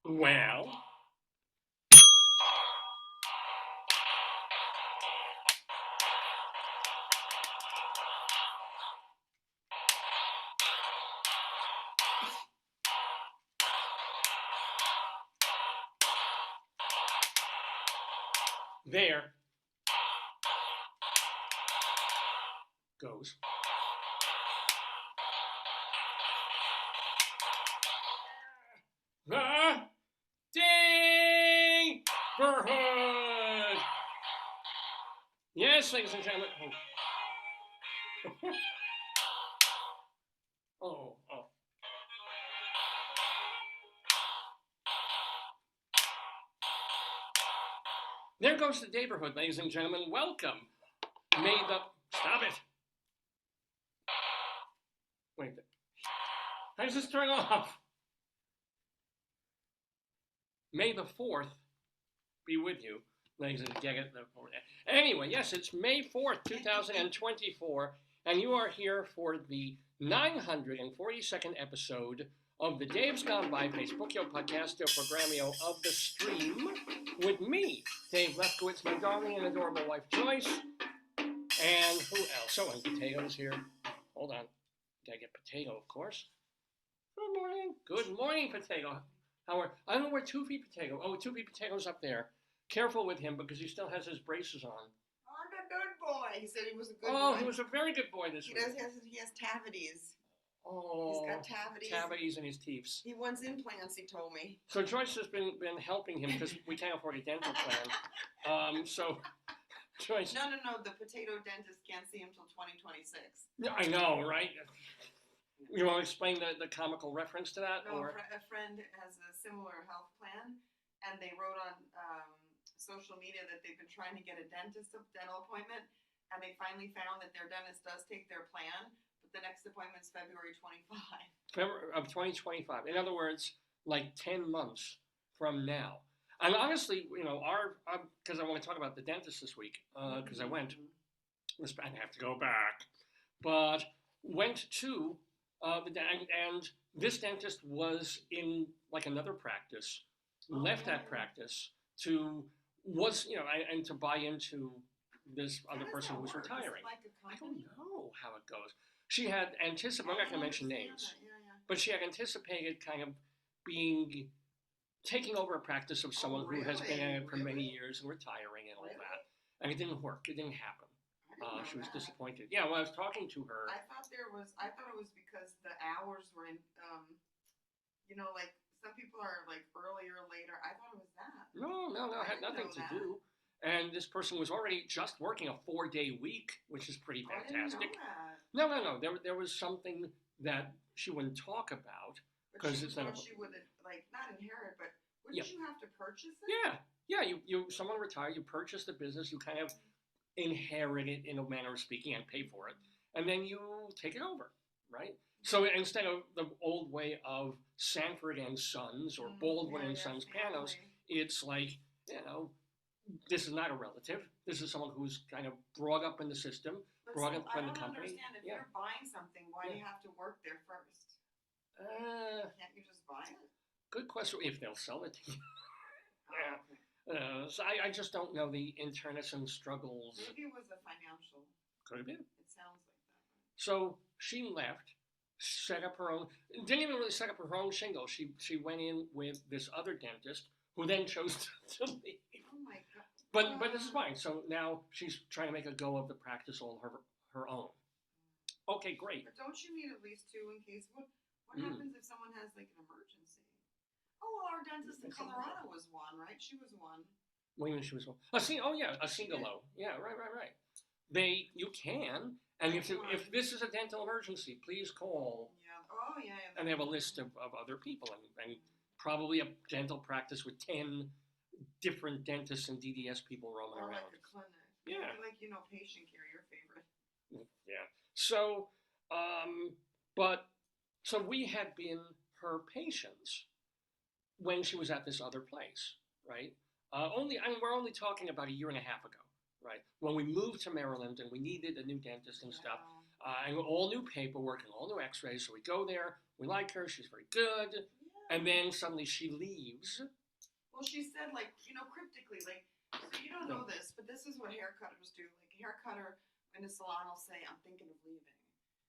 Well, there goes. The Daverhood! Yes, ladies and gentlemen. Oh. oh. There goes the Daverhood, ladies and gentlemen. Welcome. May the... Stop it. Wait. How does this turn off? May the 4th be with you, ladies and gentlemen. Anyway, yes, it's May 4th, 2024, and you are here for the 942nd episode of the Dave's Gone By Facebookio Podcastio Programmio of the Stream with me, Dave Lefkowitz, my darling and adorable wife, Joyce, and who else? Oh, and Potato's here. Hold on. Gotta get Potato, of course. Good morning. Good morning, Potato. I don't know where Two Feet Potato. Oh, Two Feet Potato's up there. Careful with him because he still has his braces on. I'm a good boy. He said he was a good boy. Oh, he was a very good boy this week. He has cavities. Oh, he's got cavities. Cavities in his teeth. He wants implants, he told me. So Joyce has been helping him because we can't afford a dental plan. So Joyce. No. The potato dentist can't see him till 2026. I know, right? You want to explain the comical reference to that? No, or? A friend has a similar health plan, and they wrote on social media that they've been trying to get a dental appointment, and they finally found that their dentist does take their plan, but the next appointment's February 25. February of 2025. In other words, like 10 months from now. And honestly, because I want to talk about the dentist this week, because I went, I have to go back, but went to and this dentist was in like another practice, left that practice to buy into this other person who was retiring. Like I don't know how it goes. She had anticipated, I'm not going to mention names, but she had anticipated kind of taking over a practice of someone who has been in it for many years and retiring and all that. And it didn't work. It didn't happen. She was disappointed. Yeah, when I was talking to her, I thought it was because the hours were in, like some people are like earlier or later. I thought it was that. No, it had nothing to do. And this person was already just working a 4-day week, which is pretty fantastic. I didn't know that. No. There was something that she wouldn't talk about because it's not. She would not inherit, but wouldn't you have to purchase it? Yeah. You someone retired, you purchase the business, you kind of inherit it in a manner of speaking and pay for it, and then you take it over, right? So instead of the old way of Sanford and Sons or Baldwin and Sons pianos, it's like, this is not a relative. This is someone who's kind of brought up in the system, brought up in the company. I don't understand. If you're buying something, why do you have to work there first? Can't you just buy it? Good question. If they'll sell it to you. Okay. So I just don't know the internecine struggles. Maybe it was a financial. Could have been. It sounds like that. So she left, set up her own. Didn't even really set up her own shingle. She went in with this other dentist who then chose to leave. Oh my God. But this is fine. So now she's trying to make a go of the practice on her own. Okay, great. But don't you need at least two in case what happens if someone has like an emergency? Oh, well, our dentist in Colorado was one, right? She was one. What do you mean she was one? A Singalo. Yeah, right. You can, and if this is a dental emergency, please call. Yeah. Oh, yeah. And they have a list of other people, and probably a dental practice with 10 different dentists and DDS people roaming around. Like a clinic. Yeah. Like, patient care, your favorite. Yeah. So, so we had been her patients when she was at this other place, right? We're only talking about a year and a half ago, right? When we moved to Maryland and we needed a new dentist and stuff, and all new paperwork and all new x-rays. So we go there, we like her, she's very good. And then suddenly she leaves. Well, she said, like, cryptically, like, so you don't know this, but this is what haircutters do. Like, a haircutter in a salon will say, I'm thinking of leaving.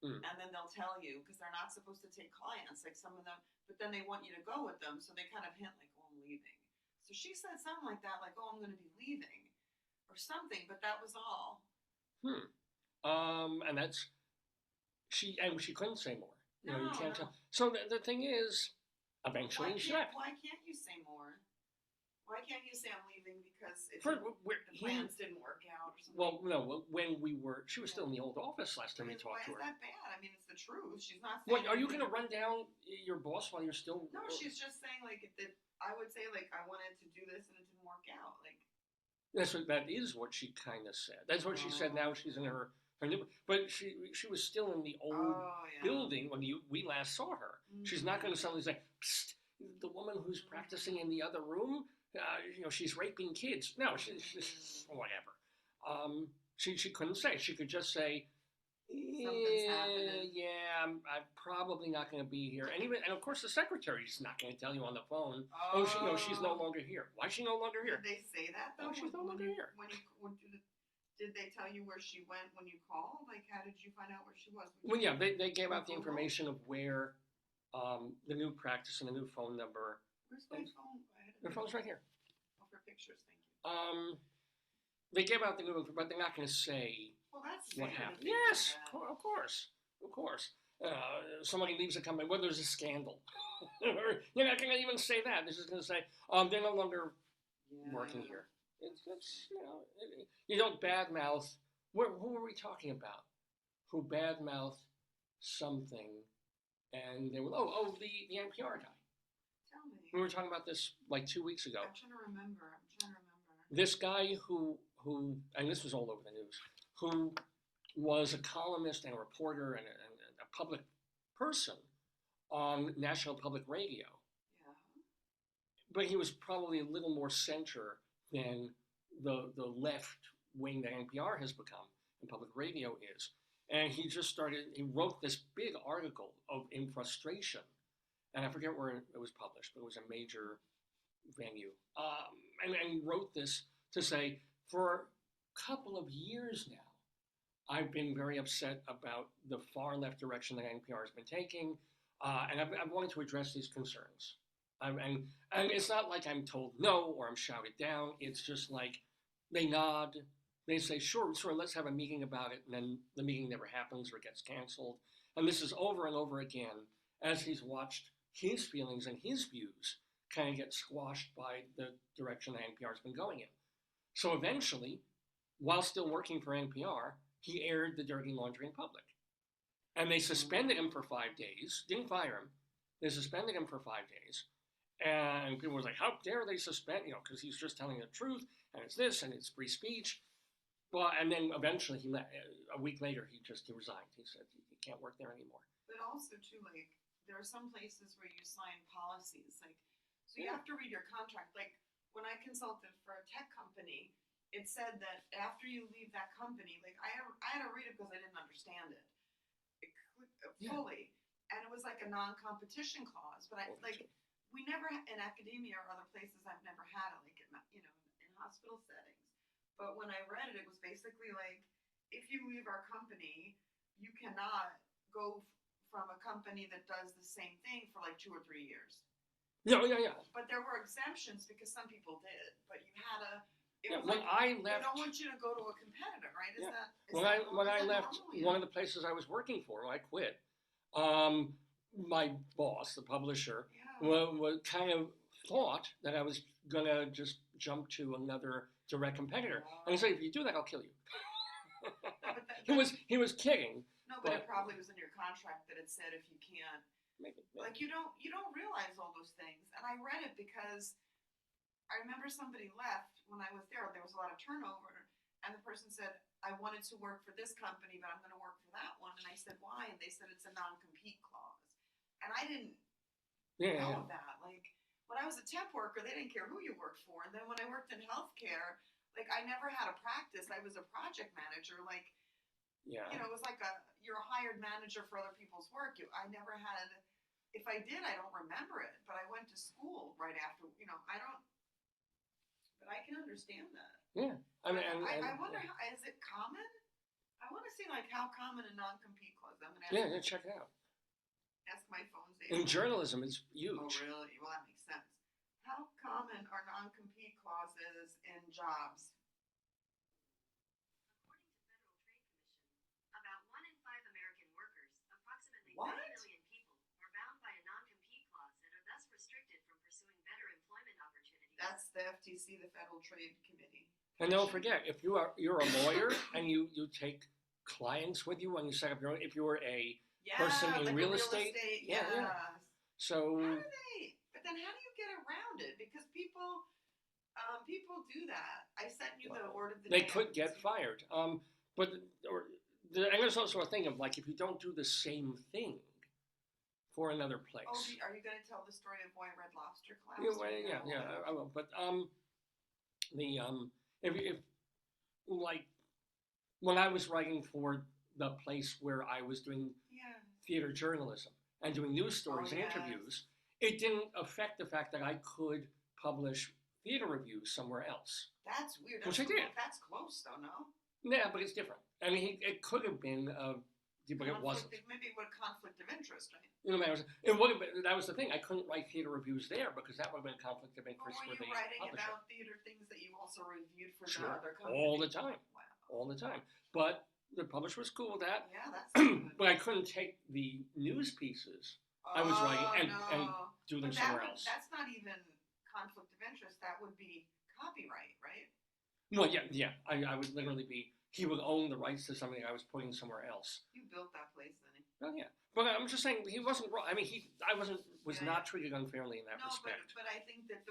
And then they'll tell you, because they're not supposed to take clients, like some of them, but then they want you to go with them, so they kind of hint, like, oh, I'm leaving. So she said something like that, like, oh, I'm going to be leaving, or something, but that was all. And that's, she couldn't say more. No, you can't no. tell. So the thing is, eventually she left. Why can't you say more? Why can't you say I'm leaving because the plans didn't work out or something? Well, no, when she was still in the old office last time we talked to her. Why is that bad? I mean, it's the truth. She's not saying... What, are you going to run down your boss while you're still... No, she's just saying, like, I would say, like, I wanted to do this and it didn't work out. Like... That is what she kind of said. That's what she said. Now she's in her new... But she was still in the old building when we last saw her. She's not going to suddenly say, psst, the woman who's practicing in the other room... she's raping kids. No, she's whatever. She couldn't say. She could just say, something's happening. Yeah, I'm probably not going to be here. And of course, the secretary's not going to tell you on the phone. She's no longer here. Why is she no longer here? Did they say that though? She's no longer here. Did they tell you where she went when you called? Like, how did you find out where she was? Well, yeah, they gave out the information of where the new practice and the new phone number. Where's my phone? Their phone's right here. Oh, for pictures, thank you. They gave out the new info, but they're not going to say what happened. Yes, of course. Somebody leaves a company, well, there's a scandal. You're not going to even say that. They're just going to say, they're no longer working here. It's you don't badmouth. Who are we talking about? Who badmouthed something, and they were, the NPR guy. Tell me. We were talking about this like 2 weeks ago. I'm trying to remember. This guy who, and this was all over the news, who was a columnist and a reporter and a public person on National Public Radio. Yeah. But he was probably a little more center than the left wing that NPR has become and public radio is. And he wrote this big article in frustration. And I forget where it was published, but it was a major venue. And he wrote this to say, for a couple of years now, I've been very upset about the far left direction that NPR has been taking, and I've wanted to address these concerns. And it's not like I'm told no or I'm shouted down. It's just like they nod, they say, sure, let's have a meeting about it, and then the meeting never happens or it gets canceled. And this is over and over again as he's watched his feelings and his views kind of get squashed by the direction that NPR has been going in. So eventually, while still working for NPR, he aired the dirty laundry in public. And they suspended him for 5 days, didn't fire him. They suspended him for 5 days. And people were like, how dare they suspend, because he's just telling the truth, and it's this, and it's free speech. Well, and then eventually, a week later, he resigned. He said he can't work there anymore. But also, too, like, there are some places where you sign policies, like, so you have to read your contract. Like, when I consulted for a tech company, it said that after you leave that company, like, I had to read it because I didn't understand it fully. And it was like a non-competition clause. But we never, in academia or other places, I've never had it, like, in hospital settings. But when I read it, it was basically like, if you leave our company, you cannot go from a company that does the same thing for like 2 or 3 years. Yeah. But there were exemptions because some people did. But you had to. I left, they don't want you to go to a competitor, right? When I left one of the places I was working for, when I quit, my boss, the publisher, was kind of thought that I was gonna just jump to another direct competitor, and he said, "If you do that, I'll kill you." He was kidding. No, but it probably was in your contract that it said if you can't. Maybe. Like you don't realize all those things, and I read it because I remember somebody left when I was there. There was a lot of turnover, and the person said, "I wanted to work for this company, but I'm going to work for that one." And I said, "Why?" And they said it's a non-compete clause, and I didn't know that. Like when I was a temp worker, they didn't care who you worked for, and then when I worked in healthcare, like I never had a practice. I was a project manager, like. Yeah. It was like you're a hired manager for other people's work. I never had, if I did, I don't remember it, but I went to school right after, but I can understand that. Yeah. I mean, I wonder, is it common? I want to see like how common a non-compete clause. I'm gonna check it out. ask my phone's In journalism, it's huge. Oh, really? Well, that makes sense. How common are non-compete clauses in jobs? According to Federal Trade Commission, about 1 in 5 American workers, approximately What? 30 million people, are bound by a non-compete clause and are thus restricted from pursuing better employment opportunities. That's the FTC, the Federal Trade Committee. And don't forget, if you're a lawyer and you take clients with you when you set up your own, if you were a person in like real a estate, yeah. So How do they? But then how do you get around it? Because people do that. I sent you the word of the they day. could get fired. And there's also a thing of like if you don't do the same thing for another place. Oh, are you going to tell the story of why Red Lobster collapsed? I will. But if like when I was writing for the place where I was doing theater journalism and doing news stories and interviews, it didn't affect the fact that I could publish theater reviews somewhere else. That's weird. Which I did. That's close though, no? Yeah, but it's different. I mean, it could have been, but it wasn't. Maybe what conflict of interest, right? It would have been. That was the thing. I couldn't write theater reviews there because that would have been conflict of interest for the publisher. Were you writing about theater things that you also reviewed for the other company? All the time. Wow. All the time. But the publisher was cool with that. Yeah, that's good. But I couldn't take the news pieces I was writing and do them somewhere else. That's not even conflict of interest. That would be copyright, right? Well, yeah. I would literally be. He would own the rights to something I was putting somewhere else. You built that place, then. Oh yeah, but I'm just saying he wasn't wrong. I mean, I was not treated unfairly in that respect. But I think that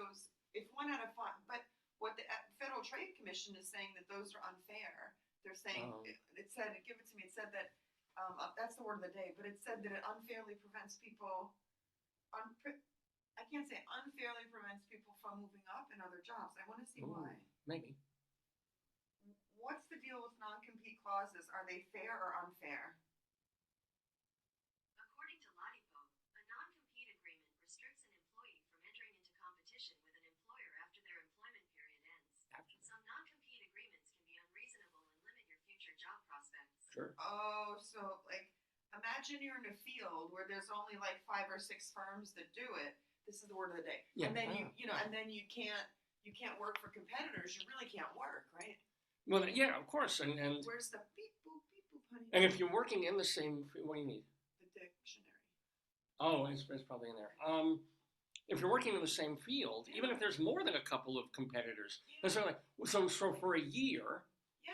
if 1 out of 5, but what the Federal Trade Commission is saying that those are unfair. They're saying it said, give it to me. It said that that's the word of the day, but it said that it unfairly prevents people. I can't say unfairly prevents people from moving up in other jobs. I want to see why. Maybe. What's the deal with non-compete clauses? Are they fair or unfair? According to Latipo, a non-compete agreement restricts an employee from entering into competition with an employer after their employment period ends. Some non-compete agreements can be unreasonable and limit your future job prospects. Sure. Oh, so like imagine you're in a field where there's only like 5 or 6 firms that do it. This is the word of the day. Yeah. And then and then you can't work for competitors. You really can't work, right? Well, yeah, of course, and where's the beep boop, honey? And if you're working in the same, what do you need? The dictionary. Oh, it's probably in there. If you're working in the same field, even if there's more than a couple of competitors, so for a year,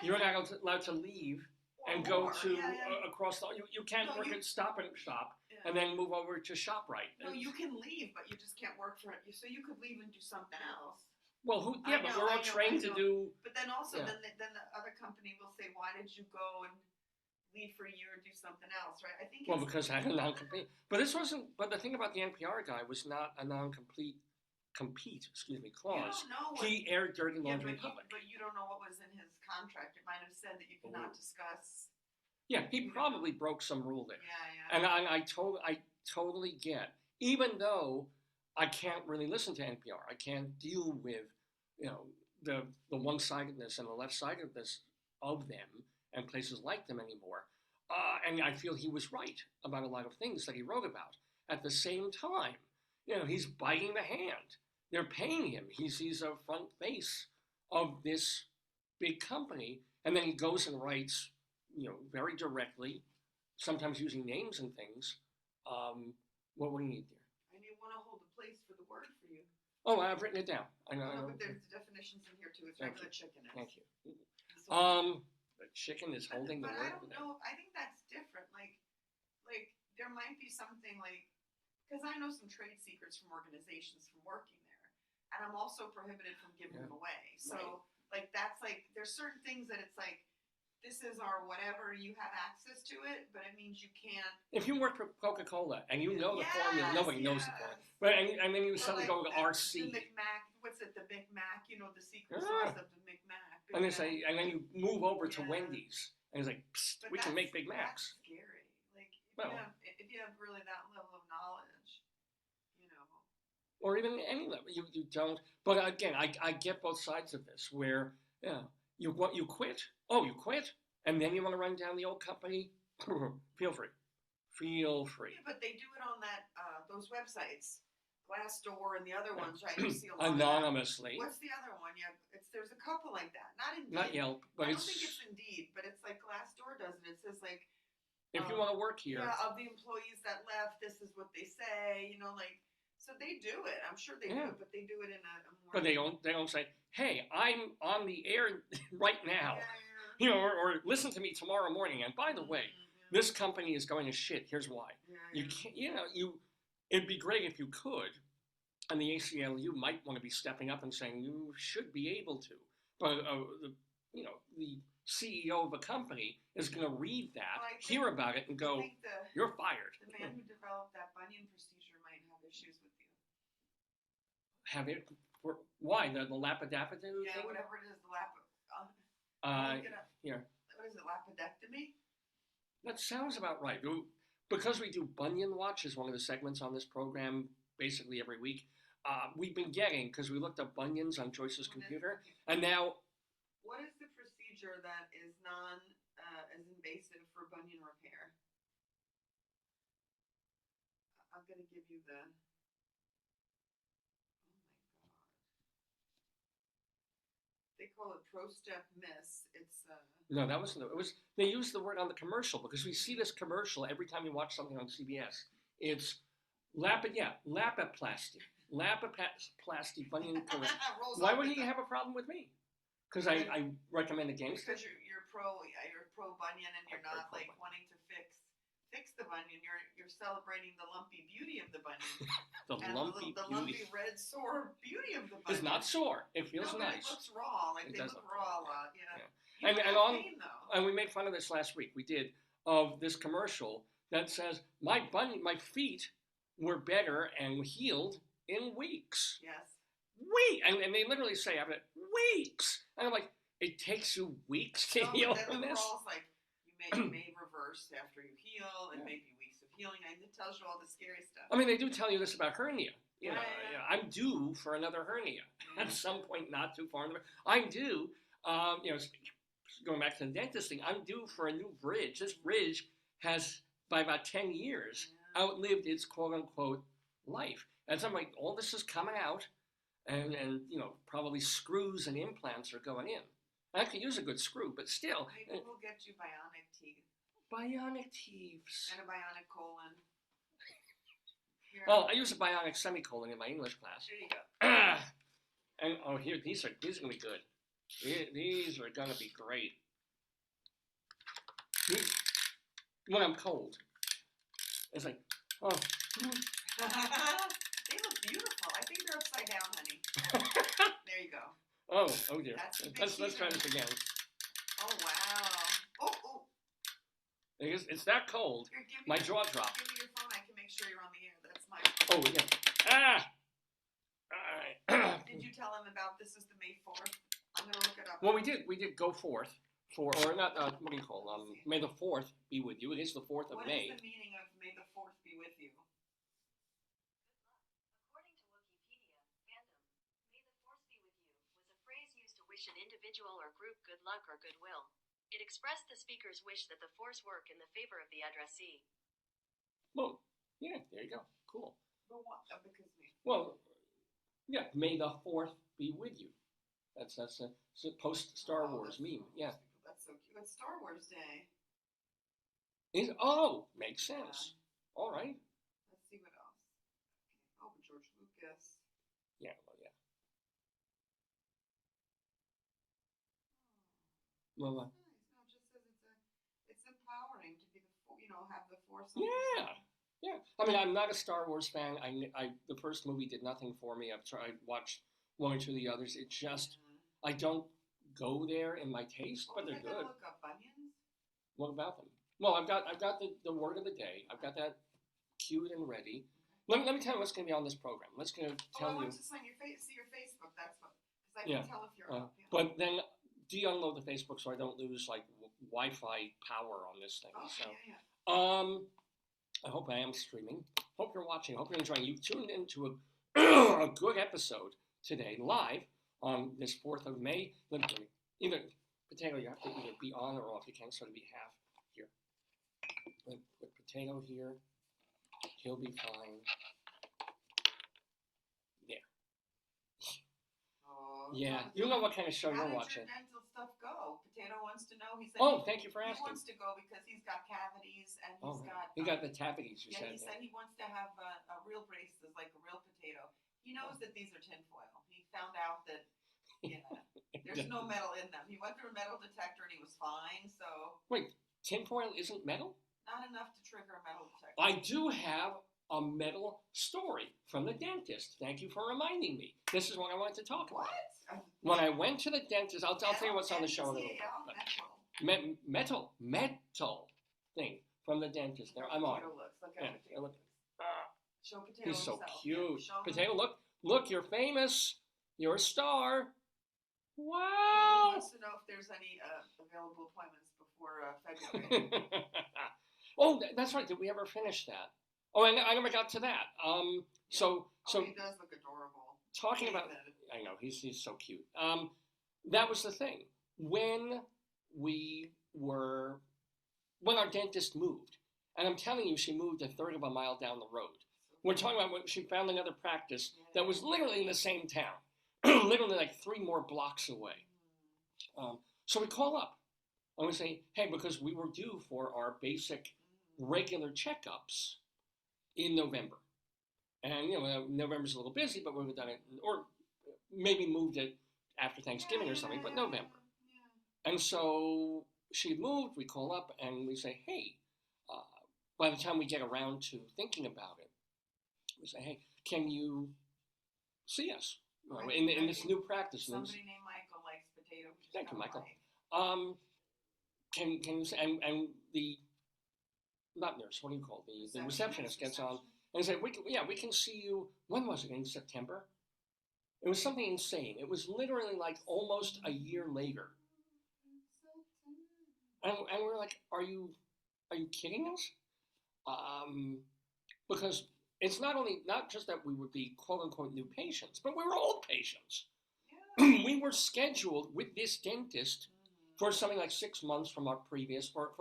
you're not allowed to leave and go to across the. You can't work at Stop and Shop and then move over to ShopRite. No, you can leave, but you just can't work for it. So you could leave and do something else. Well, but we're all trained to do. But then also, then the other company will say, "Why did you go and leave for a year and do something else?" Right? I think. Well, because I had a non-compete. But this wasn't. But the thing about the NPR guy was not a non-compete clause. You don't know he aired dirty laundry in public. But you don't know what was in his contract. It might have said that you cannot discuss. Yeah, he probably broke some rule there. Yeah. And I totally get. Even though I can't really listen to NPR, I can't deal with. The one-sidedness and the left-sidedness of them and places like them anymore. And I feel he was right about a lot of things that he wrote about. At the same time, he's biting the hand. They're paying him. He's a front face of this big company. And then he goes and writes, very directly, sometimes using names and things. What do you need there? I want to hold a place for the word for you. Oh, I've written it down. I know. But there's definitions in here too. It's regular chicken. Thank you. The chicken is holding the word. But I don't know. I think that's different. Like there might be something because I know some trade secrets from organizations from working there, and I'm also prohibited from giving them away. So there's certain things that it's like. This is our whatever, you have access to it, but it means you can't. If you work for Coca-Cola and you know the formula, nobody knows the formula. But and then you suddenly go to RC. The McMac, what's it, the Big Mac, the secret sauce of the McMac. And then you move over to Wendy's, and it's like, psst, we can make Big Macs. That's scary. If you have really that level of knowledge, or even any level. You don't. But again, I get both sides of this. Where you quit. Oh, you quit, and then you want to run down the old company. Feel free. Feel free. Yeah, but they do it on that those websites, Glassdoor and the other ones, right? You see a lot Anonymously. of that. What's the other one? Yeah, there's a couple like that. Not Indeed. Not Yelp, but I don't think it's Indeed, but it's like Glassdoor does it. It says like, if you want to work here. Yeah, of the employees that left, this is what they say. You know, like, so they do it. I'm sure they do, but they do it in a more. But they don't say, "Hey, I'm on the air right now," Yeah. you know, or listen to me tomorrow morning. And by the way, this company is going to shit. Here's why. Yeah. You can't. It'd be great if you could, and the ACLU might want to be stepping up and saying you should be able to. But the CEO of a company is going to read that, hear about it, and go, "You're fired." The man who developed that Bunion procedure might have issues with you. Have it? Why the lapidapadoo thing? Yeah, whatever it is, the here. What is it? Lapidectomy? That sounds about right. Because we do Bunion Watch as one of the segments on this program basically every week, we've been getting, because we looked up bunions on Joyce's computer, and now... What is the procedure that is as invasive for bunion repair? I'm going to give you the... Oh my God. They call it Pro-Step Miss. It's... No, that wasn't... They used the word on the commercial, because we see this commercial every time we watch something on CBS. It's lapiplasty. Lapiplasty, bunion correction. Why would he have a problem with me? Because I recommend against because it. You're pro bunion, and you're not like wanting to fix the bunion. You're celebrating the lumpy beauty of the bunion. The lumpy red sore beauty of the bunion. It's not sore. It feels nice. It looks raw. Like they look raw a lot. Yeah. And we made fun of this last week. We did of this commercial that says my feet were better and healed in weeks. Yes. And they literally say after it, weeks. And I'm like, it takes you weeks to heal from this? Like, you may reverse after you heal, and maybe weeks of healing. And it tells you all the scary stuff. I mean, they do tell you this about hernia. You know, I'm due for another hernia at some point, not too far in the future. I'm due, going back to the dentist thing, I'm due for a new bridge. This bridge has, by about 10 years, outlived its quote-unquote life. And so I'm like, all this is coming out, and probably screws and implants are going in. I could use a good screw, but still. Maybe we'll get you bionic teeth. Bionic teeth. And a bionic colon. Well, I use a bionic semicolon in my English class. There you go. And here, these are gonna be good. These are gonna be great. When I'm cold, it's like, oh. They look beautiful. I think they're upside down, honey. There you go. Oh dear. Let's try this again. Oh wow. Oh. It's that cold. Here, my jaw dropped. Give me your phone. I can make sure you're on the air. That's my Oh phone. yeah. Did you tell him about this is the May 4th? I'm gonna look it up. Well, we did go forth what do you call May the 4th be with you. It is the 4th of May. What is the meaning of May the 4th be with you? According to Wikipedia, fandom, May the 4th be with you was a phrase used to wish an individual or group good luck or goodwill. It expressed the speaker's wish that the force work in the favor of the addressee. Well, yeah, there you go. Cool. But what? Because me. Well, yeah, May the 4th be with you. That's a post Star Wars meme. Yeah. That's so cute. It's Star Wars Day. Makes sense. Yeah. All right. Let's see what else. Okay. Oh, George Lucas. Yeah. Well, yeah. Well, nice. No, it just says it's empowering to be have the force. Yeah. Yeah. I mean, I'm not a Star Wars fan. The first movie did nothing for me. I've watched one or two of the others. It just, I don't go there in my taste, but they're good. Look up bunions? What about them? Well, I've got the word of the day. I've got that queued and ready. Let me tell you what's going to be on this program. Let's going to tell you. I want to see your Facebook. That's what, because I can tell if you're up. Yeah. But then de-unload the Facebook so I don't lose Wi-Fi power on this thing. I hope I am streaming. Hope you're watching. Hope you're enjoying. You've tuned into a good episode today, live on this 4th of May. Either Potato, you have to either be on or off. You can't sort of be half here. Put Potato here. He'll be fine. There. Oh, Yeah, you know what kind of show how you're did watching. your dental stuff go? Potato wants to know. He said. Oh, thank you for He asking. wants to go because he's got cavities and Oh, he's got. he got the cavities, you Yeah, said. he said he wants to have a real braces, like a real potato. He knows that these are tinfoil. He found out that, there's no metal in them. He went through a metal detector and he was fine, so. Wait, tinfoil isn't metal? Not enough to trigger a metal detector. I do have a metal story from the dentist. Thank you for reminding me. This is what I wanted to talk about. What? When I went to the dentist, I'll tell you what's on the show in a little bit. Metal thing from the dentist. There, I'm on. Look at Yeah, look. Show Potato He's so himself. cute. Yeah, Potato, look, you're famous. You're a star. He Wow. wants to know if there's any available appointments before February. Oh, that's right. Did we ever finish that? Oh, I never got to that. So he does look adorable. Talking about, I know he's so cute. That was the thing when our dentist moved, and I'm telling you, she moved a third of a mile down the road. We're talking about when she found another practice that was literally in the same town, literally like 3 more blocks away. So we call up and we say, hey, because we were due for our basic regular checkups in November. And, November's a little busy, but we would have done it, or maybe moved it after Thanksgiving or something, but November. And so she moved, we call up and we say, hey, by the time we get around to thinking about it, we say, hey, can you see us in this new practice? Somebody named Michael likes potato. Thank you, Michael. Can you say, and the, not nurse, what do you call it? The receptionist gets on and said, we can see you, when was it, in September? It was something insane. It was literally like almost a year later. And we're like, are you kidding us? Because it's not just that we would be quote unquote new patients, but we were old patients. Yeah. We were scheduled with this dentist for something like 6 months from our previous for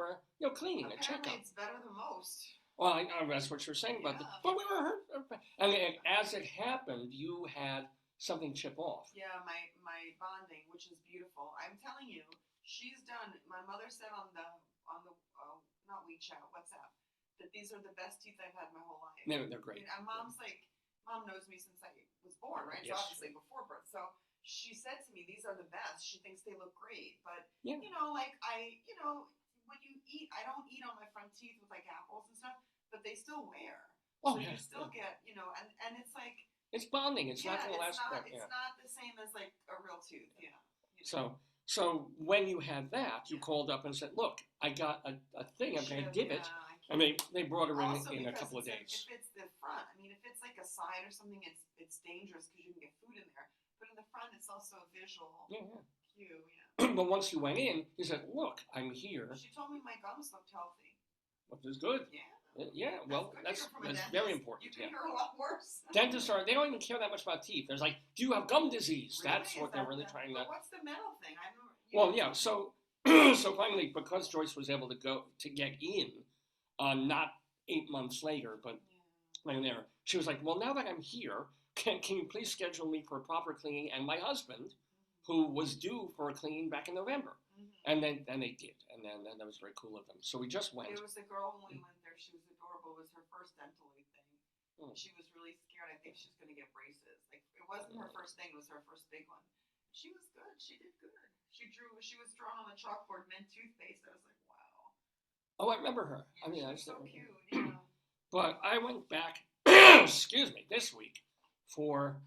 cleaning, a checkup. It's better than most. Well, I know that's what you're saying about but we were hurt. And as it happened, you had something chip off. Yeah, my bonding, which is beautiful. I'm telling you, she's done. My mother said on the not WeChat, WhatsApp, that these are the best teeth I've had my whole life. They're great. And Mom knows me since I was born, right? Yes. So obviously before birth. So she said to me, these are the best. She thinks they look great. But, when you eat, I don't eat on my front teeth with like apples and stuff, but they still wear. Oh, so yeah. you still get, and it's like. It's bonding. It's not going to last. It's not the same as like a real tooth, So when you had that, you called up and said, look, I got a thing, I'm going to give it. And they brought her in a couple of days. If it's the front, if it's like a side or something, it's dangerous because you can get food in there. But in the front, it's also a visual cue. Yeah. But once you went in, you said, look, I'm here. She told me my gums looked healthy. Which is good. Yeah. Yeah, well, that's very important. You can hear a lot worse. Dentists they don't even care that much about teeth. There's like, do you have gum disease? Really? That's what they're really trying to. But what's the metal thing? So so finally, because Joyce was able to get in, not 8 months later, but there, she was like, well, now that I'm here, can you please schedule me for a proper cleaning? And my husband, who was due for a cleaning back in November, and then they did, and then that was very cool of them. So we just went. It was a girl when we went there. She was adorable. It was her first dental thing. She was really scared. I think she was going to get braces. Like it wasn't her first thing. It was her first big one. She was good. She did good. She was drawn on the chalkboard mint toothpaste. I was like, wow. Oh, I remember her. Yeah, That's so cute. Yeah. But I went back, excuse me, this week for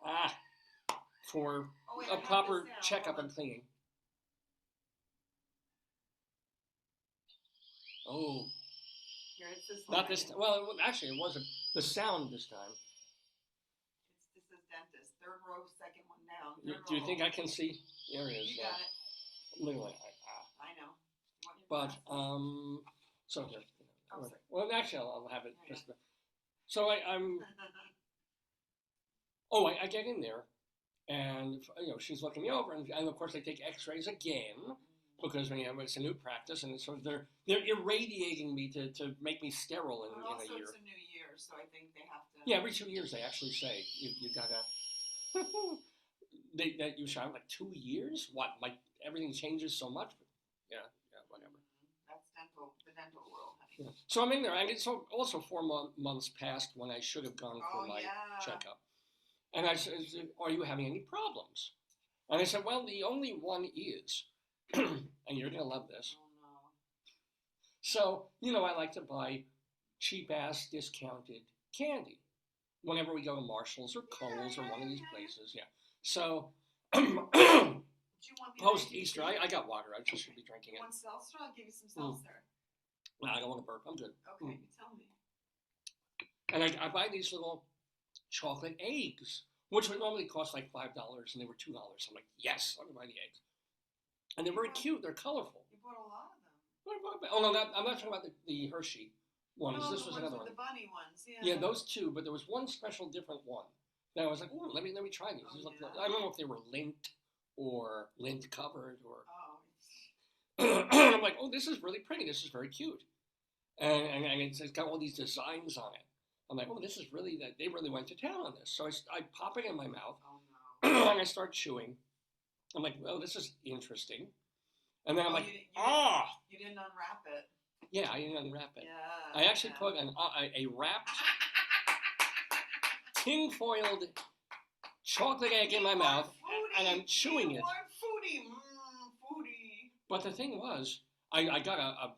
a proper checkup and cleaning. Oh. Here, it's this Not this time. Well, actually, it wasn't the sound this time. This is dentist. Third row, second one down. Do you think I can see? There it is. You got it. Literally. I know. But so here. Oh, well, actually, I'll have it. So I'm Oh, I get in there, and she's looking me over, and of course they take X-rays again because it's a new practice, and so they're irradiating me to make me sterile in also, a year. it's a new year, so I think they have to. Yeah, every 2 years they actually say you gotta. That you shot like 2 years. What? Like everything changes so much. But yeah, whatever. That's the dental world. Honey. Yeah. So I'm in there, and it's also 4 months passed when I should have gone for my checkup. And I said, "Are you having any problems?" And I said, "Well, the only one is," and you're gonna love this. Oh no. So I like to buy cheap-ass discounted candy whenever we go to Marshalls or Kohl's or one of these places. Yeah. So post Easter, I got water. I just should be drinking it. You want seltzer? I'll give you some seltzer. No, I don't want to burp. I'm good. Okay, you tell me. And I buy these little chocolate eggs, which would normally cost like $5, and they were $2. I'm like, yes, I'm gonna buy the eggs. And they're very cute. They're colorful. You bought a lot of them. Oh no, I'm not talking about the Hershey ones. Oh, this was another one. The bunny ones, yeah. Yeah, those two, but there was one special different one that I was like, oh, let me try these. I don't know if they were lint or lint covered or. And I'm like, oh, this is really pretty. This is very cute, and it's got all these designs on it. I'm like, oh, this is really that they really went to town on this. So I pop it in my mouth, and I start chewing. I'm like, well, this is interesting. And then I'm like, You didn't unwrap it. Yeah, I didn't unwrap it. Yeah. I actually put a wrapped tin-foiled chocolate egg in my mouth, and I'm chewing it. Foodie. But the thing was, I got a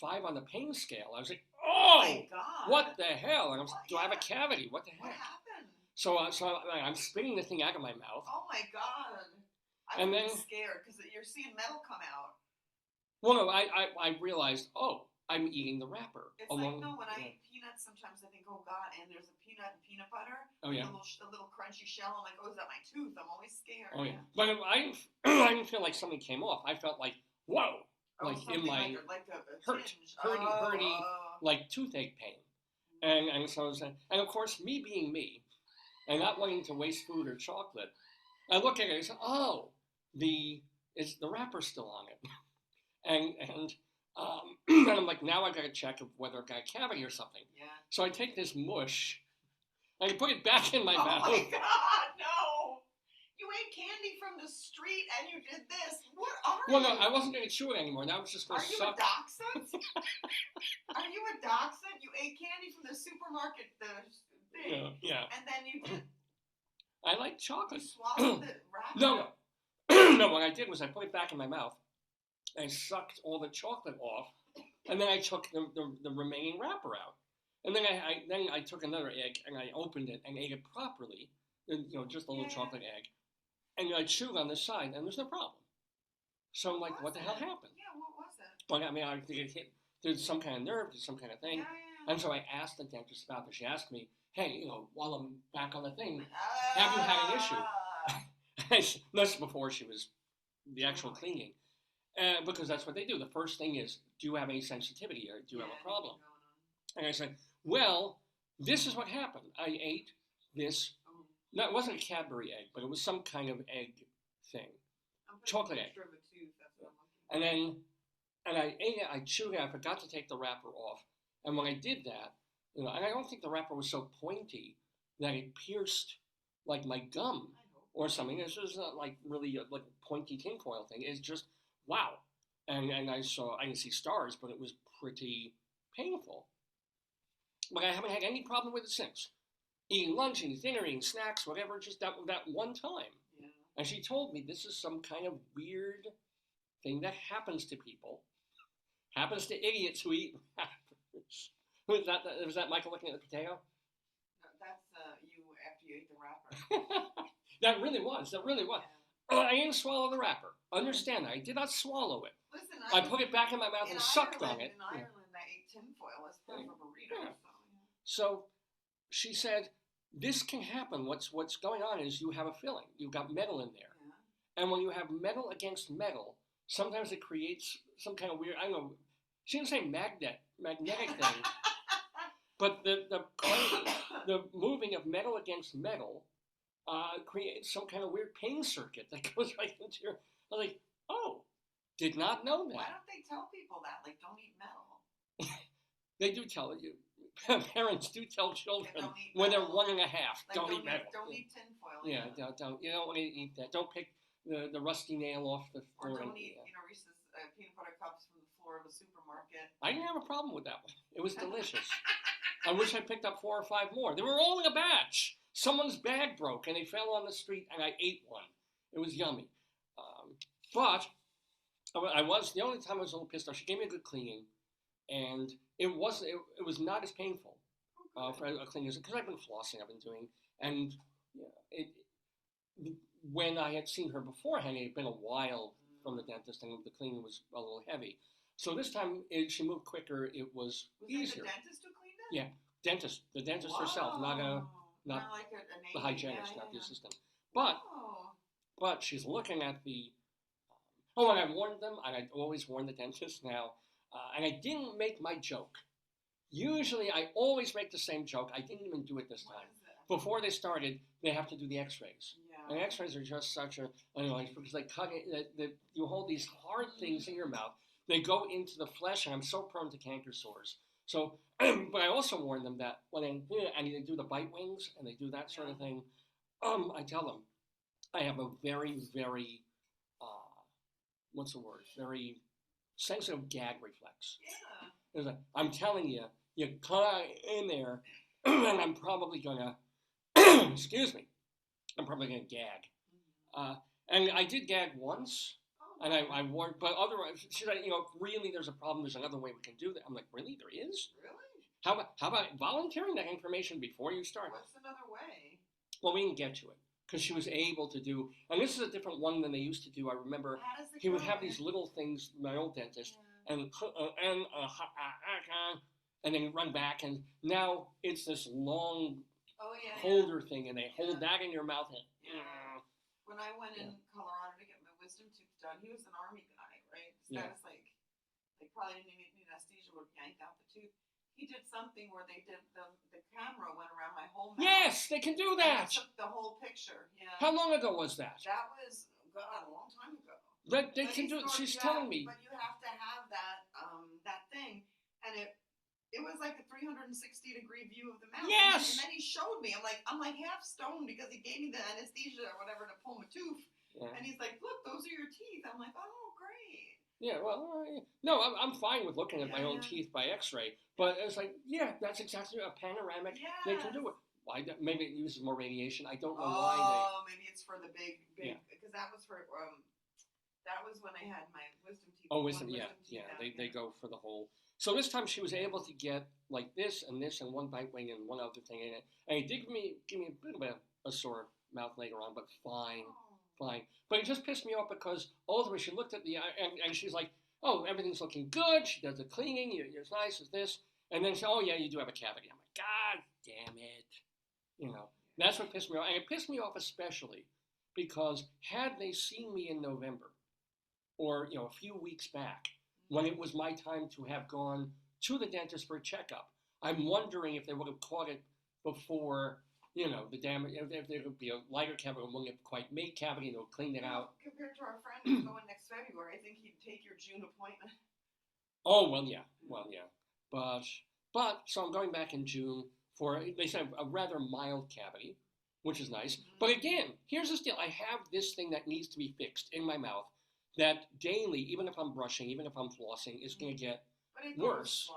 5 on the pain scale. I was like, oh my God. What the hell? And I was like, do I have a cavity? What the heck? What happened? So I'm spitting the thing out of my mouth. Oh my God. I'm scared because you're seeing metal come out. Well, no, I realized, I'm eating the wrapper. It's when I eat peanuts, sometimes I think, oh God, and there's a peanut and peanut butter. Oh yeah. A little crunchy shell. I'm like, oh, is that my tooth? I'm always scared. Oh yeah. But I didn't feel like something came off. I felt like, whoa, like in my hurty, like toothache pain. And so I was saying, and of course, me being me, and not wanting to waste food or chocolate, I look at it and say, oh, the wrapper's still on it. And I'm like, now I got to check whether it got a cavity or something. Yeah. So I take this mush, and I put it back in my mouth. Oh my God, no! You ate candy from the street and you did this. What are you? Well, no, I wasn't going to chew it anymore. Now I was just going to suck. Are you a dachshund? Are you a dachshund? You ate candy from the supermarket, the thing. Yeah. And then you did. I like chocolate. You swallowed the wrapper? No. No, what I did was I put it back in my mouth. I sucked all the chocolate off, and then I took the remaining wrapper out. And then I took another egg and I opened it and ate it properly, just a little chocolate egg. And I chewed on the side, and there's no problem. So I'm like, what the hell happened? Yeah, what was it? But I mean, I think it hit. There's some kind of nerve, there's some kind of thing. Yeah. And so I asked the dentist about this. She asked me, hey, while I'm back on the thing, have you had an issue? That's before she was the actual cleaning. Because that's what they do. The first thing is, do you have any sensitivity or do you have a problem? And I said, well, this is what happened. I ate this. No, it wasn't a Cadbury egg, but it was some kind of egg thing. Chocolate egg. And I ate it, I chewed it, I forgot to take the wrapper off. And when I did that, and I don't think the wrapper was so pointy that it pierced like my gum or something. This was not like really like a pointy tinfoil thing. It's just, wow. And I didn't see stars, but it was pretty painful. But I haven't had any problem with it since. Eating lunch, eating dinner, eating snacks, whatever, just that one time. Yeah. And she told me this is some kind of weird thing that happens to people. Happens to idiots who eat wrappers. Was that Michael looking at the potato? No, that's you after you ate the wrapper. That really was. Yeah. I didn't swallow the wrapper. Understand that. I did not swallow it. Listen, I put it back in my mouth and sucked on it. In Ireland, I ate tinfoil as part of a burrito. Yeah. So she said, this can happen. What's going on is you have a filling. You've got metal in there. Yeah. And when you have metal against metal, sometimes it creates some kind of weird, I don't know, she didn't say magnetic thing, but the moving of metal against metal creates some kind of weird pain circuit that goes right into your. I was like, oh, did not know that. Why don't they tell people that? Like, don't eat metal. They do tell you. Parents do tell children Don't eat when they're metal. 1 1/2. Like, Don't eat metal. Don't eat tinfoil. Yeah, don't. You don't want to eat that. Don't pick the rusty nail off the Or floor. don't eat, Reese's peanut butter cups from the floor of a supermarket. I didn't have a problem with that one. It was delicious. I wish I picked up 4 or 5 more. They were all in a batch. Someone's bag broke and they fell on the street and I ate one. It was yummy. But I was, the only time I was a little pissed off, she gave me a good cleaning and it was not as painful for a cleaning because I've been flossing, I've been doing, and when I had seen her beforehand, it had been a while from the dentist and the cleaning was a little heavy. So this time she moved quicker, it was easier. Was it the dentist who cleaned it? Yeah, the dentist herself, not like the hygienist, not the assistant. But But she's looking at the. Oh, and I warned them, and I always warn the dentist now, and I didn't make my joke. Usually, I always make the same joke. I didn't even do it this time. Before they started, they have to do the X-rays. Yeah. And X-rays are just such a annoyance because they cut it. You hold these hard things in your mouth. They go into the flesh, and I'm so prone to canker sores. So, but I also warn them that when they do the bite wings and they do that sort of thing, I tell them I have a very, very what's the word? Very sensitive gag reflex. Yeah. It's like, I'm telling you, you cut in there, and I'm probably gonna, excuse me, I'm probably gonna gag. And I did gag once, and I warned, but otherwise, she's like, if really there's a problem, there's another way we can do that. I'm like, really? There is? Really? How about volunteering that information before you start? What's another way? Well, we can get to it. Because she was able to do, and this is a different one than they used to do. I remember he would have these little things, my old dentist, and then run back, and now it's this long holder thing, and they hold that in your mouth. And, When I went in Colorado to get my wisdom tooth done, he was an army guy, right? So that was like probably didn't need anesthesia, would have yanked out the tooth. He did something where they did the camera went around my whole mouth. Yes, they can do that. And took the whole picture. Yeah. How long ago was that? That was a long time ago. They can do it. She's telling me. But you have to have that that thing, and it was like a 360-degree view of the mouth. Yes. And then he showed me. I'm like half stoned because he gave me the anesthesia or whatever to pull my tooth. Yeah. And he's like, look, those are your teeth. I'm like, oh, great. Yeah, well, no, I'm fine with looking at my own teeth by X-ray, but it's like, that's exactly a panoramic. Yes. They can do it. Why? Maybe it uses more radiation. I don't know why they. Oh, maybe it's for the big, because that was for that was when I had my wisdom teeth. Oh, wisdom, yeah. They go for the whole. So this time she was able to get like this and one bite wing and one other thing in it, and it did give me a bit of a sore mouth later on, but fine. Fine. But it just pissed me off because ultimately she looked at the and she's like, oh, everything's looking good. She does the cleaning. It's nice. It's this. And then she, oh, yeah, you do have a cavity. I'm like, God damn it. That's what pissed me off. And it pissed me off especially because had they seen me in November or, a few weeks back when it was my time to have gone to the dentist for a checkup, I'm wondering if they would have caught it before the damage, if there would be a lighter cavity, it wouldn't have quite made cavity, they'll clean it out. Compared to our friend who's going next February, I think he'd take your June appointment. Oh, well, yeah. But, so I'm going back in June for, they said, a rather mild cavity, which is nice. Mm-hmm. But again, here's the deal. I have this thing that needs to be fixed in my mouth that daily, even if I'm brushing, even if I'm flossing, is going to get worse.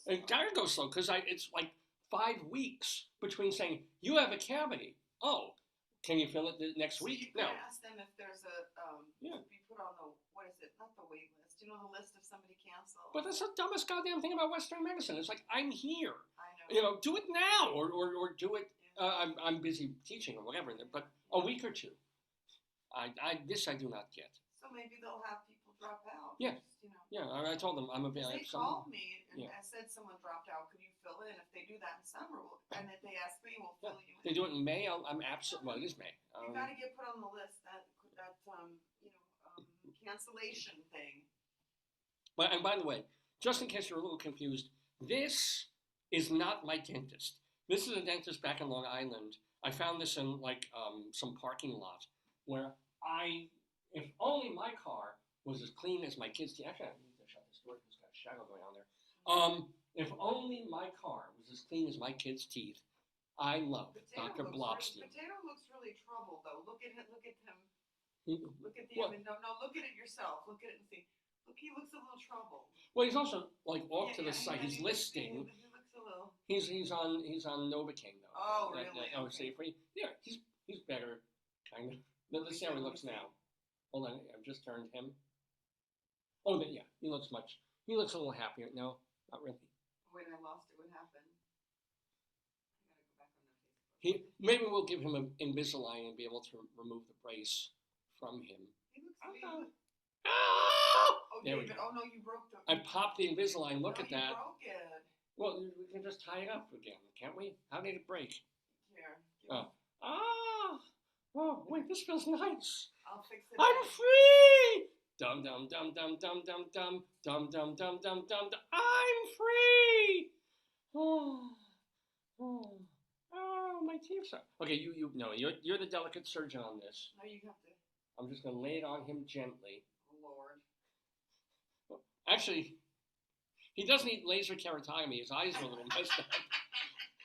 It gotta go slow, because it's like 5 weeks between saying, you have a cavity. Oh, can you fill it next week? You can ask them if there's be put on the, what is it, not the wait list, the list if somebody cancels. But that's the dumbest goddamn thing about Western medicine. It's like, I'm here. I know. Do it now, or do it, I'm busy teaching or whatever, but a week or two. This I do not get. So maybe they'll have people drop out. Yeah. Yeah, I told them I'm available. They called me and I said someone dropped out. Could you fill in? If they do that in summer, and if they ask me, we'll fill you in. They do it in May. I'm absolutely. Well, it is May. You got to get put on the list. That cancellation thing. And by the way, just in case you're a little confused, this is not my dentist. This is a dentist back in Long Island I found this in like some parking lot where if only my car was as clean as my kids' teeth. Actually, I need to shut this door because there's got a shadow going on there. If only my car was as clean as my kids' teeth. I love Dr. Blobstein. Potato looks really troubled though. Look at him. Look at him. He- Look at the What? image. No, look at it yourself. Look at it and see. Look, he looks a little troubled. Well, he's also like off to the Yeah, side. He's he looks- listing. He looks a little. He's on Novocaine though. Oh, really? Oh, Okay. see, yeah, he's better, kind of. Let's see how he looks now. Hold on, I've just turned him. Oh, yeah, he looks a little happier. No, not really. Wait, I lost it. What happened? I gotta go back on the Facebook. Maybe we'll give him an Invisalign and be able to remove the brace from him. He looks. Ah! Oh, There we David. go. Oh no, you broke the. I popped the Invisalign. Look No, at that. You broke it. Well, we can just tie it up again, can't we? How did it break? Here. Oh. Oh, wait, this feels nice. I'll fix it. I'm free! Dum dum dum dum dum dum dum dum dum dum dum dum. I'm free! Oh, my teeth are. Okay, you're the delicate surgeon on this. No, you have to. I'm just gonna lay it on him gently. Oh, Lord. Actually, he does need laser keratotomy. His eyes are a little messed up.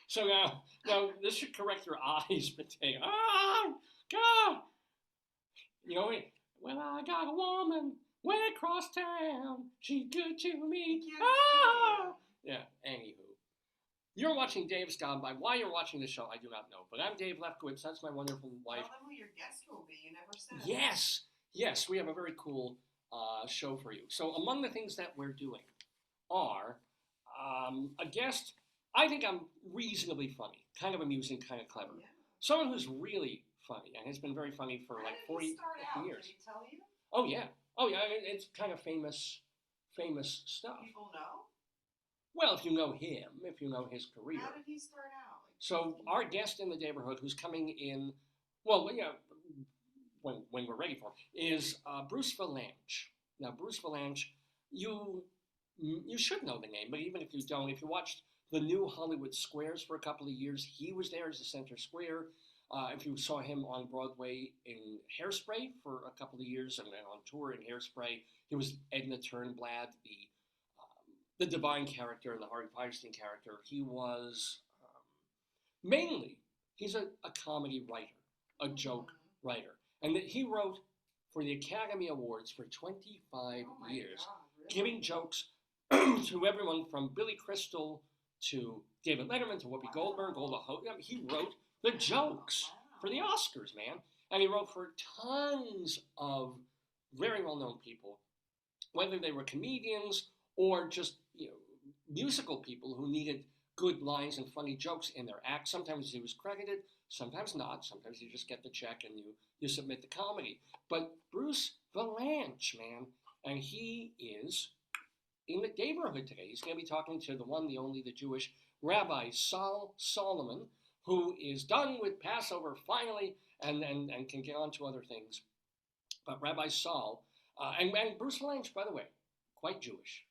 So now this should correct your eyes, Potato. God! You know, well, I got a woman way across town. She's good to me. Yeah, anywho. You're watching Dave's Gone By. Why you're watching the show, I do not know. But I'm Dave Lefkowitz. That's my wonderful wife. Tell them who your guest will be. You never said. Yes, we have a very cool show for you. So among the things that we're doing are a guest. I think I'm reasonably funny, kind of amusing, kind of clever. Yeah. Someone who's really funny and has been very funny for like 40 years. Did he tell you? Oh yeah. I mean, it's kind of famous stuff. People know. Well, if you know him, if you know his career. How did he start out? So our guest in the Daverhood, who's coming in, well, yeah, when we're ready for him, is Bruce Vilanch. Now, Bruce Vilanch, you should know the name, but even if you don't, if you watched the new Hollywood Squares for a couple of years, he was there as the center square. If you saw him on Broadway in Hairspray for a couple of years and then on tour in Hairspray, he was Edna Turnblad, the divine character and the Harvey Fierstein character. He was mainly, he's a comedy writer, a joke writer. And that he wrote for the Academy Awards for 25 years, God, really? giving jokes to everyone from Billy Crystal to David Letterman to Whoopi Goldberg, all the he wrote the jokes for the Oscars, man. And he wrote for tons of very well-known people, whether they were comedians or just musical people who needed good lines and funny jokes in their act. Sometimes he was credited, sometimes not. Sometimes you just get the check and you submit the comedy. But Bruce Vilanch, man, and he is in the Daverhood today. He's going to be talking to the one, the only, the Jewish Rabbi Sol Solomon, who is done with Passover finally and can get on to other things. But Rabbi Sol, and Bruce Vilanch, by the way, quite Jewish.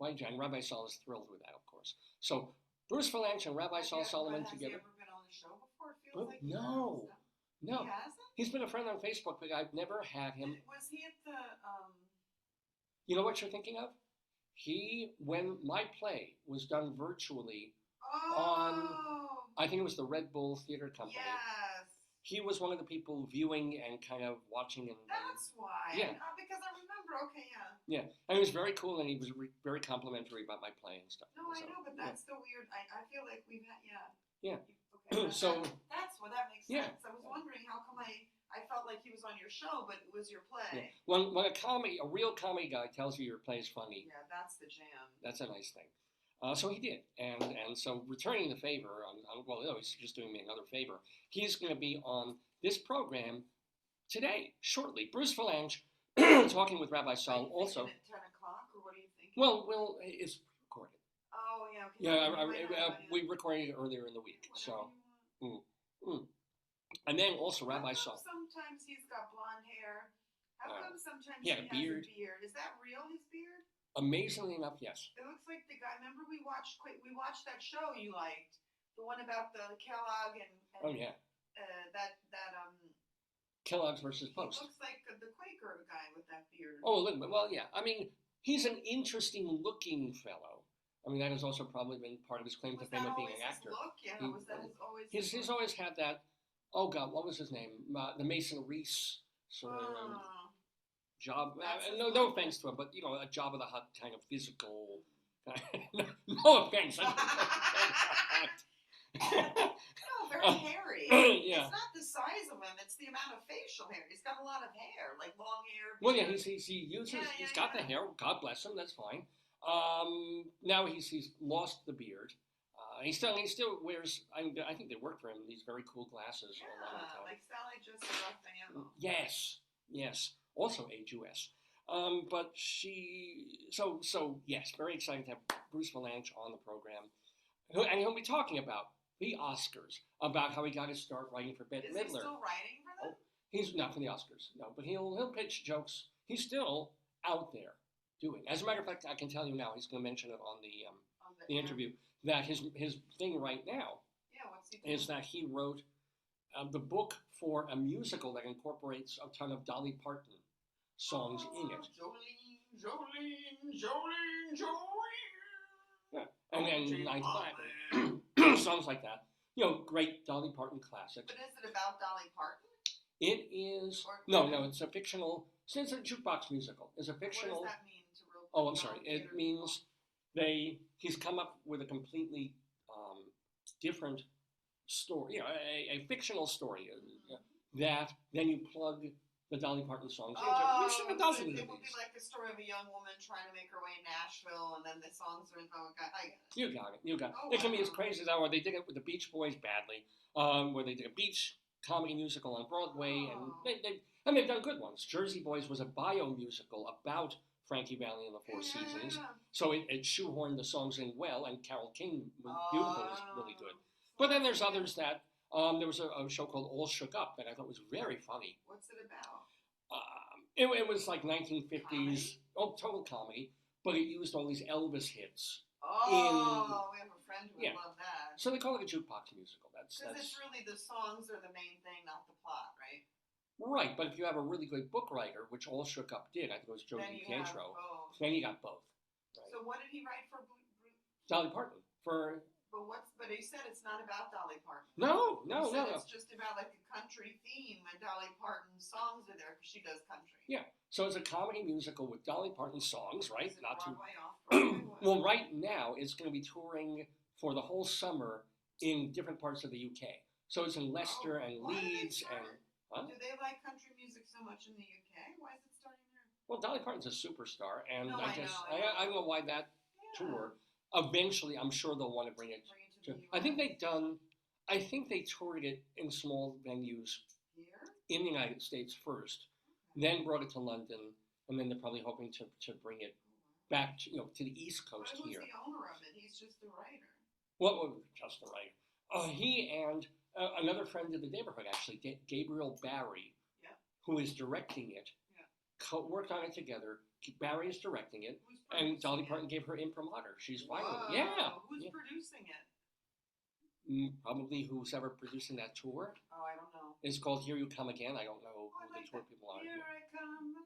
And Rabbi Sol is thrilled with that, of course. So Bruce Vilanch and Rabbi Sol Solomon together. Has he ever been on the show before? It feels like No. He hasn't? He's been a friend on Facebook, but I've never had him. Was he at the You know what you're thinking of? When my play was done virtually on, I think it was the Red Bull Theater Company. Yes. He was one of the people viewing and kind of watching and. That's why. Yeah. Because I remember. Okay, yeah. Yeah, and he was very cool, and he was very complimentary about my play and stuff. No, I know, but that's the weird. I feel like we've had. Yeah. Okay. So that's what that makes yeah. sense. I was wondering how come I felt like he was on your show, but it was your play. Yeah. When a real comedy guy tells you your play is funny. Yeah, that's the jam. That's a nice thing. So he did, and so returning the favor. Well, no, he's just doing me another favor. He's going to be on this program today, shortly. Bruce Vilanch. Talking with Rabbi Sol also. At 10 o'clock, or what are you thinking? Well, it's recorded. Oh yeah. Okay. Yeah, we recorded it earlier in the week. So, and then also Rabbi Sol. Sometimes he's got blonde hair. How come sometimes he has had a beard? Is that real? His beard? Amazingly enough, yes. It looks like the guy. Remember we watched that show you liked, the one about the Kellogg and Oh yeah. Kellogg's versus he Post. looks like the Quaker guy with that beard. Oh, a little bit. Well, yeah. I mean, he's an interesting-looking fellow. I mean, that has also probably been part of his claim to Was fame that of being always an actor. his look? Yeah, He- was that always He's look? always had that. Oh God, what was his name? The Mason Reese sort of Oh, job. That's his No look. offense to him, but a Job of the Hut kind of physical. No offense. no, very hairy. Yeah. It's not the size of him; it's the amount of facial hair. He's got a lot of hair, like long hair. Well, yeah, beard. he uses. Yeah, he's yeah, got the yeah. hair. God bless him. That's fine. Now he's lost the beard. He still wears. I think they work for him. These very cool glasses a lot of the Yeah, time. like Sally just Raphael. Yes. Also AGUS. But yes, very excited to have Bruce Vilanch on the program, and he'll be talking about the Oscars, about how he got his start writing for Bette Is he Midler. still writing for them? He's not for the Oscars, no, but he'll pitch jokes. He's still out there doing. As a matter of fact, I can tell you now. He's going to mention it on the interview that his thing right now Yeah, what's he doing? is that he wrote the book for a musical that incorporates a ton of Dolly Parton songs in it. Jolene, Jolene, Jolene, Jolene. Yeah, and then 9 to 5 songs like that. Great Dolly Parton classics. But is it about Dolly Parton? It is Or- no. It's a fictional. Since it's a jukebox musical, it's a fictional. What does that mean to real? Oh, I'm sorry. It non-theater means he's come up with a completely different story, a fictional story that then you plug the Dolly Parton songs into. We've seen a dozen of It would be these. like the story of a young woman trying to make her way in Nashville, and then the songs are in. Oh, I get it. You got it. Oh, It can be as wow. crazy as that, or they did it with the Beach Boys badly, where they did a beach comedy musical on Broadway, and Oh. they've done good ones. Jersey Boys was a bio musical about Frankie Valli and the Four Seasons. Yeah. So it shoehorned the songs in well, and Carole King was beautiful, was really good. Oh. But then there's others that, there was a show called All Shook Up that I thought was very funny. What's it about? It was like 1950s, Comedy? total comedy, but it used all these Elvis hits. Oh, we have a friend who would Yeah. love that. So they call it a jukebox musical. Because it's really the songs are the main thing, not the plot, right? Right, but if you have a really good book writer, which All Shook Up did, I think it was Joe Then you have DiPietro, both. then you got both. Right. So what did he write for? Dolly Parton. But he said it's not about Dolly Parton. No. He said it's just about like a country theme, and Dolly Parton songs are there because she does country. Yeah, so it's a comedy musical with Dolly Parton songs, right? Is it Not too. Broadway, off Broadway? What? Well, right now it's going to be touring for the whole summer in different parts of the UK. So it's in Leicester and Why did they Leeds start and. it? Huh? Do they like country music so much in the UK? Why is it starting there? Well, Dolly Parton's a superstar, and No, I I guess know. I don't know why that Yeah. tour. Eventually, I'm sure they'll want to bring it. To the I think US. I think they toured it in small venues Here? in the United States first, then brought it to London, and then they're probably hoping to bring it back to the East But Coast who's here. the owner of it? He's just the writer. What just the right? He and another friend of the Daverhood, actually, Gabriel Barry, Yeah. who is directing it, Yeah. worked on it together. Barry is directing it, Who's and producing Dolly it? Parton gave her imprimatur. She's fine with Whoa, it. Yeah. Who's Yeah. producing it? Probably who's ever producing that tour. Oh, I don't know. It's called Here You Come Again. I don't know Oh, I who like the tour that. people are. Here I come.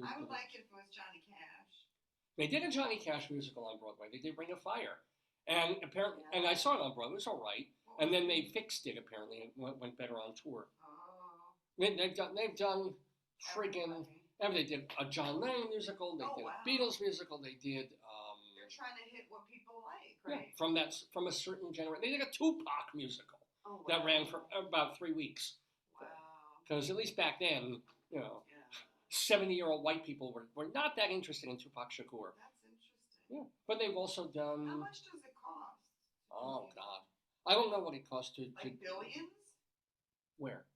I would like it if it was Johnny Cash. They did a Johnny Cash musical on Broadway. They did Ring of Fire, and apparently, Yeah. and I saw it on Broadway. It was all right. What And was then it? they fixed it apparently, and it went better on tour. Oh. They've done friggin' Everybody. They did a John Lennon musical. They Oh, did wow. a Beatles musical. They did They're trying to hit what people like, yeah, right? from a certain generation. They did a Tupac musical Oh, that wow. ran for about 3 weeks. Wow. Because at least back then, Yeah. 70-year-old white people were not that interested in Tupac Shakur. That's interesting. Yeah, but they've also done. How much does it cost? Oh God, I don't know what it costs to Like billions? where.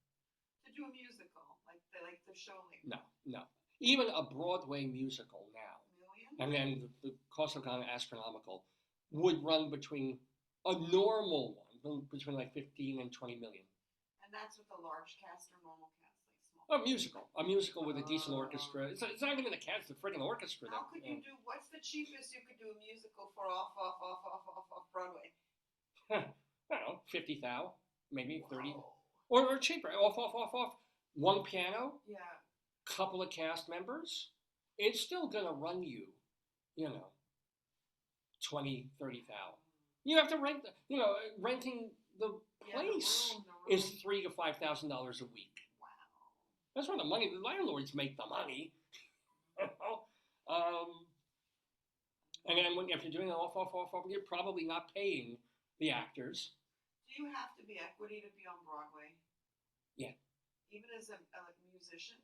To do a musical, like the show, like No. Even a Broadway musical now, millions? and then the costs have gone astronomical, would run between a normal one between like 15 and 20 million. And that's with a large cast or normal cast, like small. A musical with a decent orchestra. It's not even the cast, the friggin' orchestra. How could you do? What's the cheapest you could do a musical for off Broadway? I don't know, 50,000, maybe 30. Whoa, or cheaper. Off. One piano, Yeah. couple of cast members. It's still gonna run you, 20, 30,000. You have to rent. Renting the place Yeah, is $3,000 to $5,000 a week. Wow. That's where the landlords make the money. And then if you're doing it off, you're probably not paying the actors. Do you have to be equity to be on Broadway? Yeah. Even as a musician?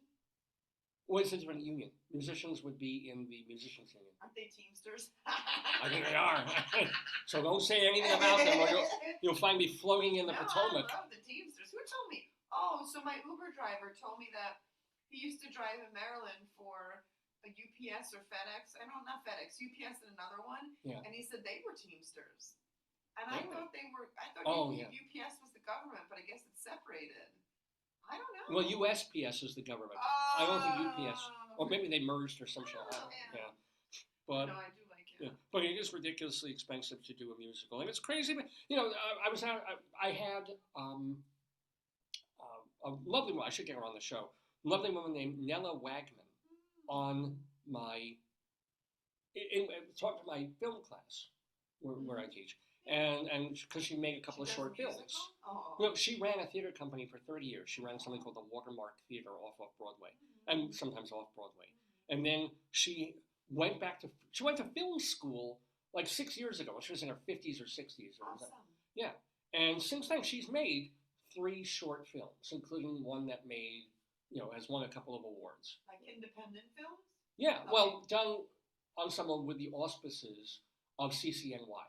Well, it's a different union. Musicians would be in the musicians union. Aren't they Teamsters? I think they are. So don't say anything about them, or you'll find me floating in the Potomac. I love the Teamsters. Who told me? Oh, so my Uber driver told me that he used to drive in Maryland for a UPS or FedEx. I know, not FedEx, UPS and another one. Yeah. And he said they were Teamsters. And I Really? thought they were. I thought Yeah. UPS was the government, but I guess it's separated. I don't know. Well, USPS is the government. I don't think UPS, or maybe they merged or some shit. Yeah. But no, I do like it. yeah, but it is ridiculously expensive to do a musical, and it's crazy. But I was out. I had a lovely woman. I should get her on the show. Lovely woman named Nella Wagman on my talk to my film class where I teach, and because she made a couple of short films. Oh. She ran a theater company for 30 years. She ran something called the Watermark Theater off Broadway, and sometimes off Broadway. And then she went to film school like 6 years ago. She was in her 50s or 60s. Awesome. Yeah. And since then, she's made 3 short films, including one that has won a couple of awards. Like independent films? Yeah. Well, done on someone with the auspices of CCNY.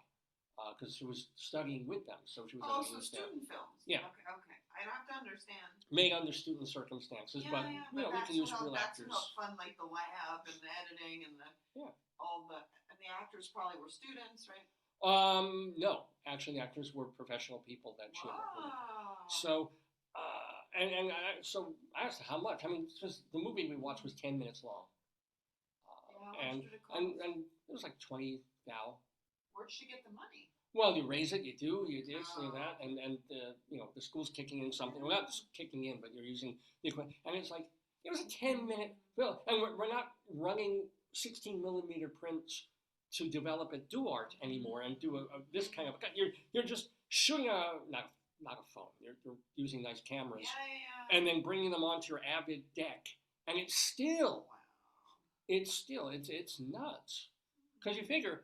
Because she was studying with them, so she was. So student films. Yeah. Okay. I don't have to understand. Made under student circumstances, but we can use real actors. That's how fun, like the lab and the editing and the actors probably were students, right? No, actually, the actors were professional people that she worked with. So, so I asked her how much. I mean, just the movie we watched was 10 minutes long, and it was like 20,000. Where'd she get the money? Well, you raise it, you do this, you do that, and the school's kicking in something. Well, not kicking in, but you're using the equipment, and it's like it was a 10-minute film, and we're not running 16mm prints to develop a DuArt anymore and do this kind of. You're just shooting not a phone. You're using nice cameras, and then bringing them onto your Avid deck, and it's still it's nuts because you figure.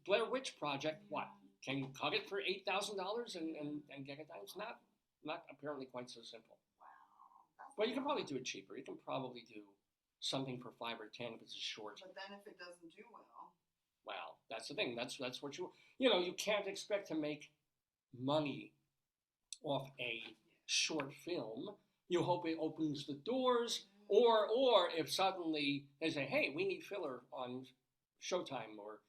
Blair Witch Project, what? Can you cut it for $8,000 and get it done? It's not apparently quite so simple. Wow. But you can probably do it cheaper. You can probably do something for 5 or 10 if it's a short. But then if it doesn't do well, that's the thing. That's what you can't expect to make money off a short film. You hope it opens the doors, or if suddenly they say, hey, we need filler on Showtime or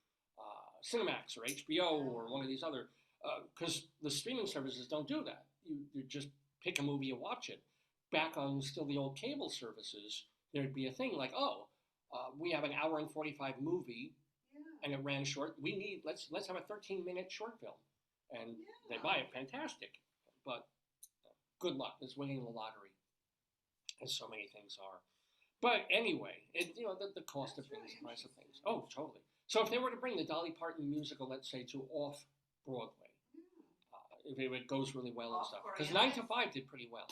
Cinemax or HBO or one of these other, because the streaming services don't do that. You just pick a movie and watch it. Back on still the old cable services, there'd be a thing like, we have an hour and 45 movie, and it ran short. Let's have a 13-minute short film, and they buy it. Fantastic, but good luck. It's winning the lottery, as so many things are. But anyway, the cost of things, the price of things. Oh, totally. So if they were to bring the Dolly Parton musical, let's say, to off-Broadway, if it goes really well and stuff, because 9 to 5 did pretty well.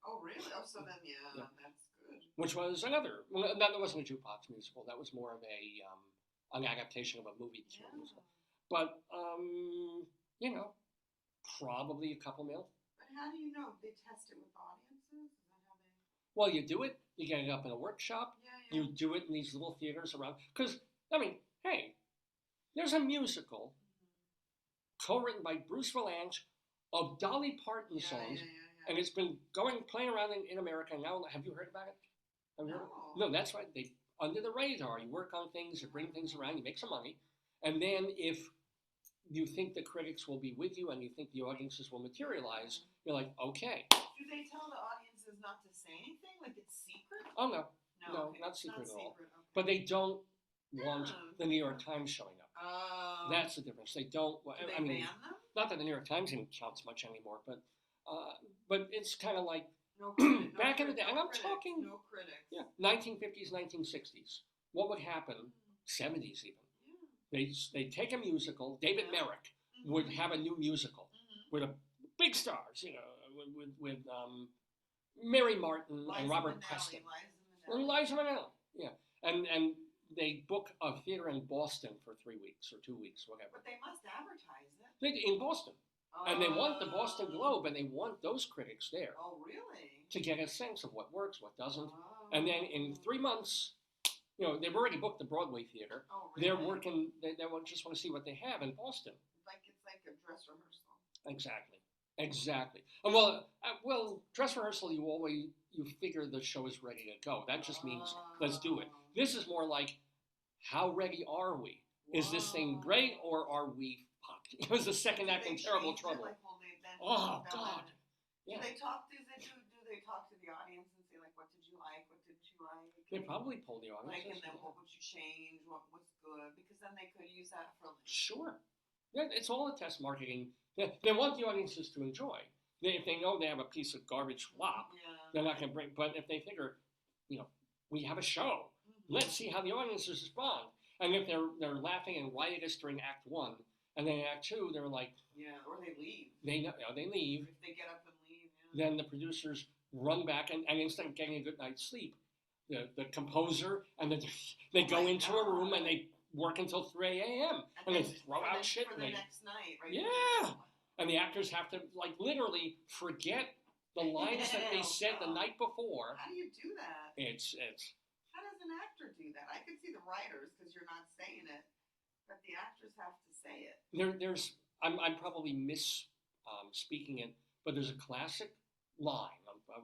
Oh, really? Oh, so then, that's good. Which was that wasn't a jukebox musical. That was more of an adaptation of a movie. But, probably a couple mil. But how do you know? They test it with audiences? Is that how they... Well, you do it. You get it up in a workshop. Yeah. You do it in these little theaters around. Because, hey, there's a musical co-written by Bruce Vilanch of Dolly Parton songs, and it's been playing around in America now. Have you heard about it? Have you heard? No, that's right. They under the radar. You work on things, you bring things around, you make some money, and then if you think the critics will be with you and you think the audiences will materialize, you're like, okay. Do they tell the audiences not to say anything? Like it's secret? Oh, no. No, okay. Not secret at all. Okay. But they don't want the New York Times showing up. Oh. That's the difference. They don't. Do they ban them? Not that the New York Times even counts much anymore, but But it's kind of like back in the day, and I'm talking, no critics. yeah, 1950s, 1960s. What would happen? 70s even. They take a musical. David Merrick would have a new musical with a big stars, with Mary Martin and Robert Preston. Liza Minnelli, yeah. And they book a theater in Boston for 3 weeks or 2 weeks, whatever. But they must advertise it. In Boston. And they want the Boston Globe, and they want those critics there. Oh, really? To get a sense of what works, what doesn't. Oh. And then in 3 months, they've already booked the Broadway theater. Oh, really? They're working, they just want to see what they have in Boston. It's like a dress rehearsal. Exactly. And well, dress rehearsal, you figure the show is ready to go. That just means let's do it. This is more like, how ready are we? Is this thing great, or are we fucked? It was the second act in terrible trouble. Oh God! Yeah. Do they talk to the audience and say, like, what did you like? What didn't you like? They probably poll the audience. Like, and then what would you change? What was good? Because then they could use that for. Sure. Yeah, it's all a test marketing. They want the audiences to enjoy. If they know they have a piece of garbage flop, they're not going to bring. But if they figure, we have a show, let's see how the audiences respond. And if they're laughing and riotous during Act 1, and then in Act 2 they're like, or they leave. They leave. If they get up and leave, then the producers run back, and instead of getting a good night's sleep, the composer and they go into a room and they work until 3 a.m. and they throw out shit. For the next night, right? Yeah. And the actors have to, literally forget the lines that they said the night before. How do you do that? It's. How does an actor do that? I could see the writers, because you're not saying it, but the actors have to say it. I'm probably speaking it, but there's a classic line,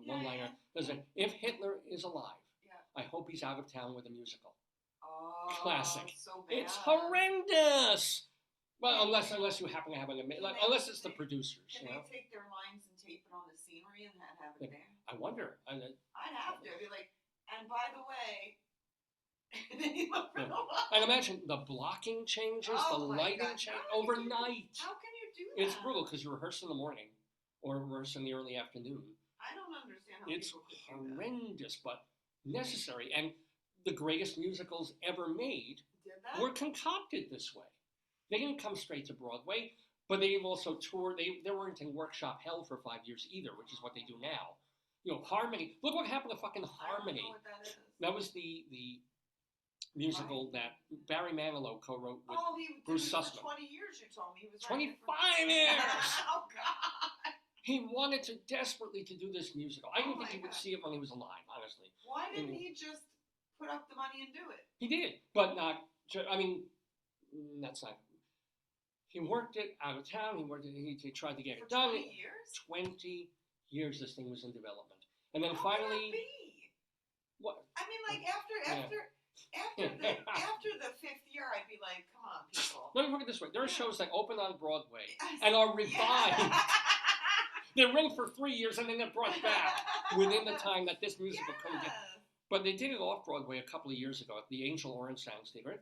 one-liner. There's if Hitler is alive, I hope he's out of town with a musical. Oh, classic. So bad. It's horrendous. Well, unless you happen to have unless it's the producers. Can they take their lines and tape it on the scenery and have it there? I wonder. I'd have to. I'd be like, and by the way, and then you look for the line. And imagine the blocking changes, the lighting changes overnight. How can you do that? It's brutal because you rehearse in the morning or rehearse in the early afternoon. I don't understand how it's people could do horrendous, but necessary. And the greatest musicals ever made that? Were concocted this way. They didn't come straight to Broadway, but they've also toured. They weren't in workshop hell for 5 years either, which is what they do now. Harmony. Look what happened to fucking Harmony. I don't know what that is. That was the musical that Barry Manilow co-wrote with Bruce Sussman. 20 years, you told me. He was 25 years! Oh, God! He wanted desperately to do this musical. I didn't think he would see it when he was alive, honestly. Why didn't he just put up the money and do it? He did, but not, that's not. He worked it out of town. He tried to get it done. 20 years? 20 years this thing was in development. And then finally. What? I mean, after the 5th year, I'd be like, come on, people. Let me put it this way. There are shows that open on Broadway and are revived. They're running for 3 years and then they're brought back within the time that this musical couldn't get. But they did it off Broadway a couple of years ago at the Angel Orange Sounds Theater. It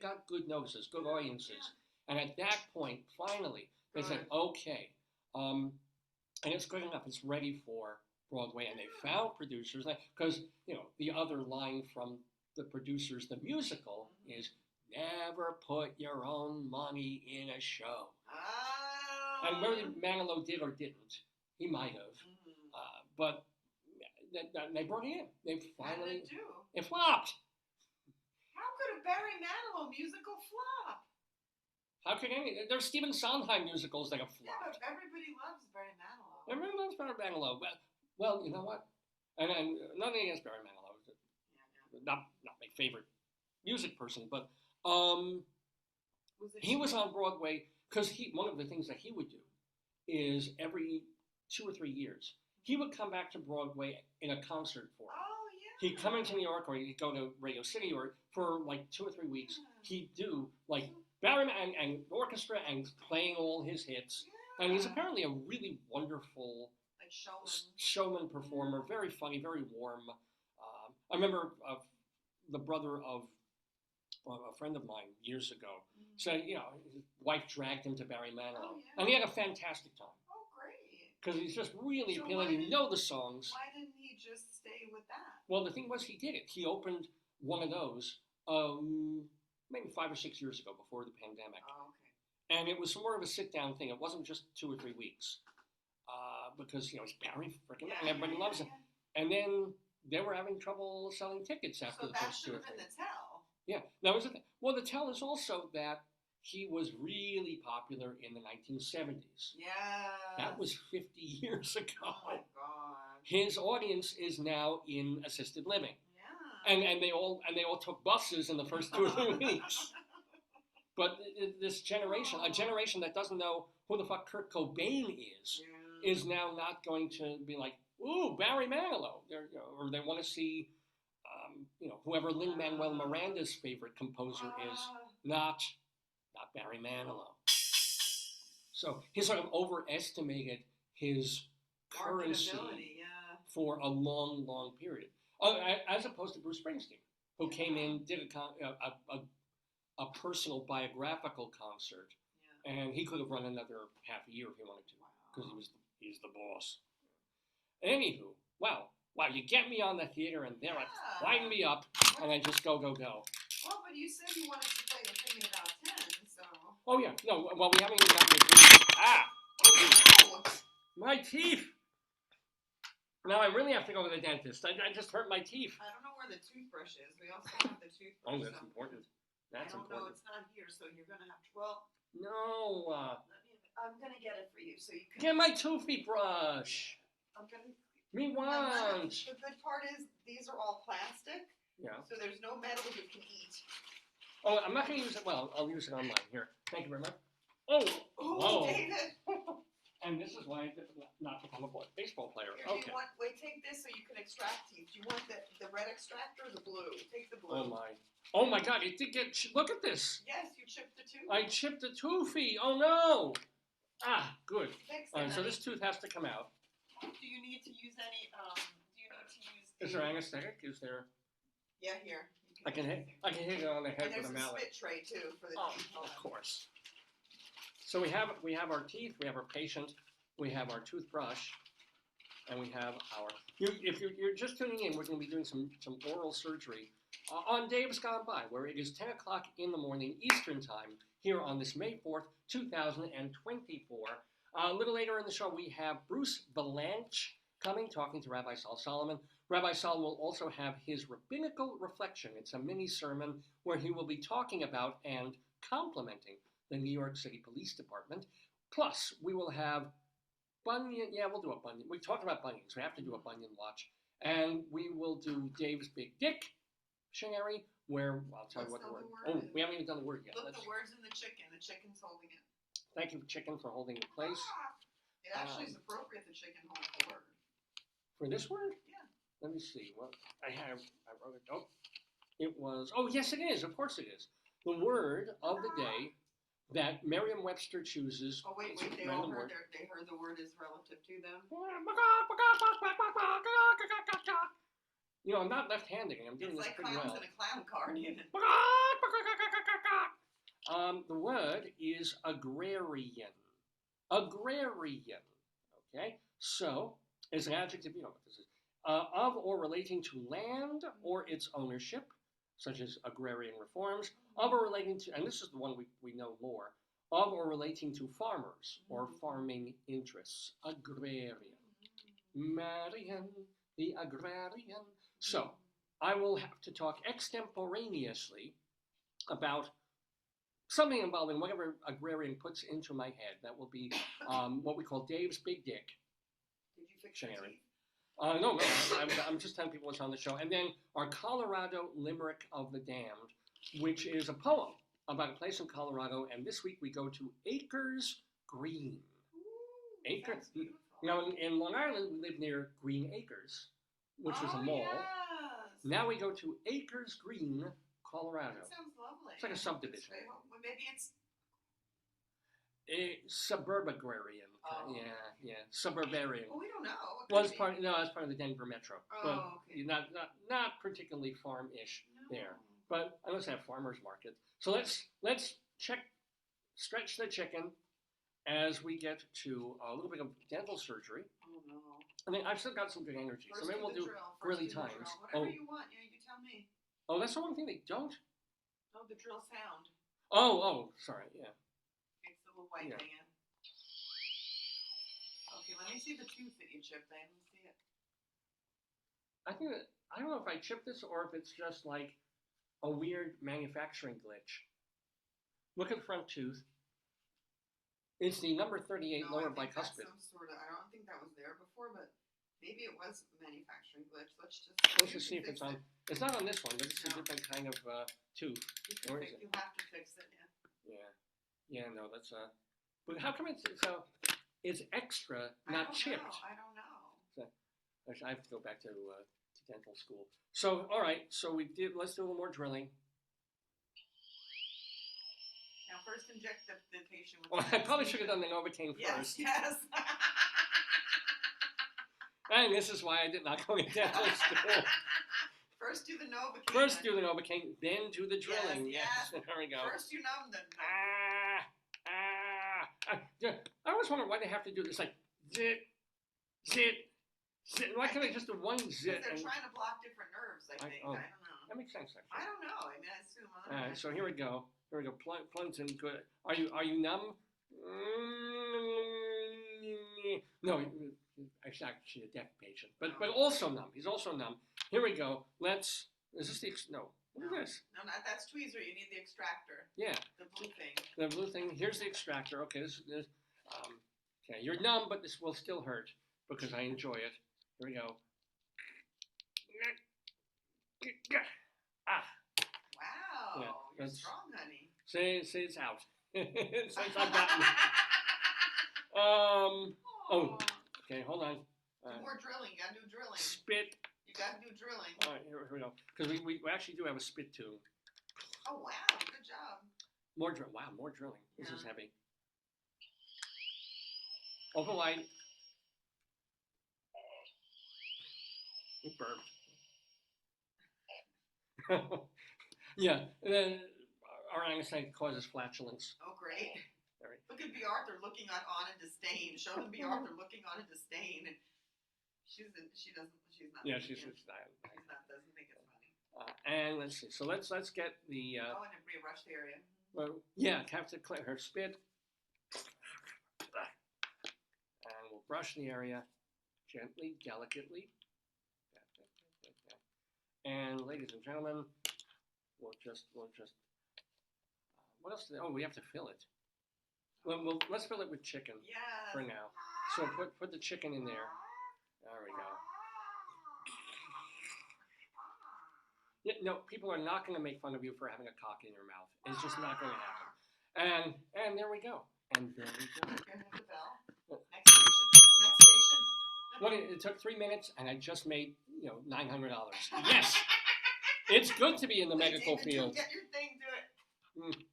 got good noses, good audiences. And at that point, finally, they said, okay, and it's good enough. It's ready for Broadway. And they found producers, because, the other line from the producers, the musical, is never put your own money in a show. And whether Manilow did or didn't, he might have. But they brought it in. They finally. How did it do? It flopped. How could a Barry Manilow musical flop? How could there's Stephen Sondheim musicals that have flopped. Yeah, but everybody loves Barry Manilow. Everyone loves Barry Manilow. Well, you know what? And nothing against Barry Manilow. Not my favorite music person, but he was on Broadway because one of the things that he would do is every 2 or 3 years he would come back to Broadway in a concert form. Oh yeah. He'd come into New York, or he'd go to Radio City, or for 2 or 3 weeks he'd do Barry and orchestra and playing all his hits. Yeah. And he's apparently a really wonderful showman performer, very funny, very warm. I remember the brother of a friend of mine years ago said, his wife dragged him to Barry Manilow. And he had a fantastic time. Oh, great. because he's just really So appealing. why You didn't- know the songs. Why didn't he just stay with that? Well, the thing was, he did it. He opened one of those maybe 5 or 6 years ago, before the pandemic. Oh, okay. And it was more of a sit-down thing. It wasn't just 2 or 3 weeks. Because, it's Barry freaking and everybody loves him. And then they were having trouble selling tickets after So the that first 2 should or have 3. been the tell. Yeah, that was the thing. Well, the tell is also that he was really popular in the 1970s. Yeah. That was 50 years ago. Oh my god. His audience is now in assisted living. Yeah. And they all took buses in the first 2 or 3 weeks. But this generation, a generation that doesn't know who the fuck Kurt Cobain is now not going to be like, ooh, Barry Manilow. Or they want to see, whoever Lin-Manuel Miranda's favorite composer is, not Barry Manilow. So he sort of overestimated his currency Marketability, yeah. for a long, long period. As opposed to Bruce Springsteen, who came in, did a personal biographical concert, and he could have run another half a year if he wanted to, because he's the boss. Anywho, wow, you get me on the theater, and there I wind me up, and I just go. Well, but you said you wanted to play the thing in about 10, so. Oh yeah, no, well we haven't even gotten to Oh, my teeth. Now I really have to go to the dentist. I just hurt my teeth. I don't know where the toothbrush is. We also have the toothbrush. Oh, that's important. That's I don't important. know, it's not here, so you're gonna have to. Well, No. I'm gonna get it for you, so you can. Get my toothy brush. I'm gonna. Me No, want. the good part is these are all plastic, Yeah. so there's no metal you can eat. Oh, I'm not going to use it. Well, I'll use it online. Here. Thank you very much. Oh. Oh, Whoa. David. And this is why I did not become a baseball player. Here, do Okay. you want? Wait, take this so you can extract teeth. Do you want the red extract or the blue? Take the blue. Oh my God! It did get. Look at this. Yes, you chipped the tooth. I chipped a toothy. Oh no. Ah, good. Fix it, All right, so honey. this tooth has to come out. Do you need to use any? Do you need to use? Is there anesthetic? Is there? Yeah, here. You I can hit it on the head And with there's a a mallet. spit tray too for the Oh, teeth. of course. So we have our teeth, we have our patient, we have our toothbrush, and we have our. If you're just tuning in, we're going to be doing some oral surgery on Dave's Gone By, where it is 10 o'clock in the morning Eastern Time here on this May 4th, 2024. A little later in the show, we have Bruce Vilanch coming, talking to Rabbi Sol Solomon. Rabbi Sol will also have his Rabbinical Reflection. It's a mini sermon where he will be talking about and complimenting the New York City Police Department. Plus, we will have Bunion. Yeah, we'll do a Bunion. We talked about Bunions. We have to do a Bunion Watch. And we will do Dave's Big Dick Shinari, where I'll tell you what the word. Oh, we haven't even done the word yet. Look, the word's in the chicken. The chicken's holding it. Thank you, Chicken, for holding the place. It actually is appropriate the chicken holds the word. For this word? Yeah. Let me see. What I wrote it. Oh, it was. Oh, yes, it is. Of course, it is. The word of the day that Merriam-Webster chooses. Oh wait, it's a they all random heard word. they heard the word is relative to them. I'm not left-handed. I'm doing It's this like pretty clowns well. in a clown car. Even. The word is agrarian. Agrarian. Okay? So, it's an adjective, you know what this is. Of or relating to land or its ownership, such as agrarian reforms, of or relating to, and this is the one we know more, of or relating to farmers or farming interests. Agrarian. Marian, the agrarian. So, I will have to talk extemporaneously about something involving whatever agrarian puts into my head. That will be what we call Dave's Big Dick. Did you fix your Shinari. teeth? No, I'm just telling people what's on the show. And then our Colorado Limerick of the Damned, which is a poem about a place in Colorado. And this week we go to Acres Green. Ooh, Acres. sounds beautiful. In Long Island, we live near Green Acres, which was a mall. Yes. Now we go to Acres Green, Colorado. That sounds lovely. It's like a subdivision. Well, maybe it's. A suburb-agrarian. Oh. Yeah. Suburbarian. Well, we don't know. It Well, could it's be. part of the Denver Metro. Oh, But okay. not particularly farm-ish No. there. But I must have farmers market. So let's stretch the chicken as we get to a little bit of dental surgery. Oh no. I mean, I've still got some good energy, so maybe we'll do Greeley Times. Whatever you want, you tell me. Oh, that's the one thing they don't? Oh, the drill sound. Oh, sorry, yeah. It's the little white thing in. Okay, let me see the tooth that you chipped. I didn't see it. I think that, I don't know if I chipped this or if it's just like a weird manufacturing glitch. Look at the front tooth. It's the number 38 lower bicuspid. I don't think that was there before, but maybe it was a manufacturing glitch. Let's just See if it's on. It's not on this one, but it's a different kind of tooth. You have to fix it, yeah. Yeah, no, that's but how come it's extra, not chipped? I don't know. I have to go back to dental school. So, all right, so let's do a little more drilling. Now, first inject the patient with I probably should have done the Novocaine first. Yes. And this is why I did not go to dental school. First do the Novocaine. Then do the drilling. Yes. There we go. First you numb the I always wonder why they have to do this, like, zit, zit, zit. Why can't they just do one zit? They're trying to block different nerves, I think. I don't know. That makes sense, actually. I don't know. I mean, I assume. All right, so here we go. Plunge in. Good. Are you numb? No, actually a deaf patient, but also numb. He's also numb. Here we go. Is this the no? What is this? No, that's tweezer. You need the extractor. Yeah. The blue thing. The blue thing. Here's the extractor. Okay, okay, you're numb, but this will still hurt because I enjoy it. Here we go. Wow. Yeah, you're strong, honey. Say it's out. Since I've gotten. Okay, hold on. More drilling. You gotta do drilling. Spit. You gotta do drilling. All right, here we go. Because we actually do have a spit tube. Oh wow, good job. More drilling. Wow, more drilling. This is heavy. Open wide. It burped. Yeah. And then our anesthetic causes flatulence. Oh great. Look at B. Arthur looking on in disdain. Show him B. Arthur looking on in disdain. She's not. Yeah, she's not. Doesn't think it's funny. And let's see. So let's get the. And brush the area. Well, yeah, have to clear her spit. And we'll brush the area gently, delicately. And ladies and gentlemen, we'll just. What else? We have to fill it. Well, let's fill it with chicken. Yeah. For now. So put the chicken in there. There we go. Yeah, no, people are not going to make fun of you for having a cock in your mouth. It's just not going to happen. And there we go. And there we go. Next station. Well, it took 3 minutes, and I just made $900. Yes, it's good to be in the medical field. Get your thing, do it.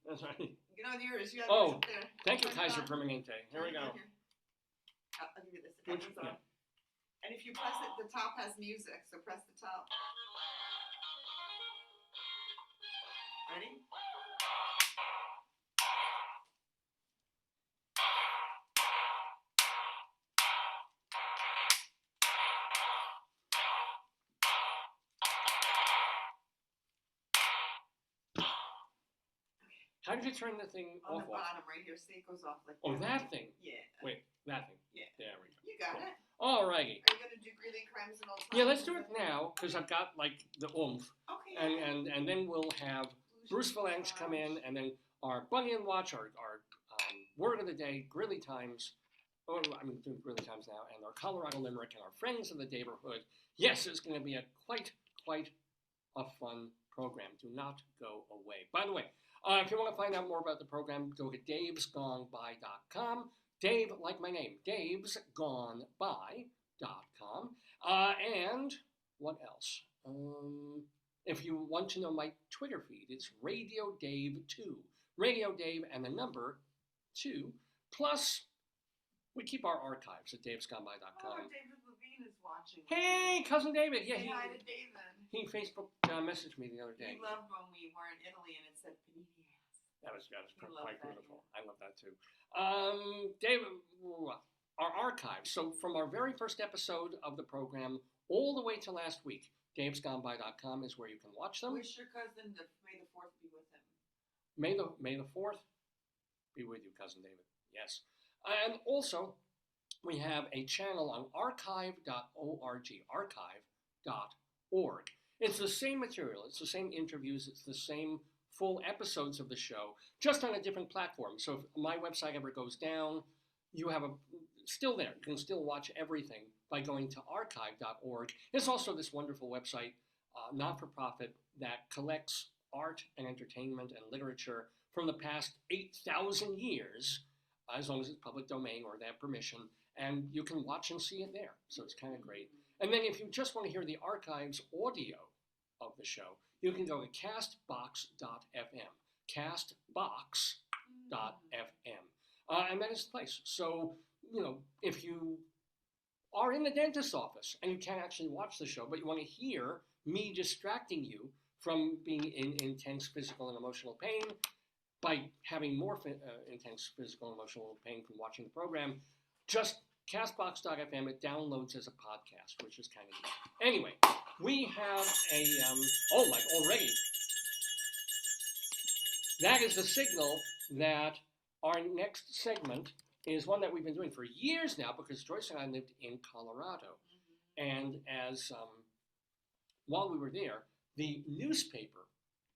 That's right. Get on yours. You have yours up there. Thank you, Kaiser Permanente. Here we go. I'll give you this. And if you press it, the top has music, so press the top. Ready? How did you turn the thing on off? The bottom right here. See, it goes off like that. Oh, that thing? Yeah. Wait, that thing? Yeah. There we go. You got it. All righty. Are you going to do Greeley Crimes and Old Times? Yeah, let's do it now, because I've got, like, the oomph. Okay. And then we'll have Bruce Vilanch come in, and then our Bunion Watch, our Word of the Day, Greeley Times, I'm doing Greeley Times now, and our Colorado Limerick, and our friends in the Daverhood. Yes, it's going to be a quite a fun program. Do not go away. By the way, if you want to find out more about the program, go to davesgoneby.com. Dave, like my name, davesgoneby.com. And what else? If you want to know my Twitter feed, it's Radio Dave 2. Radio Dave and the number 2. Plus, we keep our archives at davesgoneby.com. Oh, David Levine is watching. Hey, cousin David. Yeah, Say hi to David. He Facebook messaged me the other day. He loved when we were in Italy and it said paninis. That was quite beautiful. I love that too. David, our archives. So from our very first episode of the program all the way to last week, davesgoneby.com is where you can watch them. Wish your cousin May the 4th be with him. May the 4th be with you, Cousin David. Yes. And also, we have a channel on archive.org, archive.org. It's the same material, it's the same interviews, it's the same full episodes of the show, just on a different platform. So if my website ever goes down, you have still there. You can still watch everything by going to archive.org. There's also this wonderful website, not-for-profit, that collects art and entertainment and literature from the past 8,000 years, as long as it's public domain or they have permission, and you can watch and see it there. So it's kind of great. And then if you just want to hear the archives audio of the show, you can go to castbox.fm, castbox.fm, and that is the place. So, if you are in the dentist's office and you can't actually watch the show, but you want to hear me distracting you from being in intense physical and emotional pain by having more intense physical and emotional pain from watching the program, just castbox.fm, it downloads as a podcast, which is kind of neat. Anyway, we have already. That is the signal that our next segment is one that we've been doing for years now, because Joyce and I lived in Colorado. And while we were there, the newspaper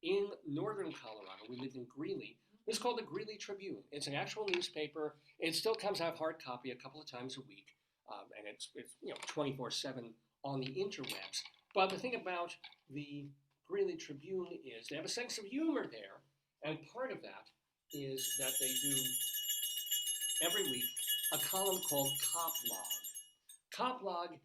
in northern Colorado, we lived in Greeley, it's called the Greeley Tribune. It's an actual newspaper. It still comes out hard copy a couple of times a week, and it's 24/7 on the interwebs. But the thing about the Greeley Tribune is they have a sense of humor there, and part of that is that they do every week a column called Cop Log. Cop Log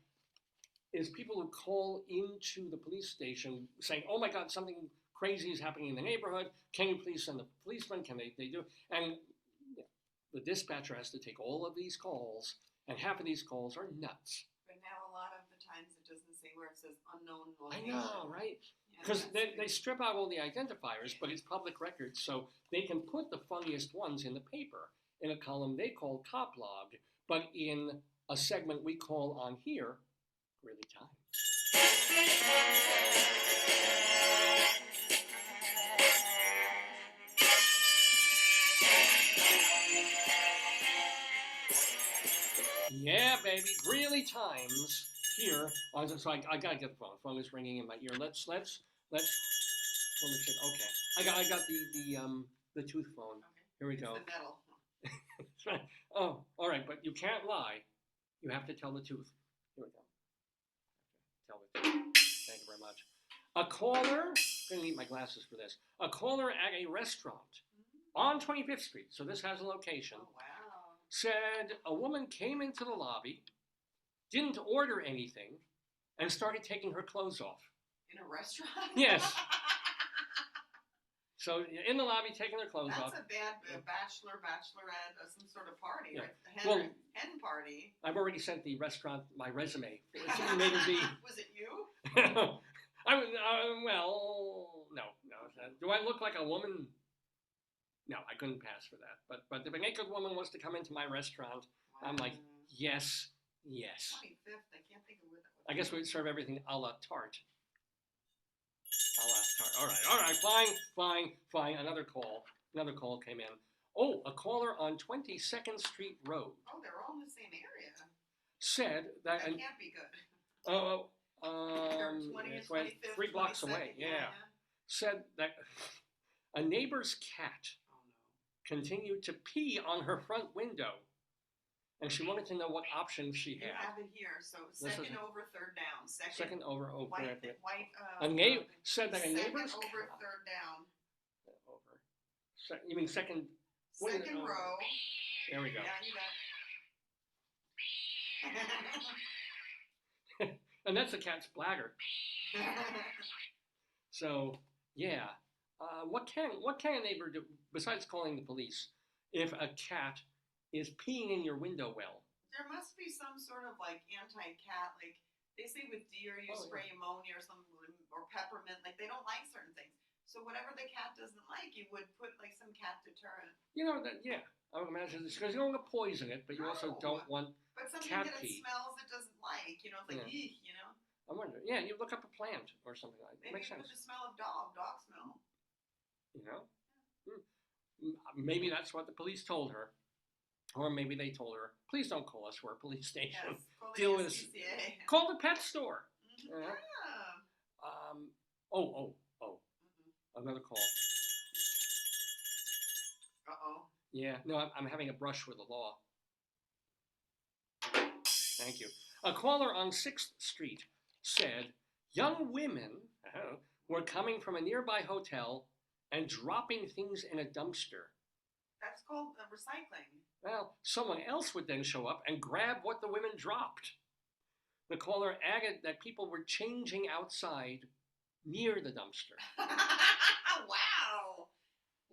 is people who call into the police station saying, "Oh my God, something crazy is happening in the neighborhood. Can you please send the policeman?" Can they do? And the dispatcher has to take all of these calls, and half of these calls are nuts. But now a lot of the times it doesn't say where, it says unknown I location. know, right? Yeah, Because that's they strip out all the identifiers, but it's public record, so they can put the funniest ones in the paper in a column they call Cop Log, but in a segment we call on here, Greeley Times. Yeah, baby, Greeley Times here. So I gotta get the phone. The phone is ringing in my ear. Let's pull the shit. Okay, I got the tooth phone. Okay. Here we It's go. the metal. That's right. Oh, all right, but you can't lie. You have to tell the truth. Here we go. Tell the truth. Thank you very much. A caller. I'm gonna need my glasses for this. A caller at a restaurant on 25th Street. So this has a location. Oh, wow. Said a woman came into the lobby, didn't order anything, and started taking her clothes off. In a restaurant? Yes. So in the lobby, taking their clothes off. That's a bad bachelor, bachelorette, some sort of party, Yeah. right? A hen party. I've already sent the restaurant my resume. Was it you? Well, no. Do I look like a woman? No, I couldn't pass for that. But if a naked woman wants to come into my restaurant, I'm like, yes. 25th, I can't think of what that was. I guess we'd serve everything a la tarte. A la tarte. All right. Fine. Another call came in. Oh, a caller on 22nd Street Road. Oh, they're all in the same area. Said that. That can't be good. It's 3 blocks away. Yeah. Said that a neighbor's cat continued to pee on her front window, and she wanted to know what options she You had. have it here. So second over, third down. Second over. White. Said that a neighbor's second over, third down. Over. You mean second? Second row. There we go. Yeah, you got. And that's the cat's bladder. So yeah, what can a neighbor do besides calling the police if a cat is peeing in your window well? There must be some sort of like anti-cat, like they say with deer you spray ammonia or something, or peppermint, like they don't like certain things. So whatever the cat doesn't like, you would put like some cat deterrent. Yeah. I would imagine it's because you don't want to poison it, but you also No. don't want. But something Cat that it pee. smells it doesn't like, it's like, Yeah. eek, I wonder. Yeah, you look up a plant or something like that. Maybe Makes even sense. the smell of dog smell. You know. Maybe that's what the police told her, or maybe they told her, "Please don't call us. We're a police station. Yes, call the Deal with SPCA. Call the pet store." Mhm. Yeah. Yeah. Oh. Mhm. Another call. Uh-oh. Yeah. No, I'm having a brush with the law. Thank you. A caller on 6th Street said young women were coming from a nearby hotel and dropping things in a dumpster. That's called recycling. Well, someone else would then show up and grab what the women dropped. The caller added that people were changing outside near the dumpster. Wow.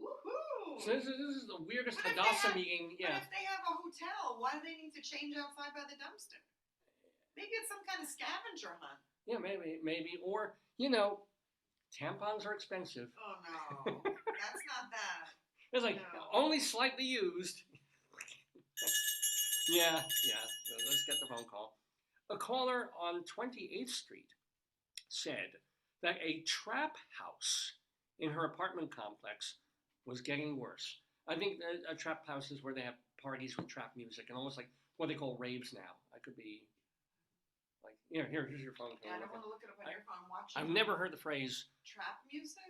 Woohoo. So this is the weirdest What if they Hadassah have- meeting. But Yeah. if they have a hotel, why do they need to change outside by the dumpster? Maybe it's some kind of scavenger hunt. Yeah, maybe. Or, tampons are expensive. Oh no, that's not that. It's like, No. only slightly used. Yeah. Let's get the phone call. A caller on 28th Street said that a trap house in her apartment complex was getting worse. I think a trap house is where they have parties with trap music and almost like what they call raves now. I could be like, here's your phone. Yeah, I don't want to look it up on your phone. I'm watching. I've never heard the phrase, Trap music?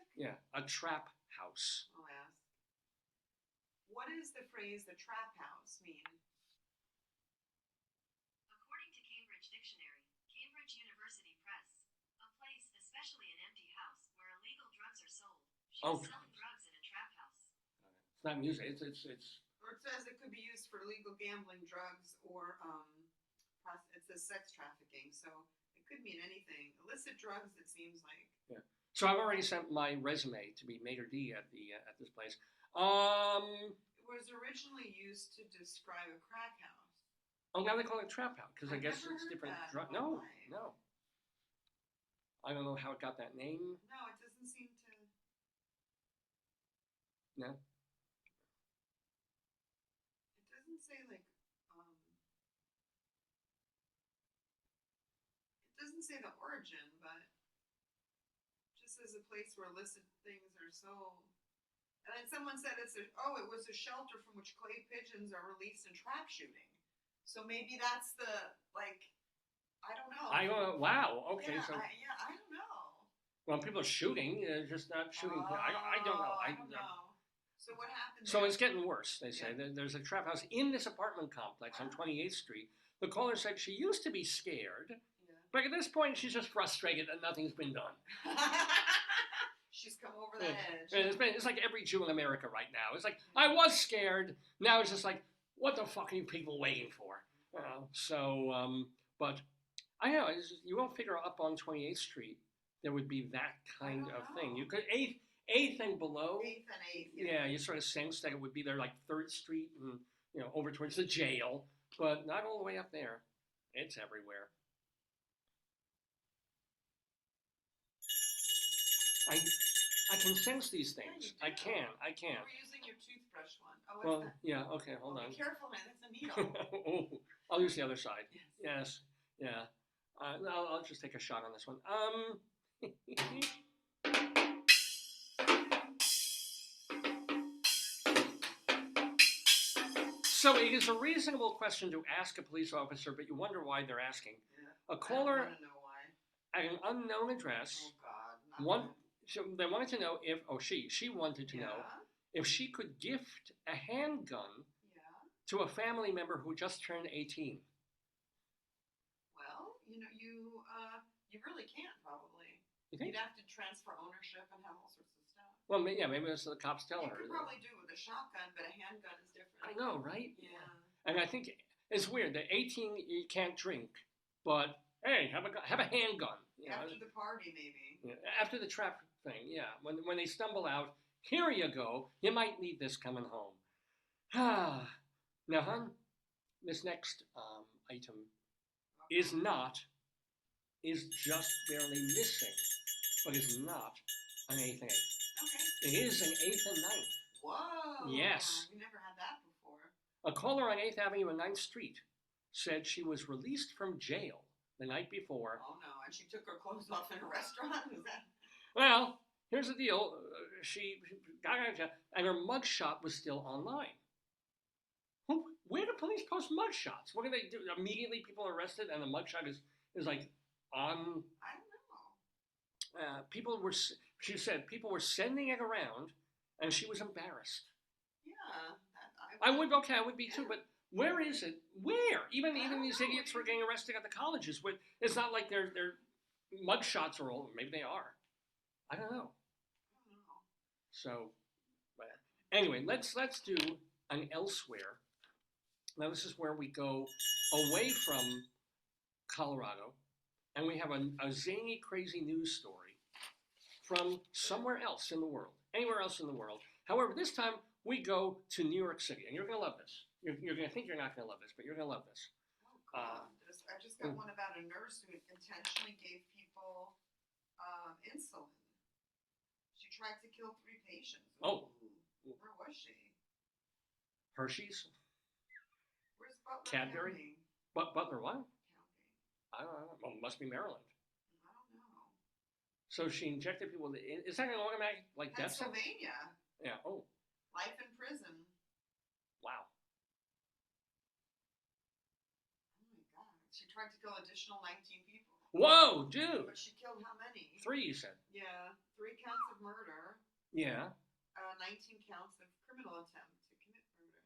a trap house. I'll ask. What does the phrase "the trap house" mean? According to Cambridge Dictionary, Cambridge University Press, a place, especially an empty house, where illegal drugs are sold. She Oh, was selling drugs in a trap house. It's not music. It's Or it says it could be used for illegal gambling, drugs, or it says sex trafficking. So it could mean anything. Illicit drugs, it seems like. yeah. So I've already sent my resume to be maitre d' at this place. It was originally used to describe a crack house. Oh, now they call it trap house because I I've guess never it's heard different. that in my No. life. I don't know how it got that name. No, it doesn't seem to. No. It doesn't say like. It doesn't say the origin, but it just says a place where illicit things are sold. And then someone said it was a shelter from which clay pigeons are released in trap shooting. So maybe that's I don't know. Wow. Okay. Yeah, So I don't know. when people are shooting, they're just not shooting. I don't know. I don't know. So what happened? So there? it's getting worse. They say there's a trap house in this apartment complex on 28th Street. The caller said she used to be scared, but at this point she's just frustrated that nothing's been done. She's come over the edge. And it's like every Jew in America right now. It's like, I was scared. Now it's just like, what the fuck are you people waiting for? But I know, you won't figure up on 28th Street there would be that kind of thing. You could, 8th and below. 8th and 8th. Yeah, you sort of sense that it would be there like 3rd Street and, over towards the jail, but not all the way up there. It's everywhere. I can sense these things. I can. We're using your toothbrush one. Oh, what's Well, that? yeah, okay, hold on. Be careful, man. That's a needle. Oh, I'll use the other side. Yes. Yes, yeah. I'll just take a shot on this one. So it is a reasonable question to ask a police officer, but you wonder why they're asking. Yeah. A caller I don't know why. at an unknown address. Oh God. They wanted to know if, she wanted to know if she could gift a handgun to a family member who just turned 18. Well, you really can't probably. You think? You'd have to transfer ownership and have all sorts of stuff. Well, yeah, maybe that's what the cops tell You her. could probably do it with a shotgun, but a handgun is different. I know, right? Yeah. And I think it's weird that 18 you can't drink, but hey, have a handgun. After the party, maybe. Yeah, after the trap thing, yeah. When they stumble out, here you go. You might need this coming home. Now, hon, this next item is just barely missing, but is not an 8th and 8th. Okay. It is an 8th and 9th. Whoa. Yes. We never had that before. A caller on 8th Avenue and 9th Street said she was released from jail the night before. Oh no, and she took her clothes off in a restaurant? Is that? Well, here's the deal. She got out of jail, and her mugshot was still online. Where do police post mugshots? What do they do? Immediately people are arrested and the mugshot is like on. I don't know. She said people were sending it around and she was embarrassed. Yeah. I would be too, but where is it? Where? Even these idiots were getting arrested at the colleges. It's not like their mugshots are all, maybe they are. I don't know. So, anyway, let's do an elsewhere. Now this is where we go away from Colorado, and we have a zany, crazy news story from somewhere else in the world, anywhere else in the world. However, this time we go to New York City, and you're going to love this. You're going to think you're not going to love this, but you're going to love this. Oh, God. I just got one about a nurse who intentionally gave people insulin. She tried to kill 3 patients. Oh. Where was she? Hershey's? Where's Butler Cadbury? County? Butler what? County. I don't know. Well, it must be Maryland. I don't know. So she injected people with is that an automatic death sentence? Pennsylvania. Yeah. Oh. Life in prison. Wow. Oh my God. She tried to kill additional 19 people. Whoa, dude. But she killed how many? 3, you said. Yeah. 3 counts of murder. Yeah. 19 counts of criminal attempt to commit murder.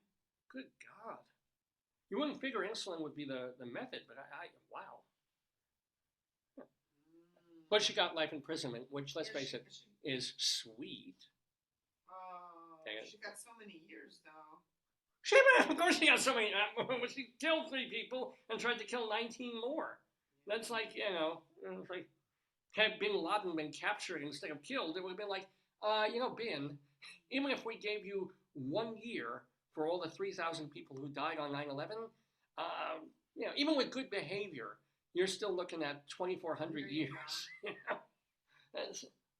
Good God. You wouldn't figure insulin would be the method, but I wow. Huh. But she got life imprisonment, which, let's face it, is sweet. Oh, she got so many years, though. Of course she got so many. She killed 3 people and tried to kill 19 more. That's like, it's like, had Bin Laden been captured instead of killed, it would have been like, Bin, even if we gave you 1 year for all the 3,000 people who died on 9/11, even with good behavior, you're still looking at 2,400 years.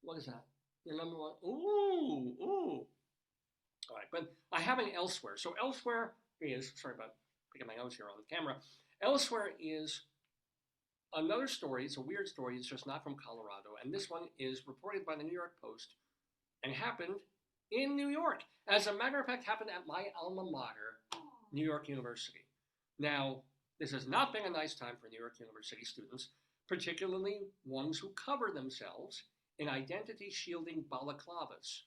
What is that? The number one? Ooh. All right, but I have an elsewhere. So elsewhere is, sorry about picking my nose here on the camera. Elsewhere is another story. It's a weird story. It's just not from Colorado. And this one is reported by the New York Post and happened in New York. As a matter of fact, happened at my alma mater, New York University. Now, this has not been a nice time for New York University students, particularly ones who cover themselves in identity-shielding balaclavas.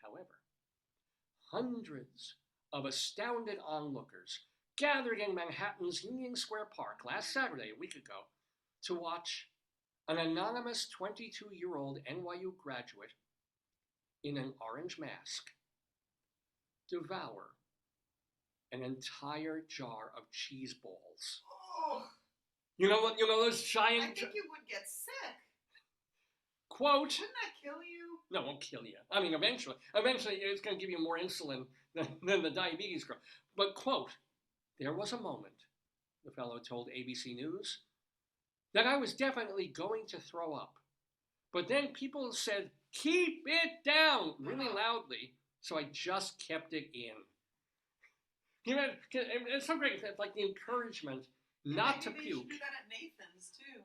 However, hundreds of astounded onlookers gathered in Manhattan's Union Square Park last Saturday, a week ago, to watch an anonymous 22-year-old NYU graduate in an orange mask devour an entire jar of cheese balls. Oh. You know what? You know those giant. I think you would get sick. Quote. Wouldn't that kill you? No, it won't kill you. I mean, eventually it's going to give you more insulin than the diabetes girl. But quote, there was a moment, the fellow told ABC News, that I was definitely going to throw up. But then people said, keep it down, really loudly, so I just kept it in. It's so great. It's like the encouragement not to puke. Maybe they should do that at Nathan's, too.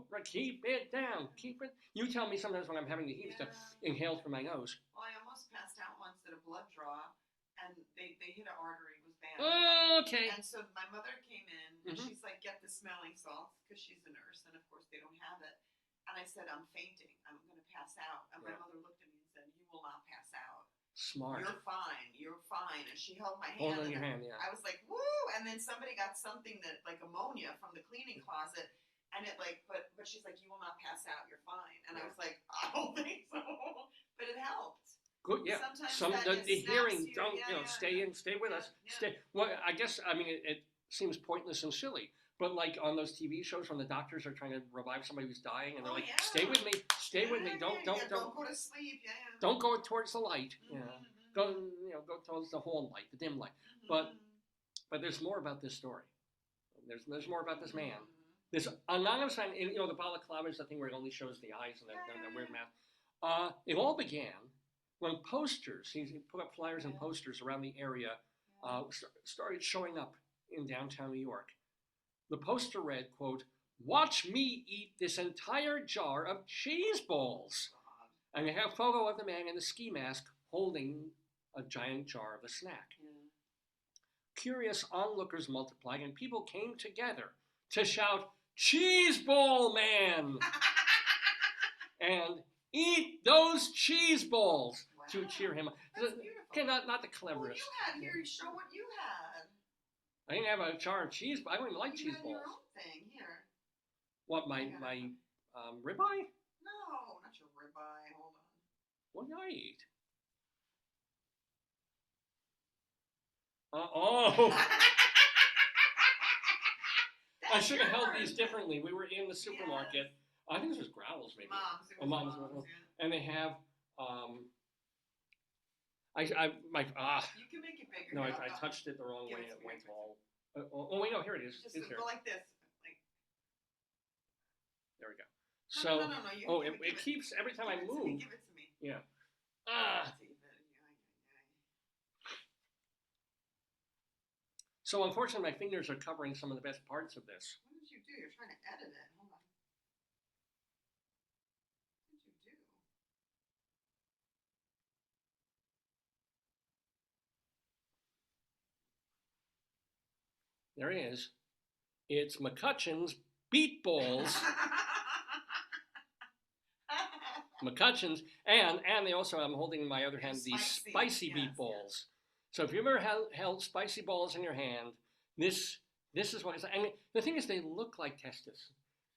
Right, keep it down, keep it. You tell me sometimes when I'm having the heat to inhale through my nose. Well, I almost passed out once at a blood draw, and they hit an artery, it was bad. Oh, okay. And so my mother came in, and she's like, get the smelling salts, because she's a nurse, and of course they don't have it. And I said, I'm fainting, I'm going to pass out. And my mother looked at me and said, you will not pass out. Smart. You're fine. And she held my hand. Hold on your hand, yeah. I was like, woo! And then somebody got something that, like ammonia from the cleaning closet, and it but she's like, you will not pass out, you're fine. And I was like, I don't think so. But it helped. Good, yeah. Sometimes the hearing, you. don't, stay with us. Yeah. Stay. Well, I guess, it seems pointless and silly. But like on those TV shows when the doctors are trying to revive somebody who's dying and they're like, stay with me, don't go to sleep, don't go towards the light, go towards the whole light, the dim light. But there's more about this story. There's more about this man. This anonymous man, the balaclava is the thing where it only shows the eyes and the weird mask. It all began when posters, he put up flyers and posters around the area started showing up in downtown New York. The poster read, quote, "Watch me eat this entire jar of cheese balls." And they have a photo of the man in the ski mask holding a giant jar of the snack. Yeah. Curious onlookers multiplied, and people came together to shout, "Cheese ball man!" and "Eat those cheese balls!" to cheer him up. That's beautiful. Okay, not the Well, cleverest. you had here, show what you had. I didn't have a jar of cheese, but I don't even like You cheese had balls. your own thing here. What, my ribeye? No, not your ribeye. Hold on. What did I eat? Oh! I should have held these differently. We were in the supermarket. I think this was Growl's, maybe. Mom's. It was Mom's. Mom's, yeah. And they have, You can make it bigger. no, Here, I I'll- touched it the wrong Give way. it It to went me. all. Oh, wait, no, here it is. Just It's here. go like this. Like, There we go. no, So, no. You oh, give it keeps, every time I give it to me, move. Give it to me. Yeah. Let's see, So unfortunately, my fingers are covering some of the best parts of this. What did you do? You're trying to edit it. Hold on. What did you do? There it is. It's McCutcheon's Beet Balls. McCutcheon's, and they also, I'm holding in my other hand, these spicy beet yes, balls. So if you've ever held spicy balls in your hand, this is what it's like. I mean, the thing is, they look like testes.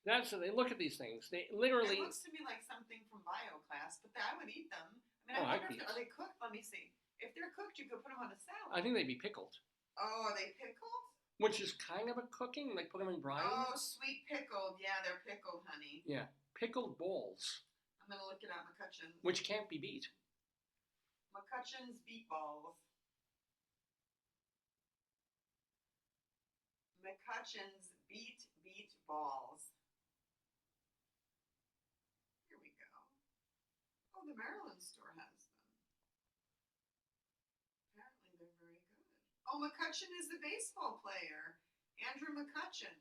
They look at these things. They literally. It looks to me like something from bio class, but I would eat them. I mean, Oh, I I'd wonder eat if are they cooked? Let me see. If they're cooked, you could put them on a salad. I think they'd be pickled. Oh, are they pickled? Which is kind of a cooking, like put them in brine. Oh, sweet pickled. Yeah, they're pickled, honey. Yeah, pickled balls, I'm gonna look it up. McCutcheon's. which can't be beat. McCutcheon's beet balls. McCutcheon's beet balls. Here we go. Oh, the Maryland store has them. Apparently they're very good. Oh, McCutcheon is the baseball player. Andrew McCutcheon.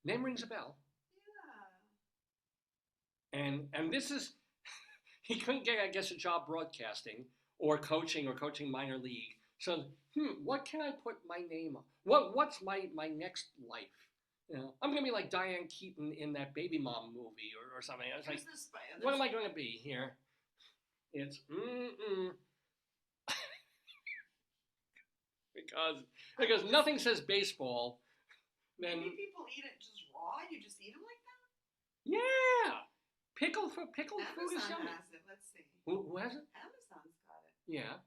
Name rings a bell. Yeah. And this is, he couldn't get, I guess, a job broadcasting or coaching minor league. So, what can I put my name on? What's my next life? You know, I'm gonna be like Diane Keaton in that Baby Mom movie or something. I was like, what am I going to be here? It's because nothing says baseball. Then maybe people eat it just raw. You just eat them like that. yeah, pickled food is Amazon yummy. has it. Let's see. Who has it? Amazon's got it. Yeah.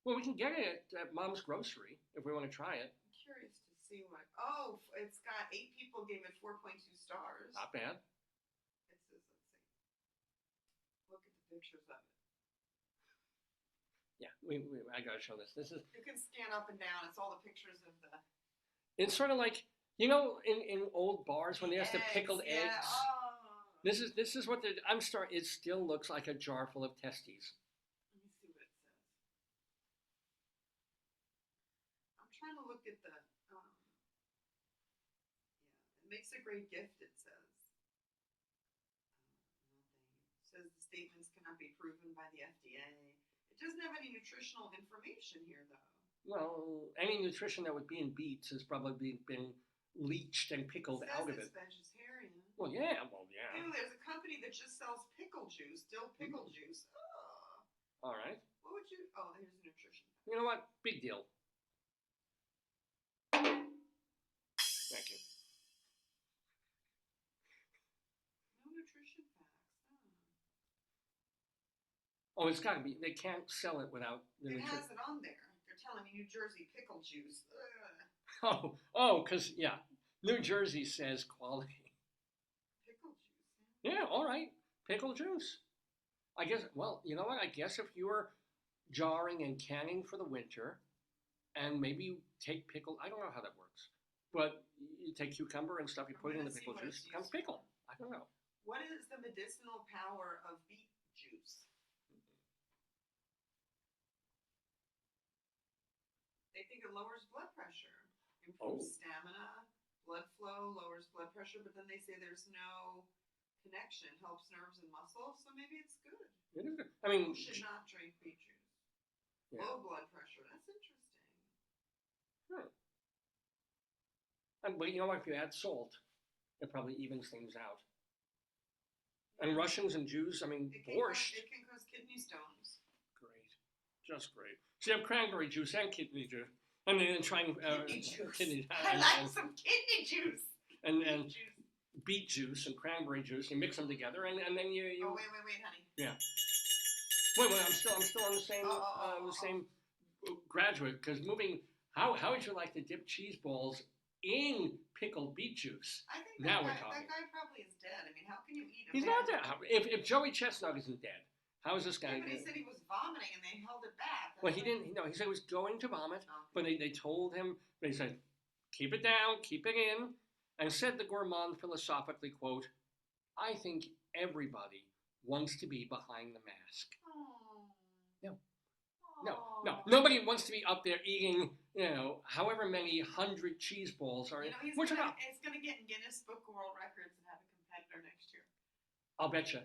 Well, we can get it at Mom's Grocery if we want to try it. I'm curious to see what. Oh, it's got 8 people gave it 4.2 stars. Not bad. It says, let's see. Look at the pictures of it. Yeah, I gotta show this. This is. You can scan up and down. It's all the pictures of the. It's sort of like, you know, in old bars when they have the pickled yeah. eggs. Oh. This is what they're. It still looks like a jar full of testes. Let me see what it says. I'm trying to look at the. Yeah, it makes a great gift. It says. Nothing. It says the statements cannot be proven by the FDA. It doesn't have any nutritional information here, though. Well, any nutrition that would be in beets has probably been leached and pickled out of it. It says it's vegetarian. Well, yeah. Ew, there's a company that just sells pickle juice, dill pickle juice. Oh. All right. What would you? Oh, here's the nutrition. You know what? Big deal. Thank you. No nutrition facts. Oh, it's got to be. They can't sell it without the It nutrition. has it on there. They're telling me New Jersey pickle juice. Ugh. Because yeah, New Jersey says quality. Pickle juice. Yeah, all right. Pickle juice. I guess. Well, you know what? I guess if you were jarring and canning for the winter, and maybe you take pickle. I don't know how that works, but you take cucumber and stuff. You put it in the pickle juice. It becomes pickle. I don't know. What is the medicinal power of beet juice? They think think it lowers blood pressure, Oh. improves stamina, blood flow, lowers blood pressure, but then they say there's no connection, helps nerves and muscles, so maybe it's good. It is good. I mean, You should not drink beet juice. Yeah. Low blood pressure. That's interesting. but you know what? If you add salt, it probably evens things out. And Russians and Jews, I mean, borscht. It can cause kidney stones. Great. Just great. So you have cranberry juice and kidney juice. And then trying Kidney juice. kidney, I like some kidney juice. and Beet juice. beet juice and cranberry juice. You mix them together, and then you. Oh wait, honey. Yeah. Wait. I'm still on the same same graduate because moving. How would you like to dip cheese balls in pickled beet juice? I think Now that we're guy, talking. that guy probably is dead. I mean, how can you eat him? He's not dead. If Joey Chestnut isn't dead, how is this guy? Yeah, but he said he was vomiting and they held it back. Well, he didn't. No, he said he was going to vomit, but they told him. They said, "Keep it down, keep it in," and said the gourmand philosophically, "Quote: I think everybody wants to be behind the mask. No, nobody wants to be up there eating, however many 100 cheese balls are. He's Which gonna get in Guinness Book of World Records and have a competitor next year. I'll bet you.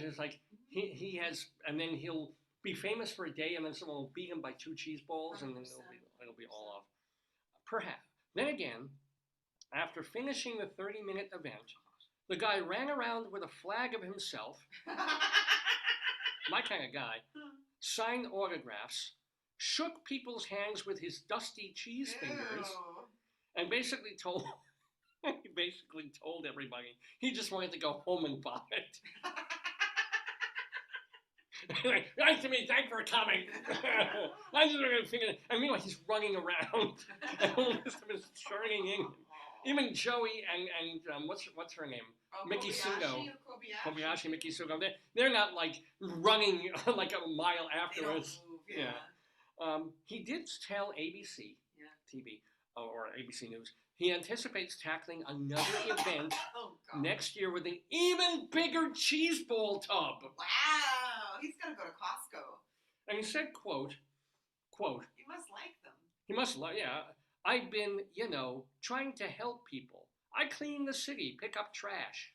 It's like he has, and then he'll be famous for a day, and then someone will beat him by 2 cheese balls, and then it'll be all off. Perhaps. Then again, after finishing the 30-minute event, the guy ran around with a flag of himself, my kind of guy, signed autographs, shook people's hands with his dusty cheese fingers, and basically told everybody he just wanted to go home and vomit. Nice to meet you. Thanks for coming. I just want to figure. And meanwhile, he's running around, and all this stuff is churning in. Even Joey and what's her name? Mickey Sugo. Kobayashi, Mickey Sugo. They're not like running like a mile afterwards. They don't move, yeah. He did tell ABC TV or ABC News he anticipates tackling another event next year with an even bigger cheese ball tub. Wow, he's gonna go to Costco. And he said, quote, he must like them. He must like, I've been, trying to help people. I clean the city, pick up trash.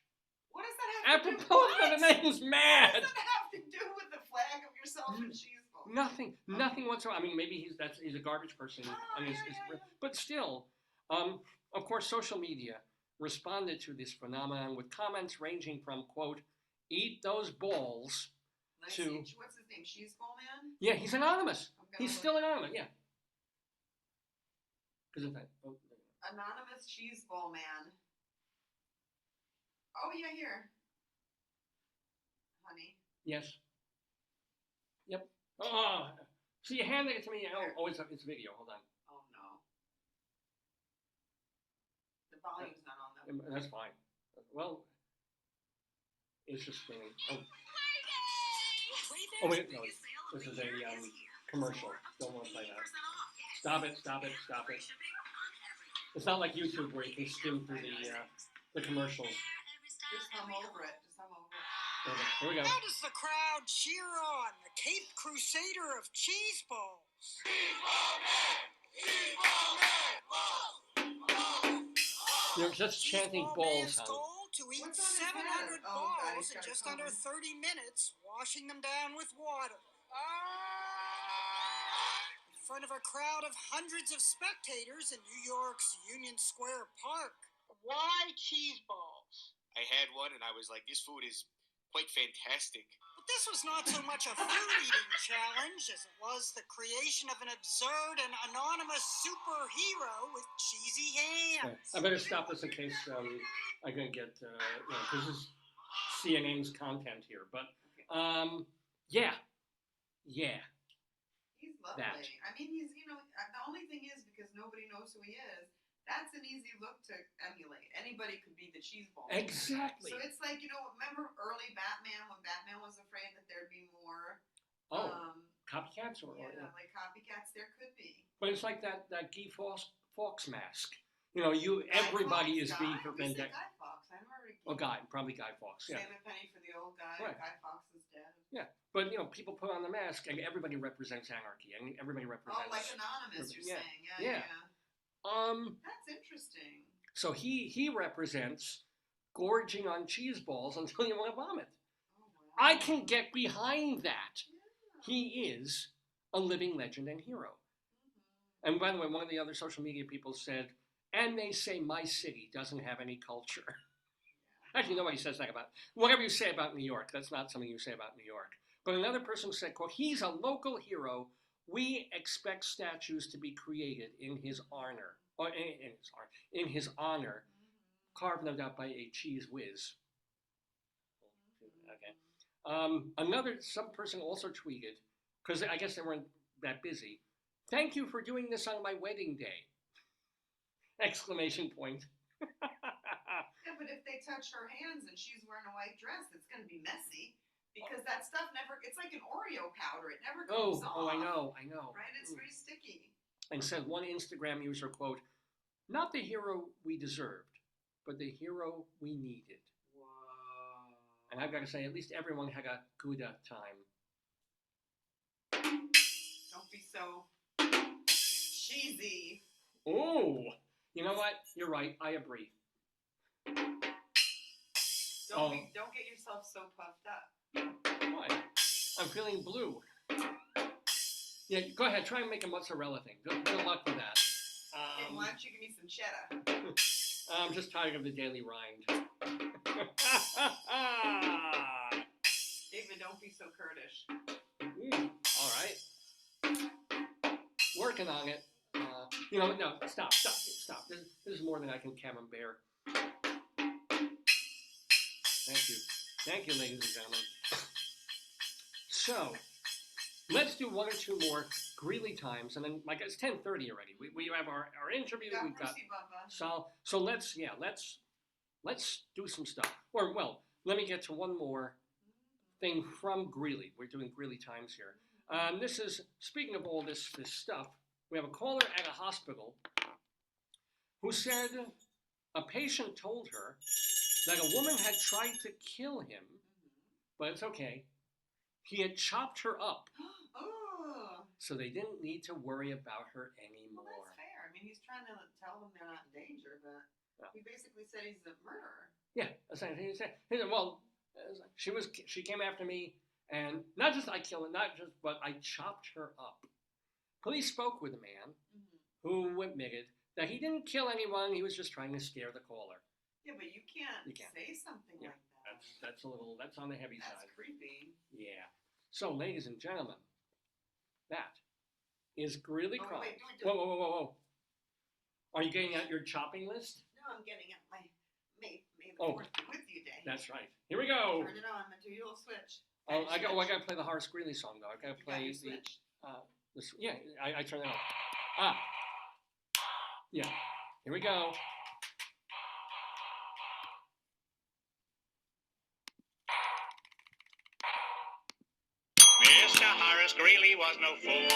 What does that have to do with Apropos, the man's mad. What does that have to do with the flag of yourself and cheese balls? Nothing whatsoever. I mean, maybe he's a garbage person, but still, of course, social media responded to this phenomenon with comments ranging from quote, "Eat those balls," to what's his name, Cheese Ball Man? Yeah, he's anonymous. He's still anonymous. Yeah. Anonymous Cheese Ball Man. Oh yeah, here, honey. Yes. Yep. Oh, so you handed it to me. Oh, it's video. Hold on. Oh no. The volume's not on that. That's fine. Well, it's just spinning. Oh wait, no. This is a commercial. Don't want to play that. Stop it. It's not like YouTube where you can skim through the commercials. Just hum over it. Here we go. How does the crowd cheer on the Cape Crusader of cheese balls? They're just chanting balls, Man's goal to eat 700 balls in just under 30 minutes, washing them down with water. In front of a crowd of hundreds of spectators in New York's Union Square Park. Why cheese balls? I had one and I was like, this food is quite fantastic. But this was not so much a food-eating challenge as it was the creation of an absurd and anonymous superhero with cheesy hands. I better stop this in case I'm going to get, this is CNN's content here. But, yeah. He's lovely. I mean, he's, the only thing is because nobody knows who he is, that's an easy look to emulate. Anybody could be the cheese ball. Exactly. So it's like, remember early Batman when Batman was afraid that there'd be more copycats or like copycats there could be. But it's like that Guy Fawkes mask. Everybody is being prevented. Guy Fawkes. I never creepy. Oh, probably Guy Fawkes. Yeah. Save a penny for the old guy. Right. Guy Fawkes is dead. Yeah, but people put on the mask, and everybody represents anarchy, and everybody represents. Oh, like Anonymous, you're yeah. saying? Yeah. That's interesting. So he represents gorging on cheese balls until you want to vomit. Oh, wow. I can get behind that. Yeah. He is a living legend and hero. Mm-hmm. And by the way, one of the other social media people said, and they say my city doesn't have any culture. Actually, nobody says that about, whatever you say about New York, that's not something you say about New York. But another person said, quote, he's a local hero. We expect statues to be created in his honor, or in his honor, carved no doubt by a cheese whiz. Okay. Some person also tweeted, because I guess they weren't that busy, thank you for doing this on my wedding day. Exclamation point. Yeah, but if they touch her hands and she's wearing a white dress, it's going to be messy because that stuff it's like an Oreo powder. It never comes off. Oh, I know. Right? It's very sticky. And said one Instagram user, quote, not the hero we deserved, but the hero we needed. Whoa. And I've got to say, at least everyone had a good time. Don't be so cheesy. Oh, you know what? You're right. I agree. Don't get yourself so puffed up. Why? I'm feeling blue. Yeah, go ahead. Try and make a mozzarella thing. Good luck with that. And why don't you give me some cheddar? I'm just tired of the daily rind. David, don't be so Kurdish. All right. Working on it. No, stop. This is more than I can camembert. Thank you, ladies and gentlemen. So, let's do one or two more Greeley Times, and then, like, it's 10:30 already. We have our interview. We've got so let's do some stuff. Or, well, let me get to one more thing from Greeley. We're doing Greeley Times here. This is, speaking of all this stuff, we have a caller at a hospital who said a patient told her that a woman had tried to kill him, but it's okay. He had chopped her up. Oh. So they didn't need to worry about her anymore. Well, that's fair. I mean, he's trying to tell them they're not in danger, but he basically said he's a murderer. Yeah, essentially. He said, well, she came after me, and not just I killed her, but I chopped her up. Police spoke with a man who admitted that he didn't kill anyone. He was just trying to scare the caller. Yeah, but you can't say something like that. That's on the heavy side. That's creepy. Yeah. So, ladies and gentlemen, that is Greeley Crimes. Wait. Whoa. Are you getting out your chopping list? No, I'm getting out my May the 4th be with you day. That's right. Here we go. Turn it on. I'm going to do your little switch. Oh, I got to play the Horace Greeley song, though. I got to play switch. I turned it on. Yeah. Here we go. Mr. Horace Greeley was no fool.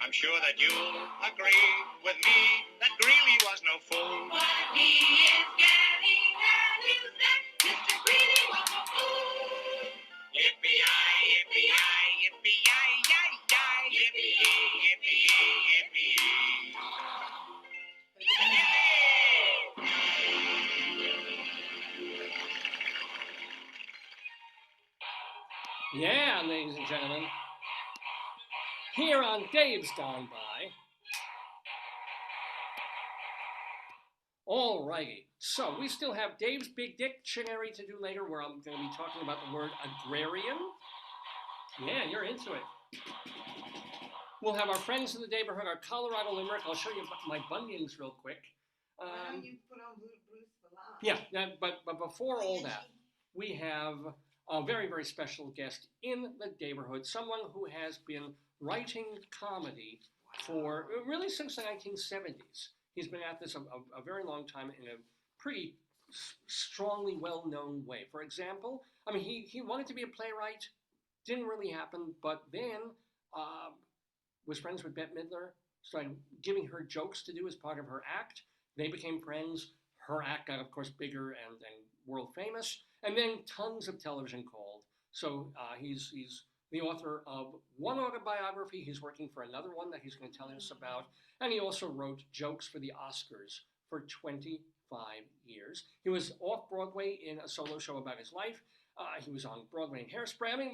I'm sure that you'll agree with me that Greeley was no fool. What he is getting at is that Mr. Greeley was a fool. Yippee-yi, yippee-yi, yippee-yi, yi-yi, yippee-yi, yippee-yi, yippee-yi. Yeah, ladies and gentlemen. Here on Dave's Gone By. Alrighty. So, we still have Dave's Big Dictionary to do later, where I'm going to be talking about the word agrarian. Yeah, you're into it. We'll have our friends in the Daverhood, our Colorado Limerick. I'll show you my bunions real quick. Why don't you put on Bruce Vilanch? Yeah, but before all that, we have a very, very special guest in the Daverhood, someone who has been writing comedy for really since the 1970s. He's been at this a very long time in a pretty strongly well-known way. For example, I mean, he wanted to be a playwright, didn't really happen, but then was friends with Bette Midler, started giving her jokes to do as part of her act. They became friends. Her act got, of course, bigger and world famous, and then tons of television called. So he's the author of one autobiography. He's working for another one that he's going to tell us about, and he also wrote jokes for the Oscars for 25 years. He was off Broadway in a solo show about his life. He was on Broadway in Hairspray. I mean,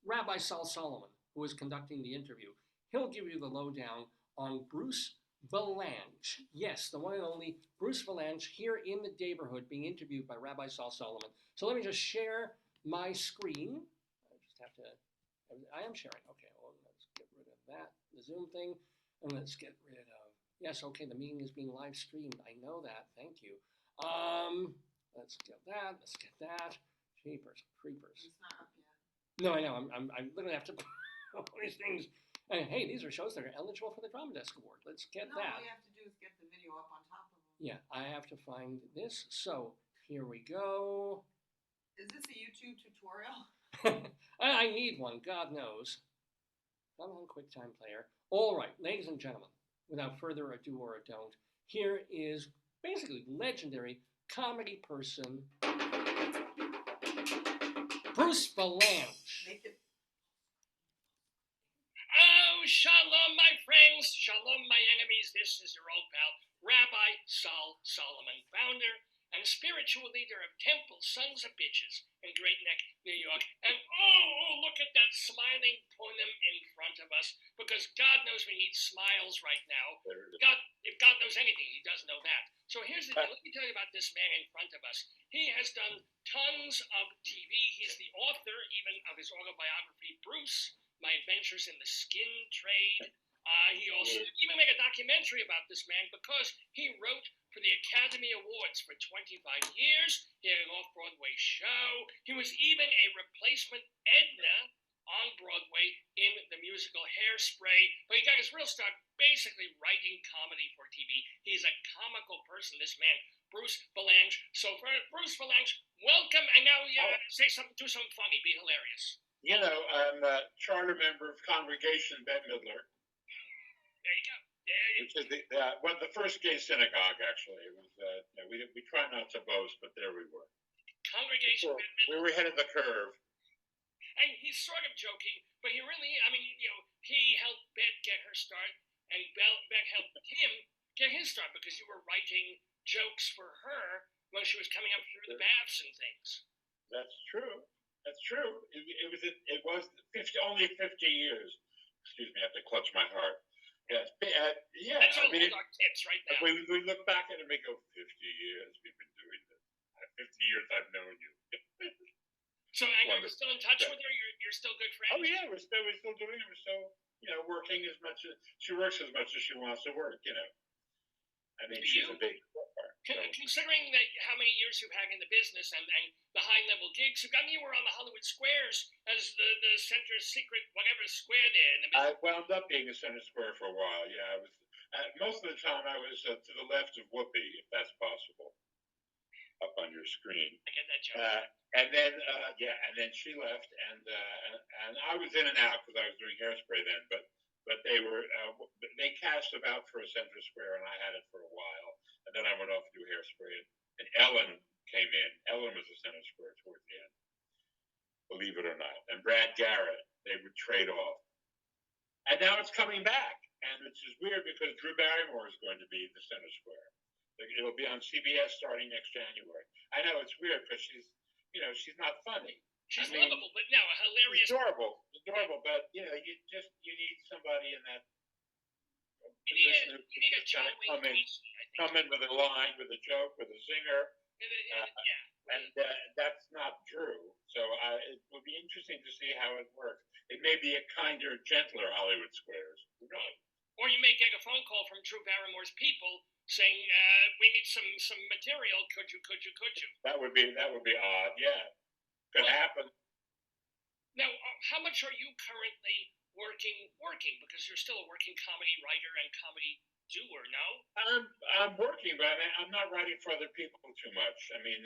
Rabbi Sol Solomon, who was conducting the interview, he'll give you the lowdown on Bruce Vilanch. Yes, the one and only Bruce Vilanch here in the Daverhood being interviewed by Rabbi Sol Solomon. So let me just share my screen. I am sharing. Okay, well, let's get rid of that, the Zoom thing, and let's get rid of, yes, okay, the meeting is being live streamed. I know that, thank you. Let's get that, Jeepers, creepers. It's not up yet. No, I know, I'm literally have to put all these things, and hey, these are shows that are eligible for the Drama Desk Award. Let's get No, that. all you have to do is get the video up on top of them. Yeah, I have to find this, so here we go. Is this a YouTube tutorial? I need one, God knows. Come on, QuickTime Player. All right, ladies and gentlemen, without further ado or a don't, here is basically legendary comedy person, Bruce Vilanch. Make it. Oh, shalom, my friends. Shalom, my enemies. This is your old pal, Rabbi Sol Solomon, founder and spiritual leader of Temple Sons of Bitches in Great Neck, New York. And oh, look at that smiling punim in front of us, because God knows we need smiles right now. If God knows anything, he does know that. So here's the deal. Let me tell you about this man in front of us. He has done tons of TV. He's the author even of his autobiography, Bruce, My Adventures in the Skin Trade. He also even made a documentary about this man because he wrote for the Academy Awards for 25 years. He had an off-Broadway show. He was even a replacement Edna on Broadway in the musical Hairspray. But he got his real start basically writing comedy for TV. He's a comical person, this man, Bruce Vilanch. So for Bruce Vilanch, welcome. And now say something, do something funny, be hilarious. You know, I'm a charter member of Congregation Bette Midler. There you go. Which is the first gay synagogue, actually. It was, we try not to boast, but there we were. Congregation. We were ahead of the curve. And he's sort of joking, but he really, he helped Bette get her start, and Bette helped him get his start because you were writing jokes for her when she was coming up through the baths and things. That's true. That's true. It was only 50 years. Excuse me, I have to clutch my heart. Yes, yeah. That's all our tips right now. We look back at it and we go, 50 years we've been doing this. 50 years I've known you. So, and you're still in touch with her? You're still good friends? Oh, yeah, we're still doing it. We're still, working as much as, she works as much as she wants to work, I mean, she's a big part. Considering that how many years you've had in the business and the high-level gigs, you were on the Hollywood Squares as the center secret, whatever square there in the middle. I wound up being a center square for a while, yeah. I was most of the time I was to the left of Whoopi, if that's possible, up on your screen. I get that joke. And then she left, and I was in and out because I was doing Hairspray then, but they cast about for a center square, and I had it for a while. And then I went off to do Hairspray, and Ellen came in. Ellen was the center square towards the end, believe it or not. And Brad Garrett, they would trade off. And now it's coming back, and it's just weird because Drew Barrymore is going to be the center square. It'll be on CBS starting next January. I know it's weird because she's not funny. She's lovable, but no, a hilarious. Adorable, but you need somebody in that. You need a John Wayne Gacy, I think. Come in with a line, with a joke, with a zinger. Yeah. And that's not Drew. So it will be interesting to see how it works. It may be a kinder, gentler Hollywood Squares. Who knows? Or you may get a phone call from Drew Barrymore's people saying, "We need some material. Could you?" That would be odd. Yeah, could happen. Now, how much are you currently working? Because you're still a working comedy writer and comedy doer, no? I'm working, but I'm not writing for other people too much. I mean,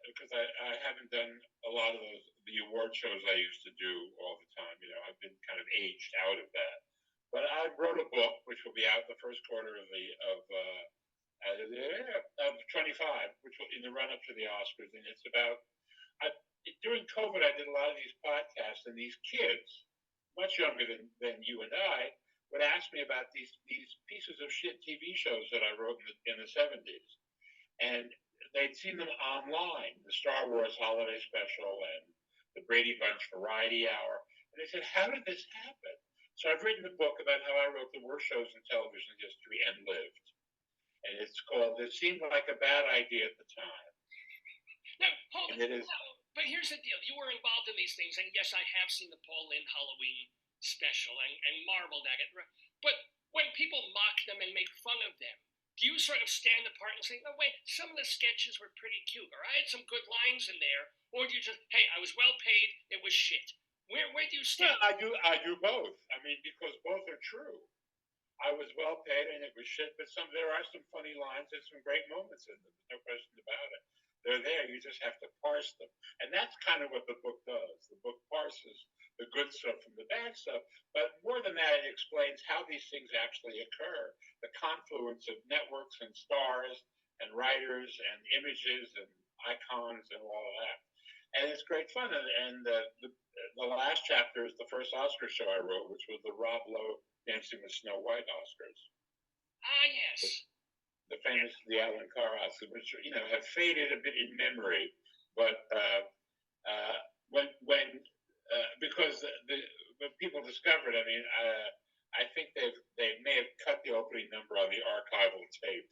because I haven't done a lot of the award shows I used to do all the time. I've been kind of aged out of that. But I wrote a book which will be out the first quarter of 25, which was in the run up to the Oscars, and it's about. During COVID, I did a lot of these podcasts, and these kids, much younger than you and I, would ask me about these pieces of shit TV shows that I wrote in the 70s, and they'd seen them online, the Star Wars Holiday Special and the Brady Bunch Variety Hour, and they said, "How did this happen?" So I've written a book about how I wrote the worst shows in television history and lived. And it's called "It Seemed Like a Bad Idea at the Time." No, hold and it. It is. No, but here's the deal. You were involved in these things, and yes, I have seen the Paul Lynde Halloween special and marveled at it. But when people mock them and make fun of them, do you sort of stand apart and say, "No, wait, some of the sketches were pretty cute, or I had some good lines in there," or do you just, "Hey, I was well paid, it was shit"? Where do you stand? Yeah, I do both. I mean, because both are true. I was well paid and it was shit, but there are some funny lines and some great moments in them. No question about it. They're there. You just have to parse them, and that's kind of what the book does. The book parses the good stuff from the bad stuff, but more than that, it explains how these things actually occur. The confluence of networks and stars and writers and images and icons and all of that, and it's great fun. And the last chapter is the first Oscar show I wrote, which was the Rob Lowe Dancing with Snow White Oscars. Ah, yes. The famous, the Alan Carr Oscars, which have faded a bit in memory, but because when people discovered, I think they may have cut the opening number on the archival tape.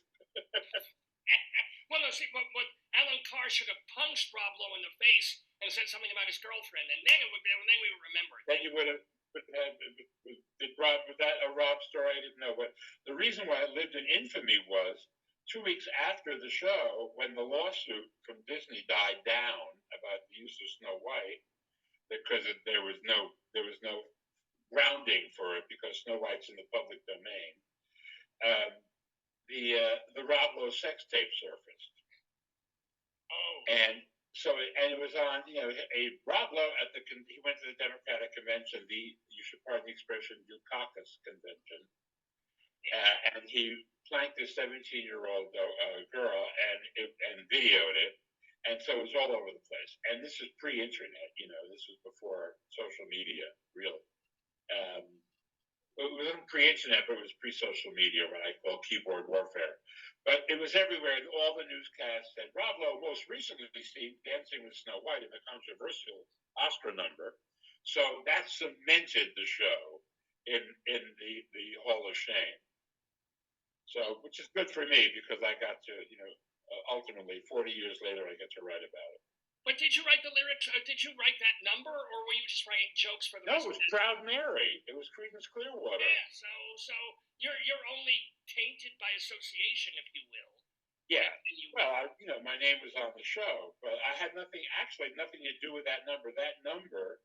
Well, no, see, what Alan Carr should have punched Rob Lowe in the face and said something about his girlfriend, and then we would remember it. Then you would have. Was that a Rob story? I didn't know. But the reason why it lived in infamy was 2 weeks after the show, when the lawsuit from Disney died down about the use of Snow White, because there was no grounding for it because Snow White's in the public domain. The Rob Lowe sex tape surfaced. Oh. And it was on, Rob Lowe he went to the Democratic convention, you should pardon the expression, Dukakis convention, and he planked a 17-year-old girl and videoed it, and so it was all over the place. And this is pre-internet, this was before social media, really. It wasn't pre-internet, but it was pre-social media, what I call keyboard warfare. But it was everywhere, and all the newscasts said, Rob Lowe most recently seen Dancing with Snow White in the controversial Oscar number. So that cemented the show in the Hall of Shame. So, which is good for me, because I got to, ultimately, 40 years later, I get to write about it. But did you write the lyrics? Did you write that number, or were you just writing jokes for the? No, it was Proud Mary. It was Creedence Clearwater. Yeah, so you're only tainted by association, if you will. Yeah. Well, my name was on the show, but I had nothing to do with that number. That number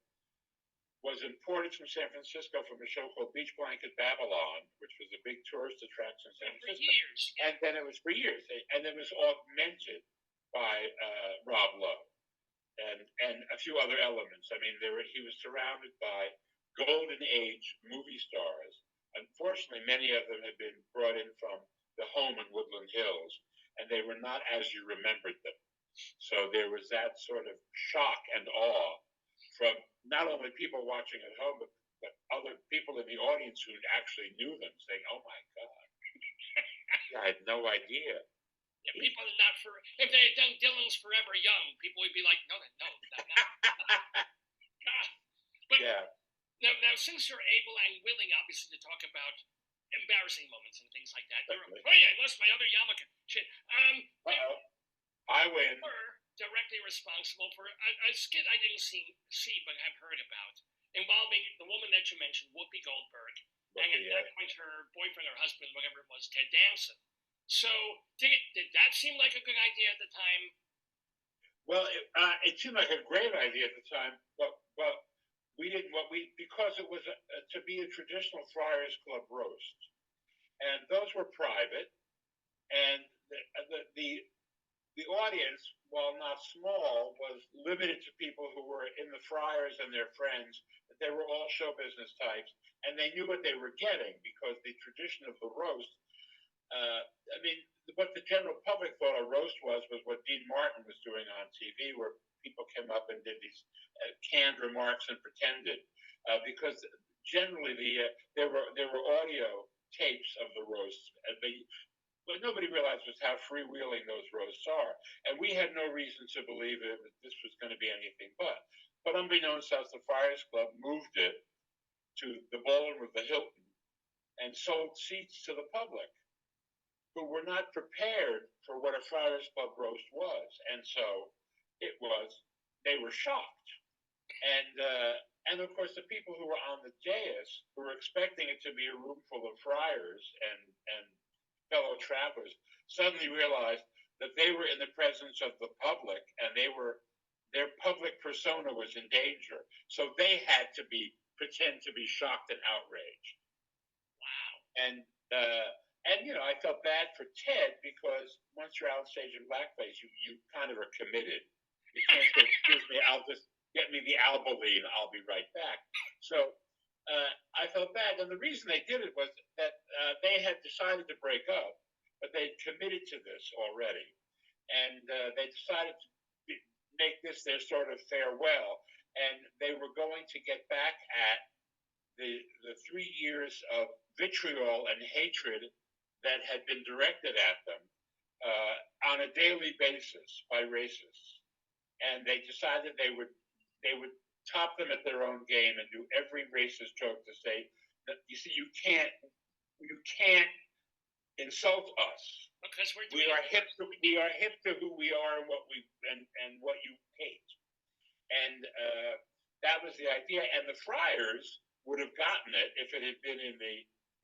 was imported from San Francisco from a show called Beach Blanket Babylon, which was a big tourist attraction in San Francisco. For years. And then it was for years, and it was augmented by Rob Lowe. And a few other elements. I mean, he was surrounded by golden age movie stars. Unfortunately, many of them had been brought in from the home in Woodland Hills, and they were not as you remembered them. So there was that sort of shock and awe from not only people watching at home, but other people in the audience who actually knew them, saying, "Oh my God, I had no idea." Yeah, people are not if they had done Dylan's Forever Young, people would be like, no. God. But yeah. Now, since you're able and willing, obviously, to talk about embarrassing moments and things like that, I lost my other yarmulke. Shit. I win. You're directly responsible for a skit I didn't see but have heard about, involving the woman that you mentioned, Whoopi Goldberg, and at that point her boyfriend or husband, whatever it was, Ted Danson. So, did that seem like a good idea at the time? Well, it seemed like a great idea at the time, but we didn't. Because it was to be a traditional Friars Club roast, and those were private, and the audience, while not small, was limited to people who were in the Friars and their friends. But they were all show business types, and they knew what they were getting, because the tradition of the roast I mean, what the general public thought a roast was what Dean Martin was doing on TV, where people came up and did these canned remarks and pretended, because generally there were audio tapes of the roasts. What nobody realized was how freewheeling those roasts are, and we had no reason to believe this was going to be anything but. But unbeknownst to us, the Friars Club moved it to the ballroom of the Hilton and sold seats to the public, who were not prepared for what a Friars Club roast was, and so they were shocked, and of course the people who were on the dais, who were expecting it to be a room full of friars and fellow travelers, suddenly realized that they were in the presence of the public, and their public persona was in danger, so they had to pretend to be shocked and outraged. Wow. And I felt bad for Ted, because once you're out on stage in blackface, you kind of are committed. You can't say, excuse me, I'll just get me the Albaline, I'll be right back. So I felt bad, and the reason they did it was that they had decided to break up, but they'd committed to this already, and they decided to make this their sort of farewell, and they were going to get back at the 3 years of vitriol and hatred that had been directed at them on a daily basis by racists, and they decided they would top them at their own game and do every racist joke to say that, you see, you can't insult us. Because we are hip to who we are and what what you hate. And that was the idea. And the Friars would have gotten it if it had been in the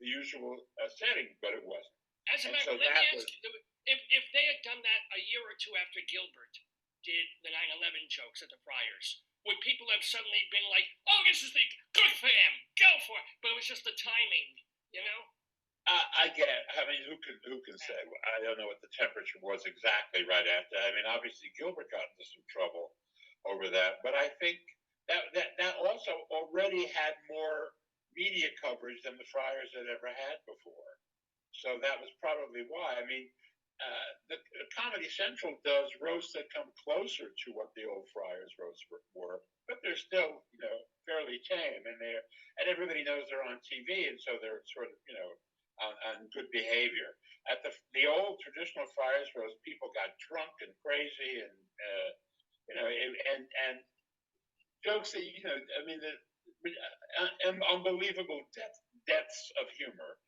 usual setting, but it wasn't. As a matter, let me ask you, if they had done that a year or two after Gilbert did the 9/11 jokes at the Friars, would people have suddenly been like, "Oh, this is good for them, go for it"? But it was just the timing, you know. I mean, who can say? I don't know what the temperature was exactly right after. I mean, obviously Gilbert got into some trouble over that, but I think that also already had more media coverage than the Friars had ever had before. So that was probably why. I mean, the Comedy Central does roasts that come closer to what the old Friars roasts were, but they're still, fairly tame, and everybody knows they're on TV, and so they're sort of, on good behavior. At the old traditional Friars roast, people got drunk and crazy, and and jokes that I mean, unbelievable depths of humor.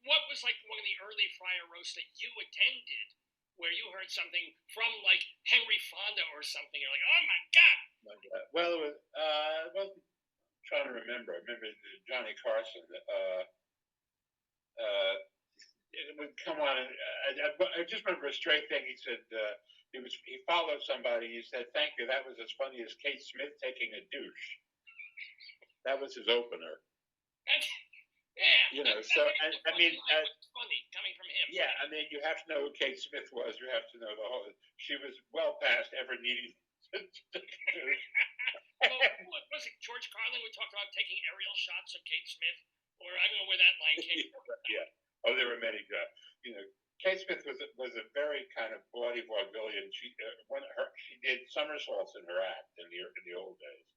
What was like one of the early Friar roasts that you attended, where you heard something from like Henry Fonda or something? You're like, oh my God! Well, it was, I'm trying to remember. I remember Johnny Carson. It would come on, and I just remember a straight thing. He said he followed somebody. He said, "Thank you. That was as funny as Kate Smith taking a douche." That was his opener. Yeah. So I mean, it's funny coming from him. Yeah, I mean, you have to know who Kate Smith was. You have to know the whole. She was well past ever needing. Was it George Carlin who talked about taking aerial shots of Kate Smith? Or I don't know where that line came from. Yeah. Oh, there were many. Kate Smith was a very kind of bawdy vaudevillian. She did somersaults in her act in the old days,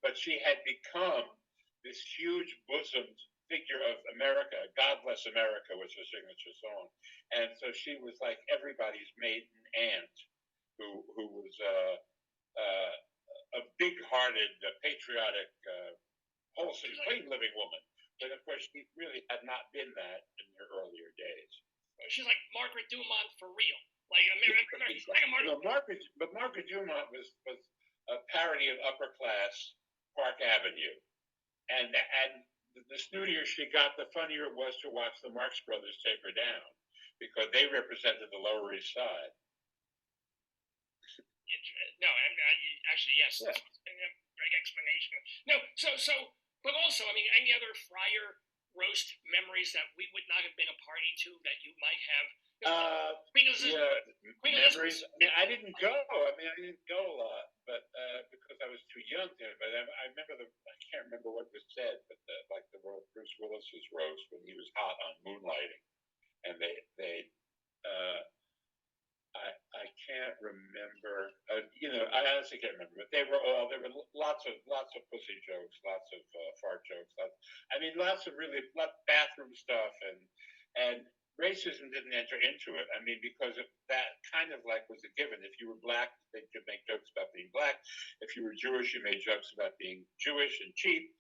but she had become this huge bosomed figure of America. God Bless America was her signature song, and so she was like everybody's maiden aunt, who was a big-hearted, patriotic, wholesome, clean living woman. But of course, she really had not been that in her earlier days. She's like Margaret Dumont for real. Like But Margaret Dumont was a parody of upper class Park Avenue, and the snootier she got, the funnier it was to watch the Marx Brothers take her down, because they represented the Lower East Side. No, actually, yes. Yeah. Great explanation. No, so. But also, I mean, any other Friar roast memories that we would not have been a party to that you might have? Memories. I mean, I didn't go. I didn't go a lot, but because I was too young to. But I remember I can't remember what was said, but like the Bruce Willis's roast when he was hot on Moonlighting. can't remember, but there were lots of pussy jokes, lots of fart jokes. Lots of really bathroom stuff, and racism didn't enter into it. I mean, because that kind of like was a given. If you were black, they could make jokes about being black. If you were Jewish, you made jokes about being Jewish and cheap.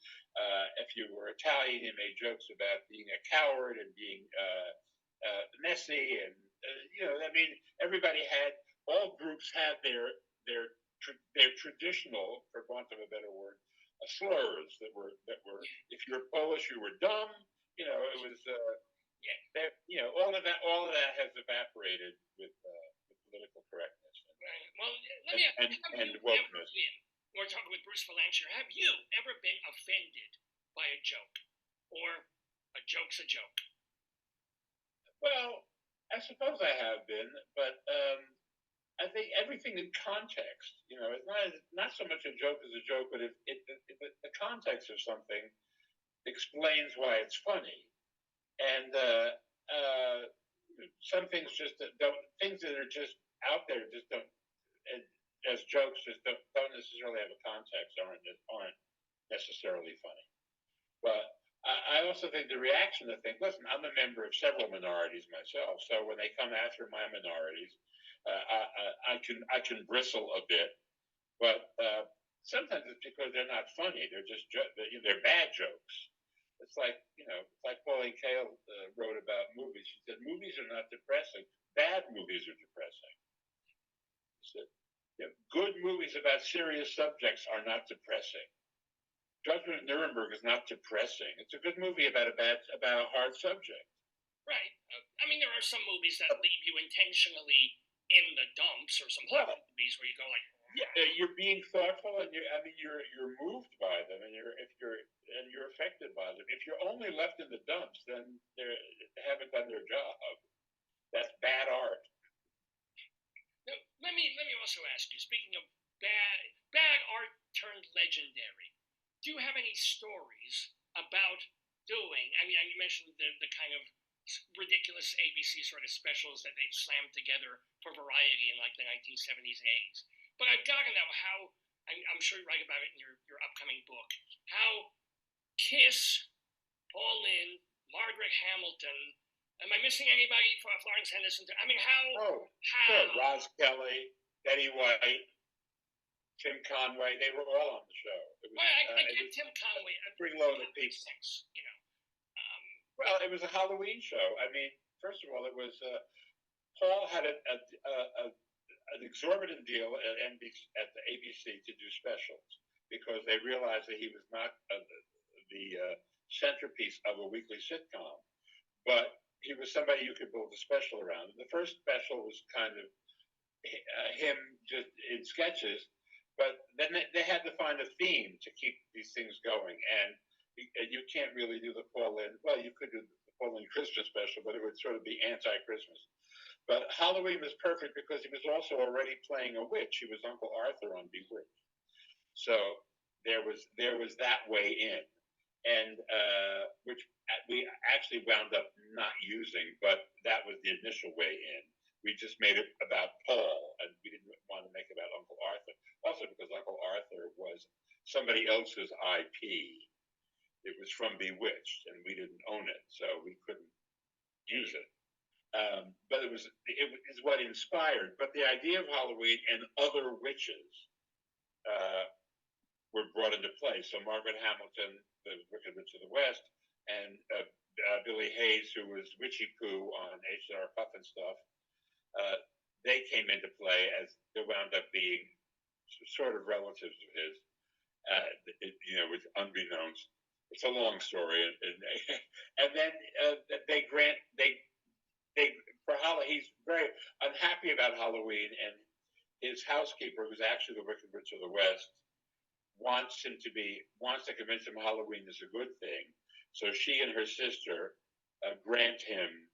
If you were Italian, you made jokes about being a coward and being messy, and everybody had. All groups had their traditional, for want of a better word, slurs that were. If you're Polish, you were dumb. It was. All of that has evaporated with political correctness. Right. Well, let me and wokeness. We're talking with Bruce Vilanch. Have you ever been offended by a joke, or a joke's a joke? Well, I suppose I have been, but I think everything in context. It's not so much a joke as a joke, but if the context of something explains why it's funny, and some things just don't. Things that are just out there just don't. As jokes, just don't necessarily have a context. Aren't necessarily funny. But I also think the reaction to things. Listen, I'm a member of several minorities myself, so when they come after my minorities. I can bristle a bit, but sometimes it's because they're not funny. They're just they're bad jokes. It's like Pauline Kael wrote about movies. She said movies are not depressing. Bad movies are depressing. She said, good movies about serious subjects are not depressing. Judgment at Nuremberg is not depressing. It's a good movie about a hard subject. Right. There are some movies that leave you intentionally in the dumps, or some horror movies where you go like, you're being thoughtful, and you're moved by them, and you're affected by them. If you're only left in the dumps, then they haven't done their job. That's bad art. Now, let me also ask you. Speaking of bad art turned legendary, do you have any stories about doing? You mentioned the kind of ridiculous ABC sort of specials that they've slammed together for variety in like the 1970s and 80s. But I've got to know how, I'm sure you write about it in your upcoming book, how Kiss, Paul Lynde, Margaret Hamilton, am I missing anybody for Florence Henderson? How? Sure. Roz Kelly, Betty White, Tim Conway, they were all on the show. I get Tim Conway. Preloaded people. Well, it was a Halloween show. First of all, it was Paul had an exorbitant deal at the ABC to do specials because they realized that he was not the centerpiece of a weekly sitcom, but he was somebody you could build a special around. And the first special was kind of him just in sketches, but then they had to find a theme to keep these things going. And you can't really do the Paul Lynde. Well, you could do the Paul Lynde Christmas special, but it would sort of be anti-Christmas. But Halloween was perfect because he was also already playing a witch. He was Uncle Arthur on Bewitched. So there was that way in, and which we actually wound up not using, but that was the initial way in. We just made it about Paul, and we didn't want to make it about Uncle Arthur. Also because Uncle Arthur was somebody else's IP. It was from Bewitched, and we didn't own it, so we couldn't use it. But it is what inspired. But the idea of Halloween and other witches were brought into play. So Margaret Hamilton, the Wicked Witch of the West, and Billy Hayes, who was Witchy Poo on H.R. Puffin stuff, they came into play as they wound up being sort of relatives of his, with unbeknownst. It's a long story, and then he's very unhappy about Halloween, and his housekeeper, who's actually the Wicked Witch of the West, wants to convince him Halloween is a good thing. So she and her sister grant him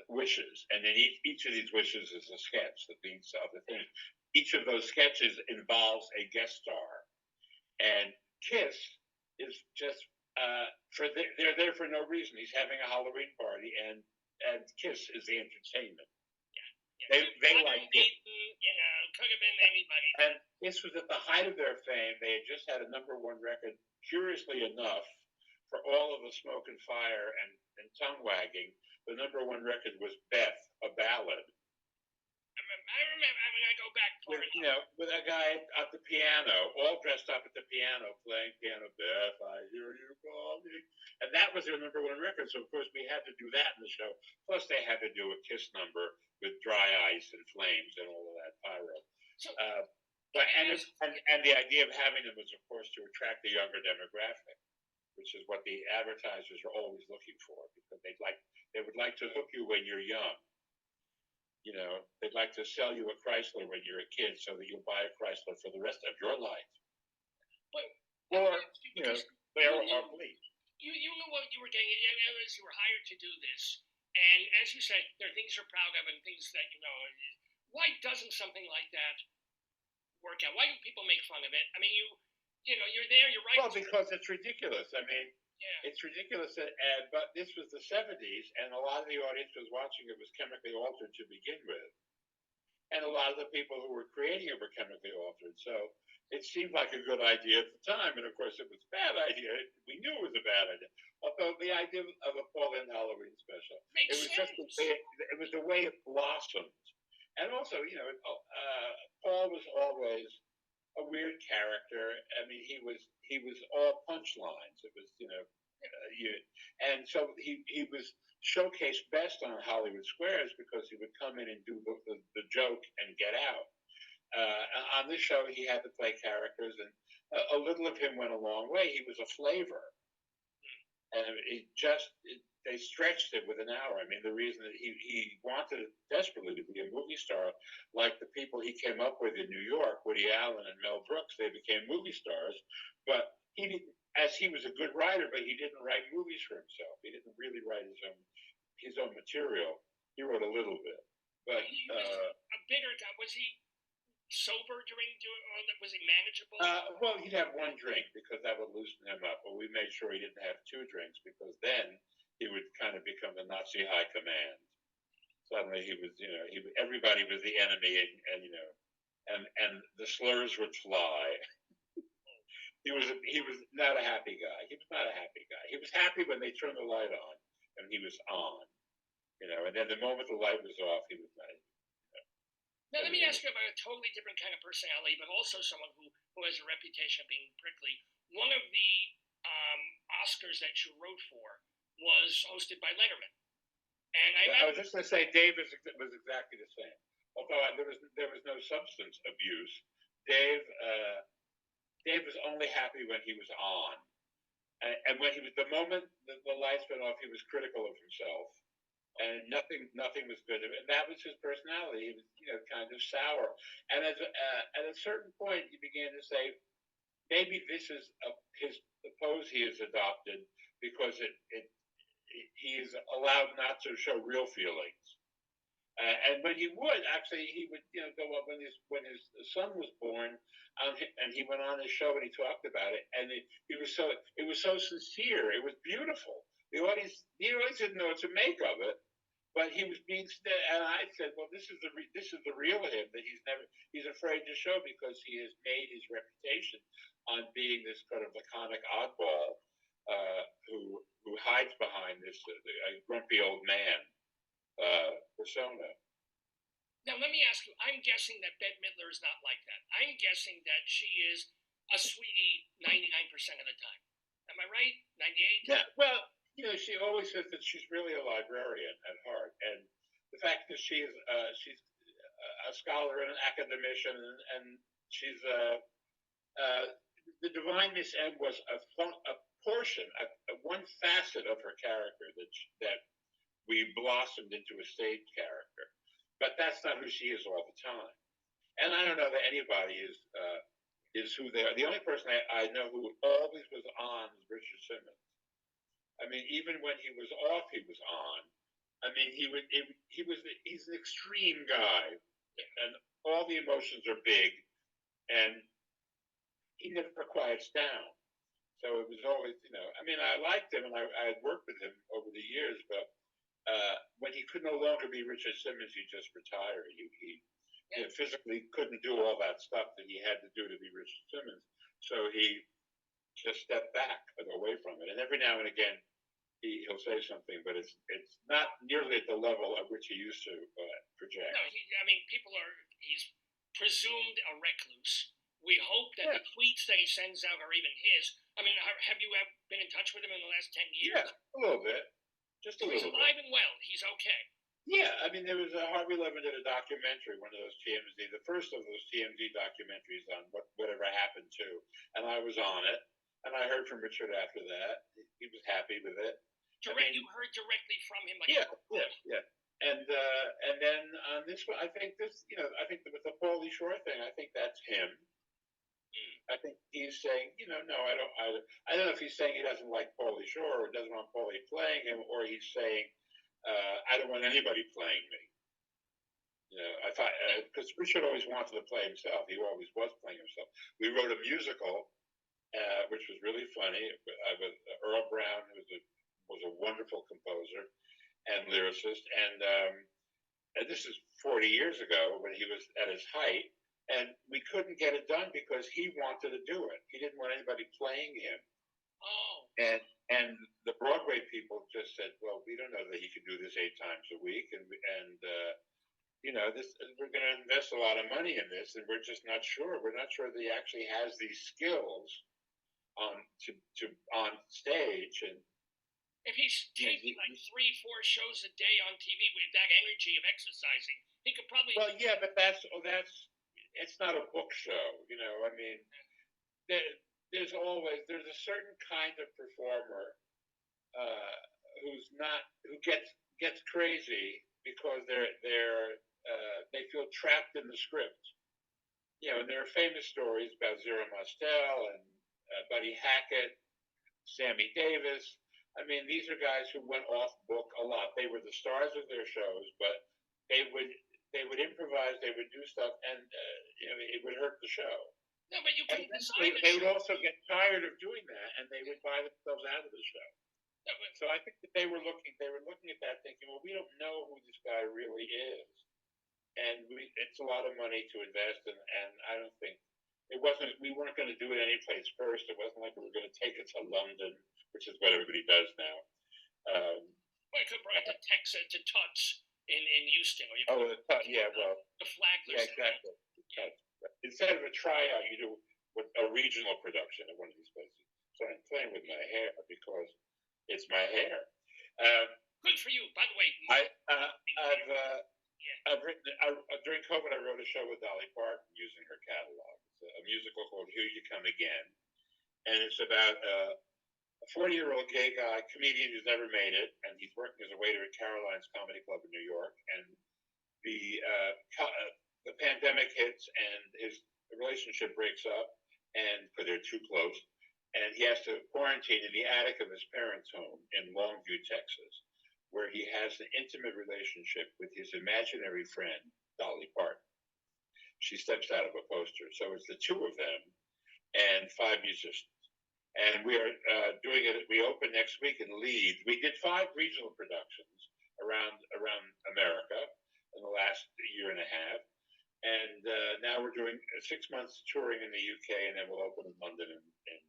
wishes, and then each of these wishes is a sketch that leads to other things. Each of those sketches involves a guest star, and Kiss is just they're there for no reason. He's having a Halloween party, and Kiss is the entertainment. Yeah. They liked it. Could have been anybody. And this was at the height of their fame. They had just had a #1 record, curiously enough, for all of the smoke and fire and tongue wagging. The #1 record was Beth, a ballad. I remember. I mean, I go back far enough. With a guy at the piano, all dressed up at the piano, playing piano. Beth, I hear you calling. And that was their #1 record. So of course we had to do that in the show. Plus they had to do a Kiss number with dry ice and flames and all of that pyro. So, and the idea of having them was, of course, to attract the younger demographic, which is what the advertisers are always looking for, because they would like to hook you when you're young. They'd like to sell you a Chrysler when you're a kid, so that you'll buy a Chrysler for the rest of your life. Or fair or bleak. You know what you were getting at as you were hired to do this, and as you said, there are things you're proud of and things that Why doesn't something like that work out? Why do people make fun of it? I mean, you're there, you're right. Well, because it's ridiculous. I mean, it's ridiculous. But this was the '70s, and a lot of the audience was watching it was chemically altered to begin with, and a lot of the people who were creating it were chemically altered. So it seemed like a good idea at the time, and of course it was a bad idea. We knew it was a bad idea. Although the idea of a fall-in Halloween special, it was the way it blossomed. And also, Paul was always a weird character. I mean, he was all punchlines. It was, and so he was showcased best on Hollywood Squares because he would come in and do the joke and get out. On this show, he had to play characters, and a little of him went a long way. He was a flavor, and they stretched it with an hour. I mean, the reason that he wanted desperately to be a movie star, like the people he came up with in New York, Woody Allen and Mel Brooks, they became movie stars. But he didn't, as he was a good writer, but he didn't write movies for himself. He didn't really write his own material. He wrote a little bit, but he was a bigger guy. Was he sober was he manageable? Well, he'd have one drink because that would loosen him up. But we made sure he didn't have two drinks because then he would kind of become the Nazi high command. Suddenly he was, everybody was the enemy, and the slurs would fly. He was not a happy guy. He was not a happy guy. He was happy when they turned the light on and he was on, and then the moment the light was off, he was nice. Now, let me ask you about a totally different kind of personality, but also someone who has a reputation of being prickly. One of the Oscars that you wrote for was hosted by Letterman. And I was just going to say, Dave was exactly the same. Although there was no substance abuse. Dave was only happy when he was on, and when the moment the lights went off, he was critical of himself. And nothing was good. And that was his personality. He was, kind of sour. And at a certain point, you began to say, maybe this is the pose he has adopted because he is allowed not to show real feelings. And when he would go up when his son was born, and he went on his show and he talked about it, and it was so sincere. It was beautiful. The audience didn't know what to make of it, but he was being. And I said, "Well, this is the real him that he's afraid to show because he has made his reputation on being this kind of laconic oddball who hides behind this grumpy old man persona." Now, let me ask you. I'm guessing that Bette Midler is not like that. I'm guessing that she is a sweetie 99% of the time. Am I right? 98? Yeah. Well. She always says that she's really a librarian at heart, and the fact that she's a scholar and an academician, and she's the Divine Miss M was a portion, one facet of her character that we blossomed into a stage character, but that's not who she is all the time. And I don't know that anybody is who they are. The only person I know who always was on is Richard Simmons. I mean, even when he was off, he was on. I mean, he's an extreme guy, and all the emotions are big, and he never quiets down. So it was always, I mean, I liked him, and I had worked with him over the years, but when he could no longer be Richard Simmons, he just retired. He physically couldn't do all that stuff that he had to do to be Richard Simmons. So he just stepped back away from it. And every now and again, he'll say something, but it's not nearly at the level at which he used to project. No, he's presumed a recluse. We hope that the tweets that he sends out are even his. I mean, have you ever been in touch with him in the last 10 years? Yeah, a little bit. Just a little bit. He's alive and well. He's okay. Yeah, I mean, there was Harvey Levin did a documentary, one of those TMZ, the first of those TMZ documentaries on whatever happened to, and I was on it, and I heard from Richard after that. He was happy with it. You heard directly from him, like yeah. And then on this one, I think with the Pauly Shore thing, I think that's him. I think he's saying, no, I don't know if he's saying he doesn't like Pauly Shore or doesn't want Pauly playing him, or he's saying, I don't want anybody playing me. I thought because Richard always wanted to play himself. He always was playing himself. We wrote a musical, which was really funny. Earl Brown, who was a wonderful composer and lyricist, and this is 40 years ago when he was at his height. And we couldn't get it done because he wanted to do it. He didn't want anybody playing him. Oh. And the Broadway people just said, well, we don't know that he can do this 8 times a week, and we're going to invest a lot of money in this, and we're just not sure. We're not sure that he actually has these skills on stage. And if he's taking like 3-4 shows a day on TV with that energy of exercising, he could probably. Well, yeah, but that's. It's not a book show, I mean, there's a certain kind of performer who gets crazy because they feel trapped in the script. And there are famous stories about Zero Mostel and Buddy Hackett, Sammy Davis. I mean, these are guys who went off book a lot. They were the stars of their shows, but they would improvise, they would do stuff, and it would hurt the show. No, but you can design they would also get tired of doing that, and they would buy themselves out of the show. No, so I think that they were looking at that thinking, well, we don't know who this guy really is, and it's a lot of money to invest, and I don't think we weren't going to do it any place first. It wasn't like we were going to take it to London, which is what everybody does now. I could bring it to Texas, to Tuts. In Houston, or the flag. Yeah, exactly. Yeah. Instead of a tryout, you do a regional production at one of these places. So I'm playing with my hair because it's my hair. Good for you. By the way, I've written during COVID. I wrote a show with Dolly Parton using her catalog. It's a musical called "Here You Come Again," and it's about a 40-year-old gay guy, comedian who's never made it, and he's working as a waiter at Caroline's Comedy Club in New York. And the pandemic hits, and his relationship breaks up, and because they're too close, and he has to quarantine in the attic of his parents' home in Longview, Texas, where he has an intimate relationship with his imaginary friend, Dolly Parton. She steps out of a poster, so it's the two of them and 5 musicians. And we are doing it. We open next week in Leeds. We did 5 regional productions around America in the last year and a half, and now we're doing 6 months touring in the UK, and then we'll open in London in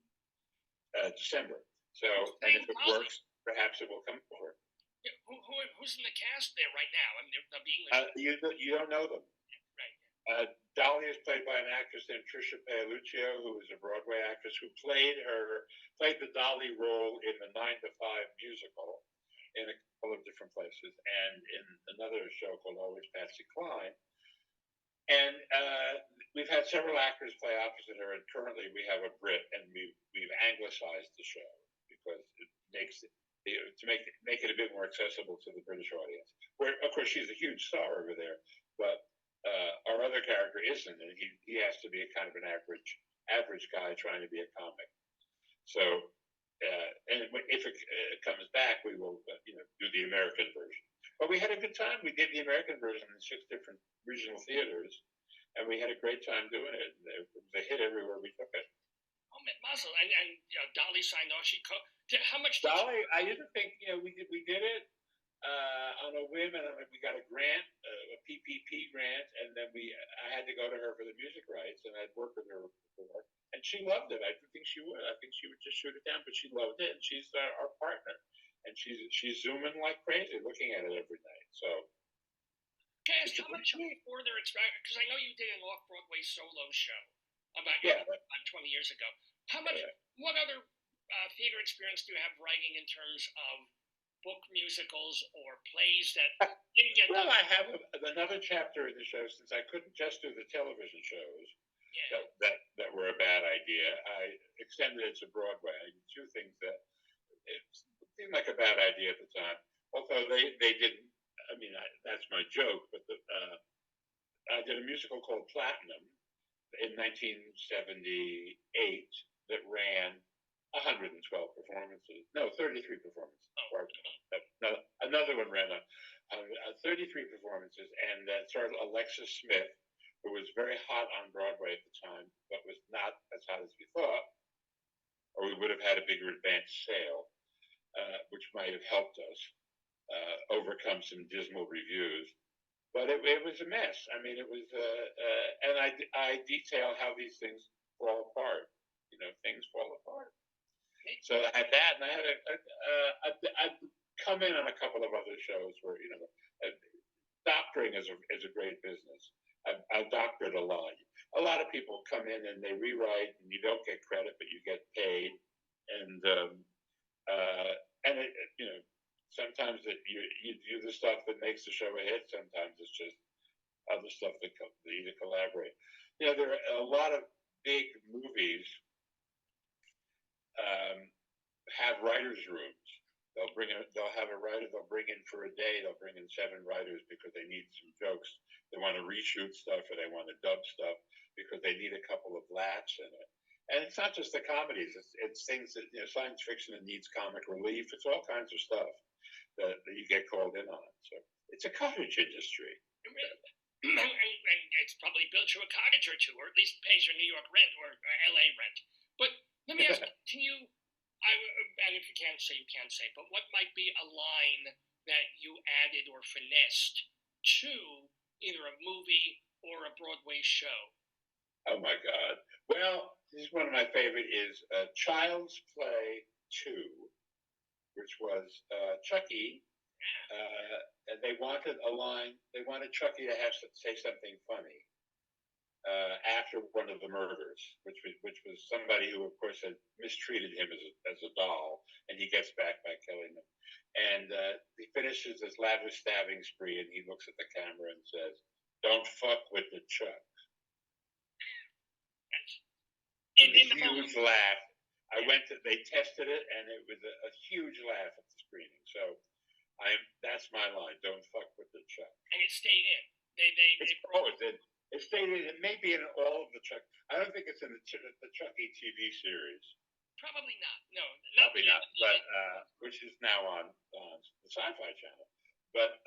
December. So, and if it works, perhaps it will come forward. Yeah, who's in the cast there right now? I mean, they're being. You don't know them. Right. Dolly is played by an actress named Trisha Paoluccio, who is a Broadway actress who played the Dolly role in the 9 to 5 musical in a couple of different places, and in another show called Always Patsy Cline. And we've had several actors play opposite her, and currently we have a Brit, and we've anglicized the show because it makes it to make it a bit more accessible to the British audience. Where, of course, she's a huge star over there, but our other character isn't, and he has to be a kind of an average guy trying to be a comic. So, and if it comes back, we will do the American version. But we had a good time. We did the American version in 6 different regional theaters, and we had a great time doing it. It was a hit everywhere we took it. Oh, Mazel, and Dolly signed off. How much? Dolly, I didn't think we did it. on a whim, and we got a grant, a PPP grant, and then I had to go to her for the music rights, and I'd worked with her before, and she loved it. I didn't think she would. I think she would just shoot it down, but she loved it, and she's our partner, and she's zooming like crazy, looking at it every night. So. Can I ask how much before their experience? Because I know you did an off-Broadway solo show about 20 years ago. How much? What other theater experience do you have writing in terms of book musicals or plays that didn't get done? Well, I have another chapter in the show, since I couldn't just do the television shows that were a bad idea. I extended it to Broadway. I did two things that it seemed like a bad idea at the time. Although they didn't. I mean, that's my joke, but I did a musical called Platinum in 1978 that ran 112 performances. No, 33 performances. Another one ran 33 performances, and that starred Alexis Smith, who was very hot on Broadway at the time, but was not as hot as we thought, or we would have had a bigger advance sale, which might have helped us overcome some dismal reviews. But it was a mess. I mean, it was, and I detail how these things fall apart. You know, things fall apart. So I had that, and I had I'd come in on a couple of other shows where, you know, doctoring is a great business. I've doctored a lot. A lot of people come in and they rewrite, and you don't get credit, but you get paid, and you know. Sometimes you do the stuff that makes the show a hit. Sometimes it's just other stuff that you either collaborate. You know, there are a lot of big movies have writers' rooms. They'll have a writer. They'll bring in for a day. They'll bring in 7 writers because they need some jokes. They want to reshoot stuff, or they want to dub stuff because they need a couple of laughs in it. And it's not just the comedies. It's things that, you know, science fiction that needs comic relief. It's all kinds of stuff that you get called in on. So it's a cottage industry. And it's probably built you a cottage or two, or at least pays your New York rent or LA rent. But let me ask, can you, and if you can't say, you can't say, but what might be a line that you added or finessed to either a movie or a Broadway show? Oh my God. Well, this is one of my favorite is Child's Play 2, which was Chucky. They wanted a line. They wanted Chucky to say something funny after one of the murders, which was somebody who, of course, had mistreated him as a doll, and he gets back by killing him. And he finishes this lavish stabbing spree, and he looks at the camera and says, "Don't fuck with the Chuck." A huge laugh. They tested it, and it was a huge laugh at the screening. So that's my line. Don't fuck with the Chuck. And it stayed in. It stayed in. It may be in all of the Chuck. I don't think it's in the Chucky TV series. Probably not. No, probably not. But which is now on the Sci-Fi Channel. But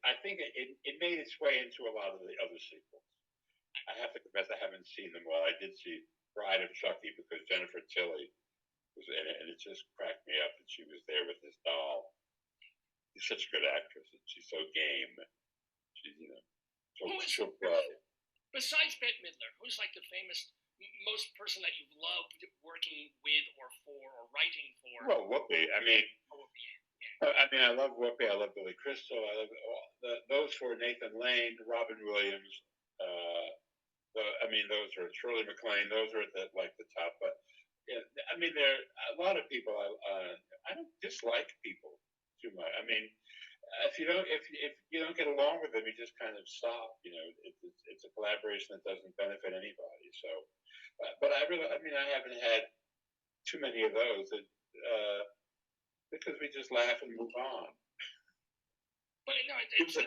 I think it made its way into a lot of the other sequels. I have to confess, I haven't seen them all. I did see Bride of Chucky because Jennifer Tilly was in it, and it just cracked me up that she was there with this doll. She's such a good actress, and she's so game. She's, you know, she'll play. Besides Bette Midler, who's like the famous, most person that you've loved working with or for or writing for? Well, Whoopi. I mean, I love Whoopi. I love Billy Crystal. I love those four: Nathan Lane, Robin Williams. Those are Shirley MacLaine. Those are at the top. But yeah, I mean, there are a lot of people. I don't dislike people too much. I mean, if you don't get along with them, you just kind of stop. You know, it's a collaboration that doesn't benefit anybody. So, but I haven't had too many of those because we just laugh and move on. But no, it's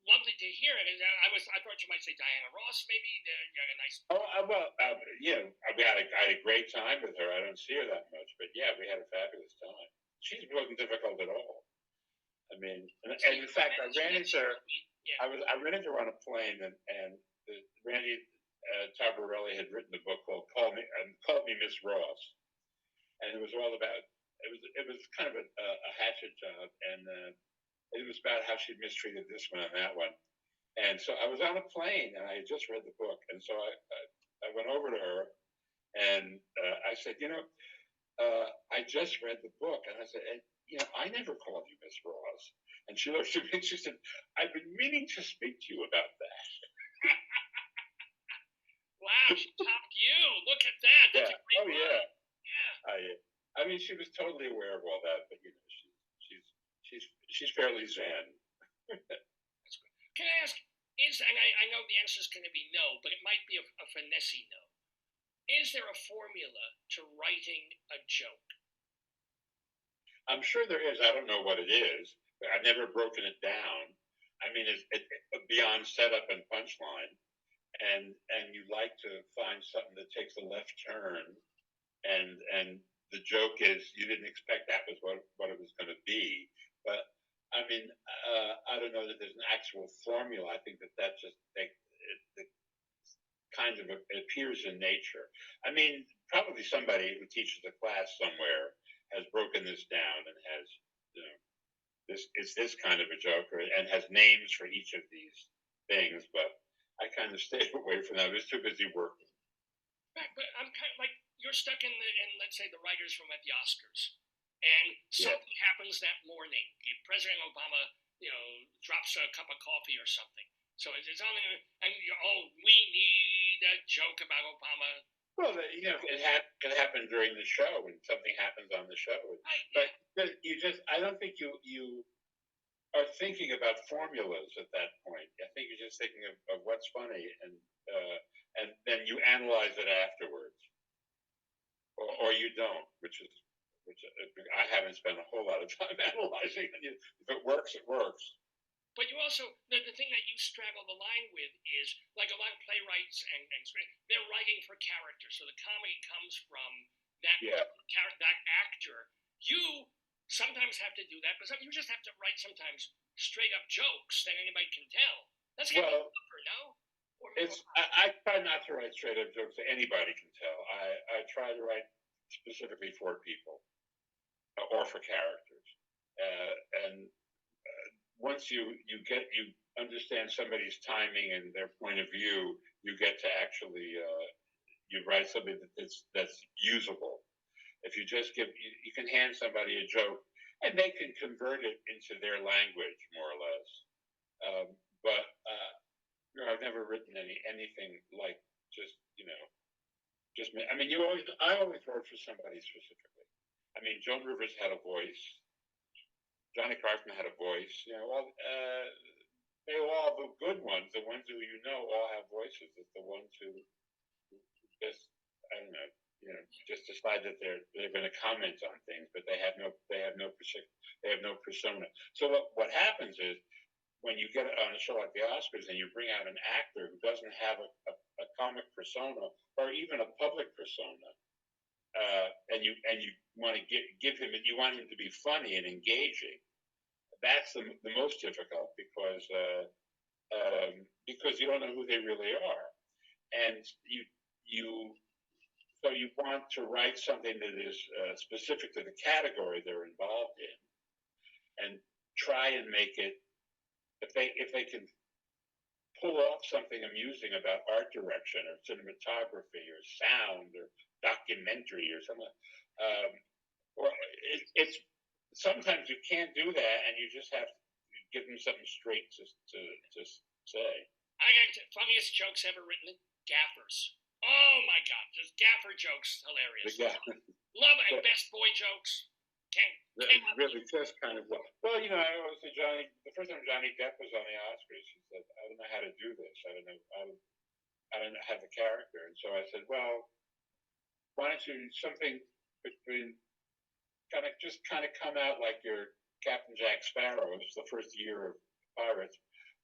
lovely to hear it. And I thought you might say Diana Ross, maybe. You had a nice. Yeah, I had a great time with her. I don't see her that much, but yeah, we had a fabulous time. She wasn't difficult at all. I mean, and in fact, I ran into her. Yeah. I ran into her on a plane, and Randy Tabarelli had written a book called "Call Me Miss Ross," and it was all about. It was kind of a hatchet job, and It was about how she mistreated this one and that one. And so I was on a plane and I had just read the book. And so I went over to her and I said, I just read the book. And I said, I never called you Miss Ross. And she looked at me and she said, I've been meaning to speak to you about that. Wow, she topped you. Look at that. That's a great book. Yeah. I mean, she was totally aware of all that, but she's fairly zen. Can I ask? And I know the answer is going to be no, but it might be a finessey no. Is there a formula to writing a joke? I'm sure there is. I don't know what it is. But I've never broken it down. I mean, it's beyond setup and punchline, and you like to find something that takes a left turn, and the joke is you didn't expect that was what it was going to be. But I mean, I don't know that there's an actual formula. I think that just it kind of appears in nature. I mean, probably somebody who teaches a class somewhere has broken this down and has, this kind of a joke, and has names for each of these things. But I kind of stayed away from that. I was too busy working. Right, but I'm kind of like you're stuck in let's say the writers' room at the Oscars, and something happens that morning. President Obama, drops a cup of coffee or something. So it's on, and we need a joke about Obama. Well, it can happen during the show, and something happens on the show. Right, but I don't think you are thinking about formulas at that point. I think you're just thinking of what's funny, and then you analyze it afterwards, or you don't, which I haven't spent a whole lot of time analyzing. If it works, it works. But you also, the thing that you straddle the line with is, like a lot of playwrights and they're writing for character. So the comedy comes from that actor. You sometimes have to do that, but you just have to write sometimes straight up jokes that anybody can tell. That's kind of tougher, no? I try not to write straight up jokes that anybody can tell. I try to write specifically for people or for characters, and once you understand somebody's timing and their point of view, you get to actually you write something that's usable. If you just you can hand somebody a joke and they can convert it into their language more or less. But I've never written anything like just me. I mean, I always wrote for somebody specifically. I mean, Joan Rivers had a voice. Johnny Carson had a voice. They all, the good ones, the ones who all have voices. It's the ones who just, I don't know, just decide that they're going to comment on things, but they have no persona. So what happens is when you get on a show like the Oscars and you bring out an actor who doesn't have a comic persona or even a public persona, and you want to give him, you want him to be funny and engaging. That's the most difficult because you don't know who they really are, and you want to write something that is specific to the category they're involved in, and try and make it if they can pull off something amusing about art direction or cinematography or sound or documentary or something, or it's sometimes you can't do that, and you just have to give them something straight to say. I got the funniest jokes ever written. Gaffers. Oh my God, just gaffer jokes, hilarious. Love it, and best boy jokes. Really, just kind of well. I always say the first time Johnny Depp was on the Oscars, he said, "I don't know how to do this. I don't know how the character." And so I said, "Well, why don't you do something between kind of come out like your Captain Jack Sparrow, it's the first year of Pirates,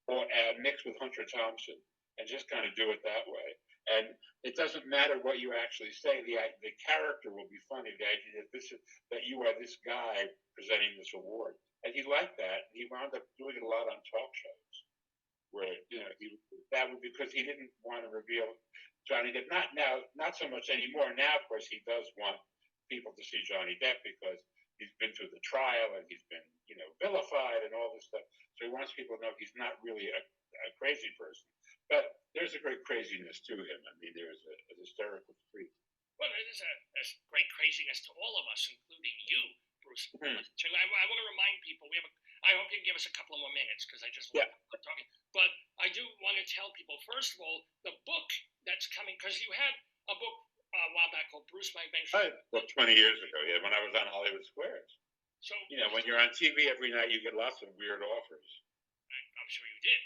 or mixed with Hunter Thompson, and just kind of do it that way. And it doesn't matter what you actually say; the character will be funny. The idea that you are this guy presenting this award." And he liked that. And he wound up doing it a lot on talk shows, where that was because he didn't want to reveal Johnny Depp. Not so much anymore. Now, of course, he does want people to see Johnny Depp because he's been through the trial and he's been, vilified and all this stuff. So he wants people to know he's not really a crazy person. But there's a great craziness to him. I mean, there's a hysterical streak. Well, there's a great craziness to all of us, including you, Bruce. I want to remind people, I hope you can give us a couple of more minutes because I just love talking. But I do want to tell people, first of all, the book that's coming, because you had a book a while back called Bruce Vilanch. Well, 20 years ago, when I was on Hollywood Squares. So, when you're on TV every night, you get lots of weird offers. I'm sure you did.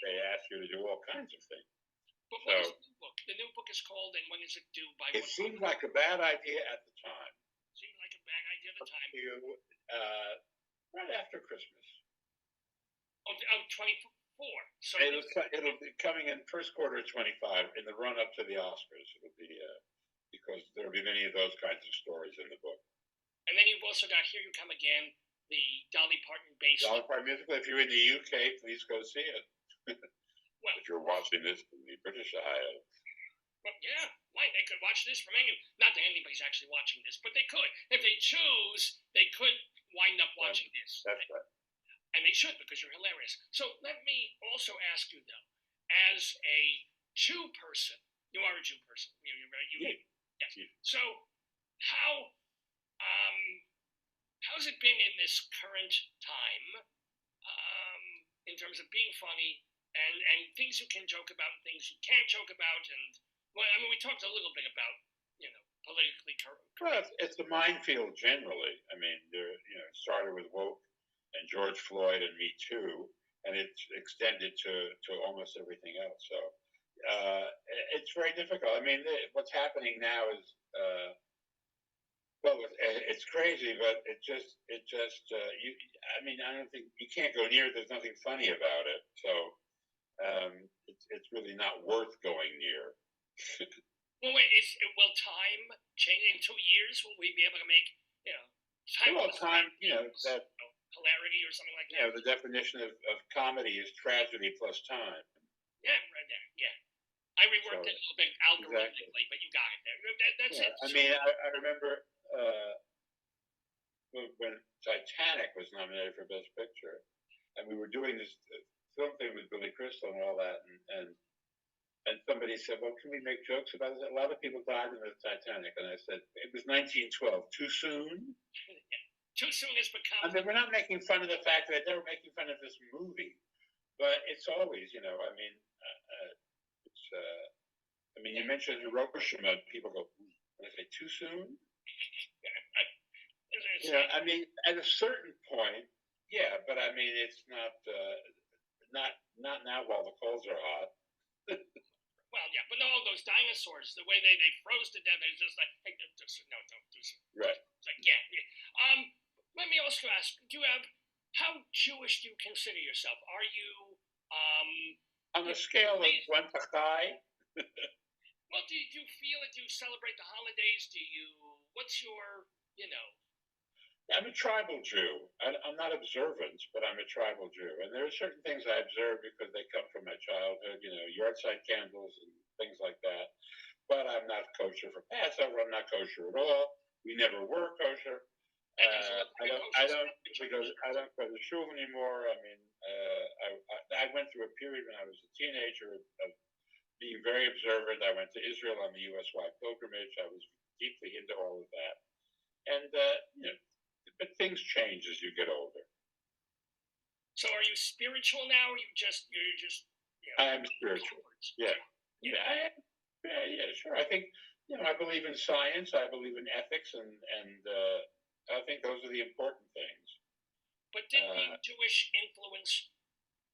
They ask you to do all kinds of things. But what is the new book? The new book is called, and when is it due? It seemed like a bad idea at the time. Seemed like a bad idea at the time. Right after Christmas. Of 24. So it'll be coming in first quarter of 25 in the run up to the Oscars. It'll be because there'll be many of those kinds of stories in the book. And then you've also got Here You Come Again, the Dolly Parton based. Dolly Parton musical. If you're in the UK, please go see it. Well, if you're watching this in the British Isle. Well, yeah, right. They could watch this from any. Not that anybody's actually watching this, but they could. If they choose, they could wind up watching this. That's right. And they should, because you're hilarious. So let me also ask you, though, as a Jew person, you are a Jew person. Yes. So how's it been in this current time, in terms of being funny and things you can joke about and things you can't joke about? And we talked a little bit about, politically correct. Well, it's a minefield generally. I mean, it started with woke and George Floyd and Me Too, and it's extended to almost everything else. So it's very difficult. I mean, what's happening now is, it's crazy, but I don't think you can't go near it. There's nothing funny about it. So it's really not worth going near. Well, wait, will time change in 2 years? Will we be able to make, time? Well, time, that hilarity or something like that. The definition of comedy is tragedy plus time. Yeah, right there. Yeah, I reworked it a little bit algorithmically, but you got it there. That's it. I mean, I remember when Titanic was nominated for Best Picture, and we were doing this film thing with Billy Crystal and all that, and somebody said, "Well, can we make jokes about it?" A lot of people died in the Titanic, and I said, "It was 1912. Too soon." Too soon has become. I mean, we're not making fun of the fact that they were making fun of this movie, but it's always, you mentioned Hiroshima, people go, "When I say too soon?" I mean, at a certain point, yeah, but I mean, it's not now while the coals are hot. Well, yeah, but all those dinosaurs, the way they froze to death, it's just like, hey, don't do so. Right. It's like, yeah. Let me also ask, how Jewish do you consider yourself? Are you, on a scale of 1 to 5? Well, do you feel it? Do you celebrate the holidays? What's your, I'm a tribal Jew. I'm not observant, but I'm a tribal Jew. And there are certain things I observe because they come from my childhood, yard-side candles and things like that. But I'm not kosher for Passover. I'm not kosher at all. We never were kosher. I don't go to shul anymore. I mean, I went through a period when I was a teenager of being very observant. I went to Israel on the U.S.Y. pilgrimage. I was deeply into all of that. And, but things change as you get older. So are you spiritual now, or you're just I am spiritual. Yeah. Yeah, sure. I think, I believe in science. I believe in ethics, and I think those are the important things. But did being Jewish influence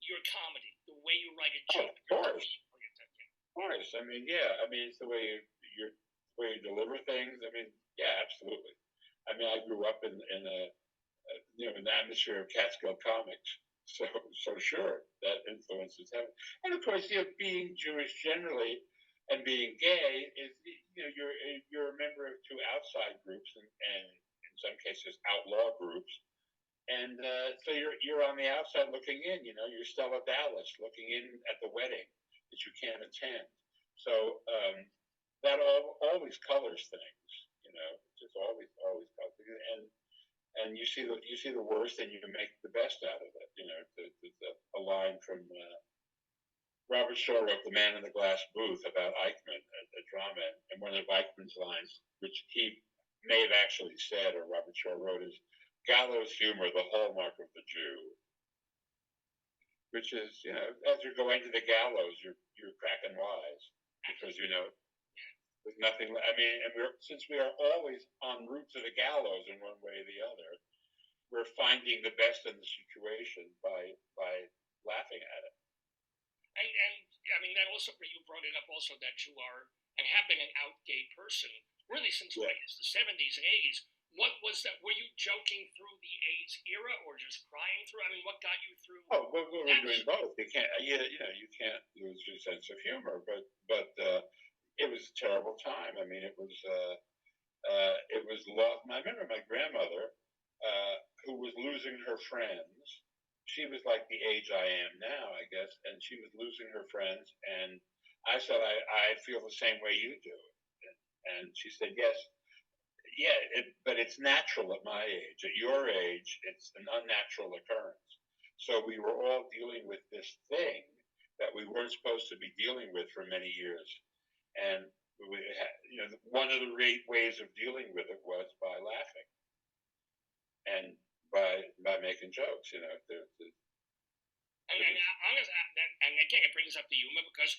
your comedy, the way you write a joke? Of course. Of course. I mean, yeah. I mean, it's the way you deliver things. I mean, yeah, absolutely. I mean, I grew up in an atmosphere of Catskill comics, so sure that influences heavily. And of course, being Jewish generally and being gay is, you're a member of two outside groups and in some cases outlaw groups, and so you're on the outside looking in. You're Stella Dallas looking in at the wedding that you can't attend. So that always colors things. Just always colors. And and you see the worst, and you make the best out of it. A line from Robert Shaw wrote "The Man in the Glass Booth" about Eichmann, a drama, and one of Eichmann's lines, which he may have actually said, or Robert Shaw wrote, is "Gallows humor, the hallmark of the Jew," which is, as you're going to the gallows, you're cracking wise because there's nothing. I mean, and since we are always en route to the gallows in one way or the other, we're finding the best in the situation by laughing at it. And I mean, that also, you brought it up also that you are and have been an out gay person really since the 70s and 80s. What was that? Were you joking through the AIDS era or just crying through? I mean, what got you through? Oh, well, we're doing both. You can't, you can't lose your sense of humor, but it was a terrible time. I mean, it was lost. I remember my grandmother, who was losing her friends. She was like the age I am now, I guess, and she was losing her friends. And I said, I feel the same way you do. And she said, yes. Yeah, but it's natural at my age. At your age, it's an unnatural occurrence. So we were all dealing with this thing that we weren't supposed to be dealing with for many years. And one of the ways of dealing with it was by laughing and by making jokes. And again, it brings up the humor because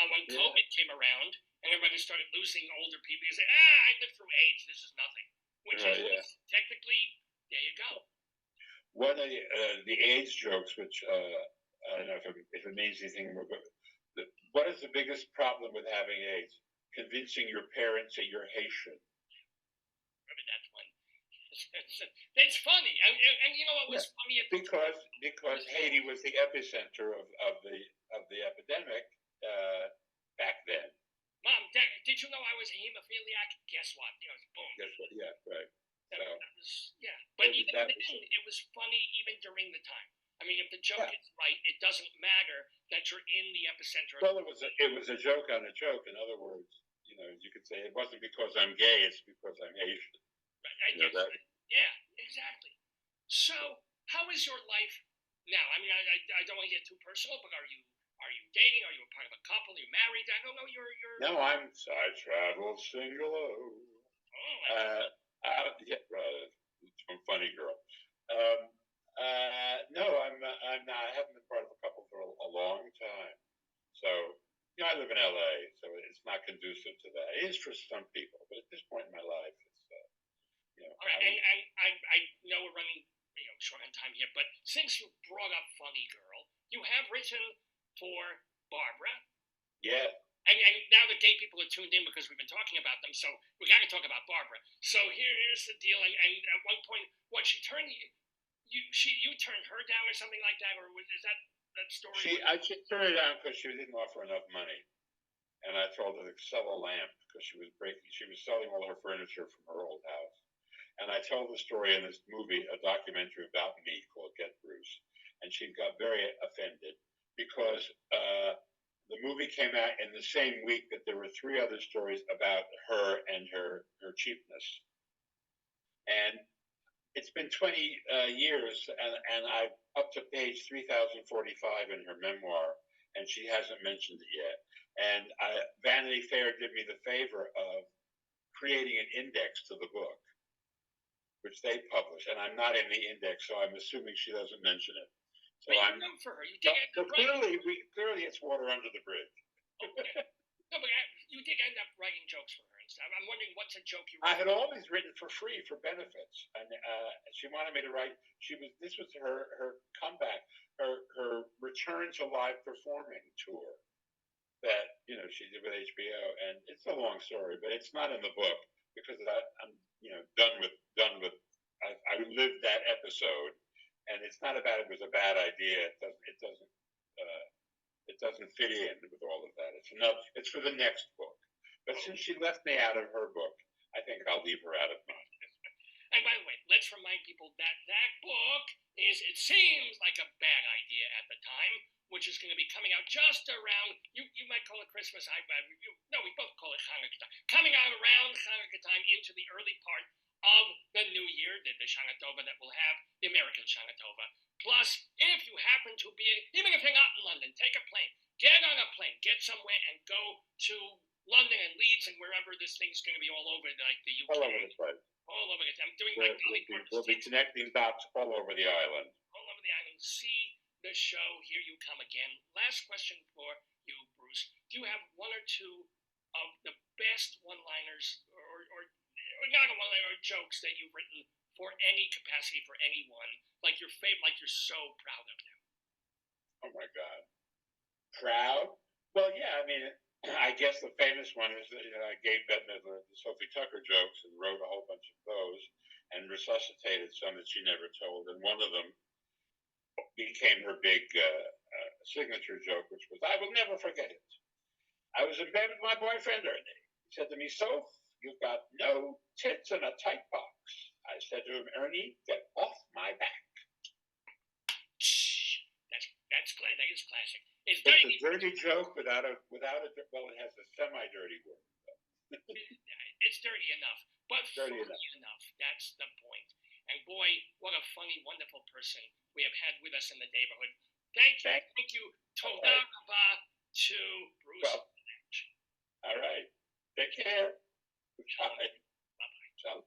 when COVID came around and everybody started losing older people, you say, I lived through AIDS, this is nothing. Which is technically, there you go. One of the AIDS jokes, which I don't know if it means anything, what is the biggest problem with having AIDS? Convincing your parents that you're Haitian. Remember that one? It's funny, and you know what was funny? Because Haiti was the epicenter of the epidemic back then. Mom, Dad, did you know I was a hemophiliac? Guess what? Boom. Guess what? Yeah, right. That was, but even then, it was funny even during the time. I mean, if the joke is right, it doesn't matter that you're in the epicenter. Well, it was a joke on a joke. In other words, you could say it wasn't because I'm gay; it's because I'm Haitian. Right, yeah, exactly. So, how is your life now? I mean, I don't want to get too personal, but are you dating? Are you a part of a couple? Are you married? I don't know. You're. No, I travel single. Funny girl. No, I'm not. I haven't been part of a couple for a long time. So, I live in LA, so it's not conducive to that. It is for some people, but at this point in my life, it's All right, and I know we're running short on time here, but since you brought up Funny Girl, you have written for Barbara. Yeah. And now the gay people are tuned in because we've been talking about them, so we got to talk about Barbara. So here's the deal, and at one point, she turned you turned her down or something like that, or is that story? She turned her down because she didn't offer enough money, and I told her to sell a lamp because she was selling all her furniture from her old house. And I tell the story in this movie, a documentary about me called Get Bruce, and she got very offended because the movie came out in the same week that there were 3 other stories about her and her cheapness. And it's been 20 years, and I'm up to page 3045 in her memoir, and she hasn't mentioned it yet. And Vanity Fair did me the favor of creating an index to the book, which they publish, and I'm not in the index, so I'm assuming she doesn't mention it. So I'm known for her. You did clearly, it's water under the bridge. Okay. No, but you did end up writing jokes for her and stuff. I'm wondering what's a joke you wrote. I had always written for free for benefits, and she wanted me to write. This was her comeback, her return to live performing tour that she did with HBO, and it's a long story, but it's not in the book because I'm done with. I lived that episode, and it's not about it was a bad idea. It doesn't fit in with all of that. It's for the next book. But since she left me out of her book, I think I'll leave her out of mine. And by the way, let's remind people that book it seems like a bad idea at the time, which is going to be coming out just around, you might call it Christmas, we both call it Hanukkah time. Coming out around Hanukkah time into the early part of the new year, the Shana Tova that we'll have, the American Shana Tova. Plus, if you happen to be, even if you're not in London, take a plane, get on a plane, get somewhere and go to London and Leeds and wherever this thing's going to be all over, like the UK. All over the place. All over it. I'm doing my We'll be connecting dots all over the island. All over the island. See the show. Here you come again. Last question for you, Bruce. Do you have one or two of the best one-liners or not a one-liner, or jokes that you've written for any capacity for anyone? Like your favorite, like you're so proud of them. Oh my God. Proud? Well, yeah, I mean, I guess the famous one is that I gave Bettner the Sophie Tucker jokes and wrote a whole bunch of those and resuscitated some that she never told. And one of them became her big signature joke, which was, I will never forget it. I was in bed with my boyfriend Ernie. He said to me, Soph, you've got no tits and a tight box. I said to him, Ernie, get off my back. That's classic. That is classic. It's a dirty joke without a well, it has a semi-dirty word. It's dirty enough, but funny enough. That's the point. And boy, what a funny, wonderful person we have had with us in the neighborhood. Thank you. Toda Rabba to Bruce Vilanch. All right. Take care. Bye. Bye-bye. Ciao.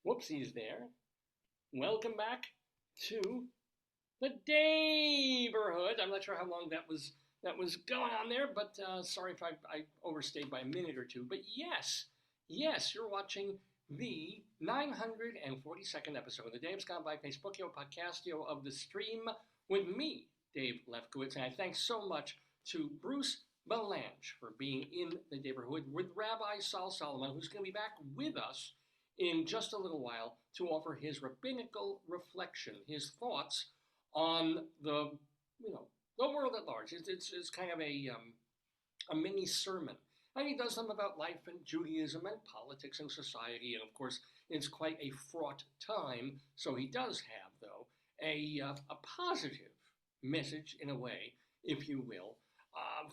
Whoopsies there. Welcome back to the Daverhood. I'm not sure how long that was going on there, but sorry if I overstayed by a minute or two. But yes, you're watching the 942nd episode of the Dave's Gone By Facebookio Podcastio of the stream with me, Dave Lefkowitz, and I thank so much to Bruce Vilanch for being in the Daverhood with Rabbi Sol Solomon, who's going to be back with us in just a little while to offer his rabbinical reflection, his thoughts on the world at large. It's kind of a mini sermon, and he does them about life and Judaism and politics and society, and of course it's quite a fraught time. So he does have, though, a positive message in a way, if you will,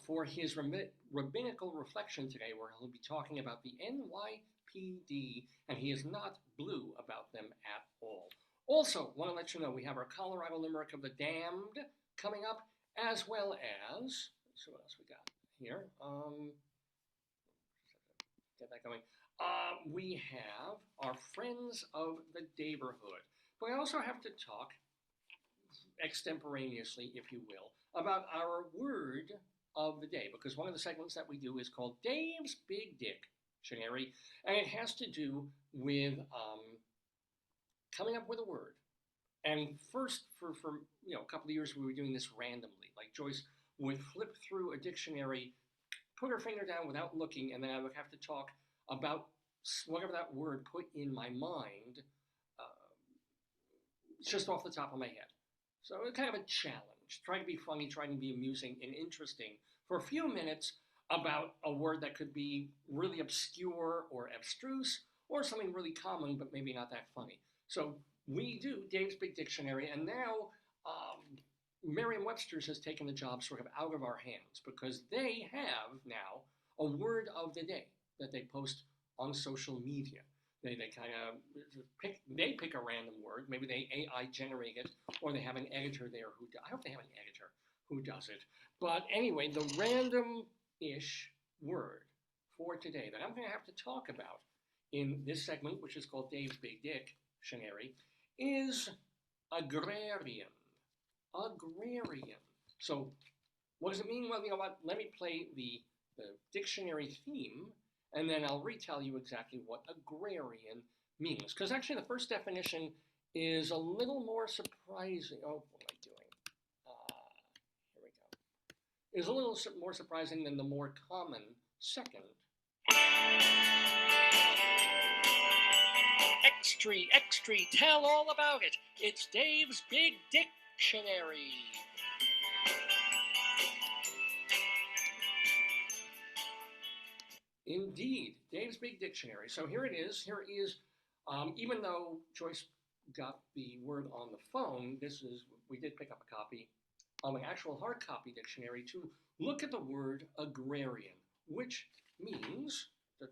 for his rabbinical reflection today, where he'll be talking about the NYPD, and he is not blue about them at all. Also, want to let you know we have our Colorado Limerick of the Damned coming up, as well as, let's see what else we got here. Get that going. We have our Friends of the Daverhood. But I also have to talk extemporaneously, if you will, about our word of the day, because one of the segments that we do is called Dave's Big Dictionary, and it has to do with coming up with a word. And first, for a couple of years, we were doing this randomly. Like Joyce would flip through a dictionary put her finger down without looking, and then I would have to talk about whatever that word put in my mind, just off the top of my head. So it's kind of a challenge. Trying to be funny, trying to be amusing and interesting for a few minutes about a word that could be really obscure or abstruse, or something really common but maybe not that funny. So we do Dave's Big Dictionary, and now Merriam-Webster's has taken the job sort of out of our hands, because they have now a word of the day that they post on social media. They kind of pick a random word. Maybe they AI generate it, or they have an editor there who I hope they have an editor who does it. But anyway, the random-ish word for today that I'm going to have to talk about in this segment, which is called Dave's Big Dictionary, is agrarian. Agrarian. So what does it mean? Well, you know what? Let me play the dictionary theme, and then I'll retell you exactly what agrarian means. Because actually the first definition is a little more surprising. Oh, what am I doing? Here we go. Is a little more surprising than the more common second. Extra, tell all about it. It's Dave's Big Dictionary. Indeed, Dave's Big Dictionary. So here it is. Here is, even though Joyce got the word on the phone, we did pick up a copy of an actual hard copy dictionary to look at the word agrarian, which means, Here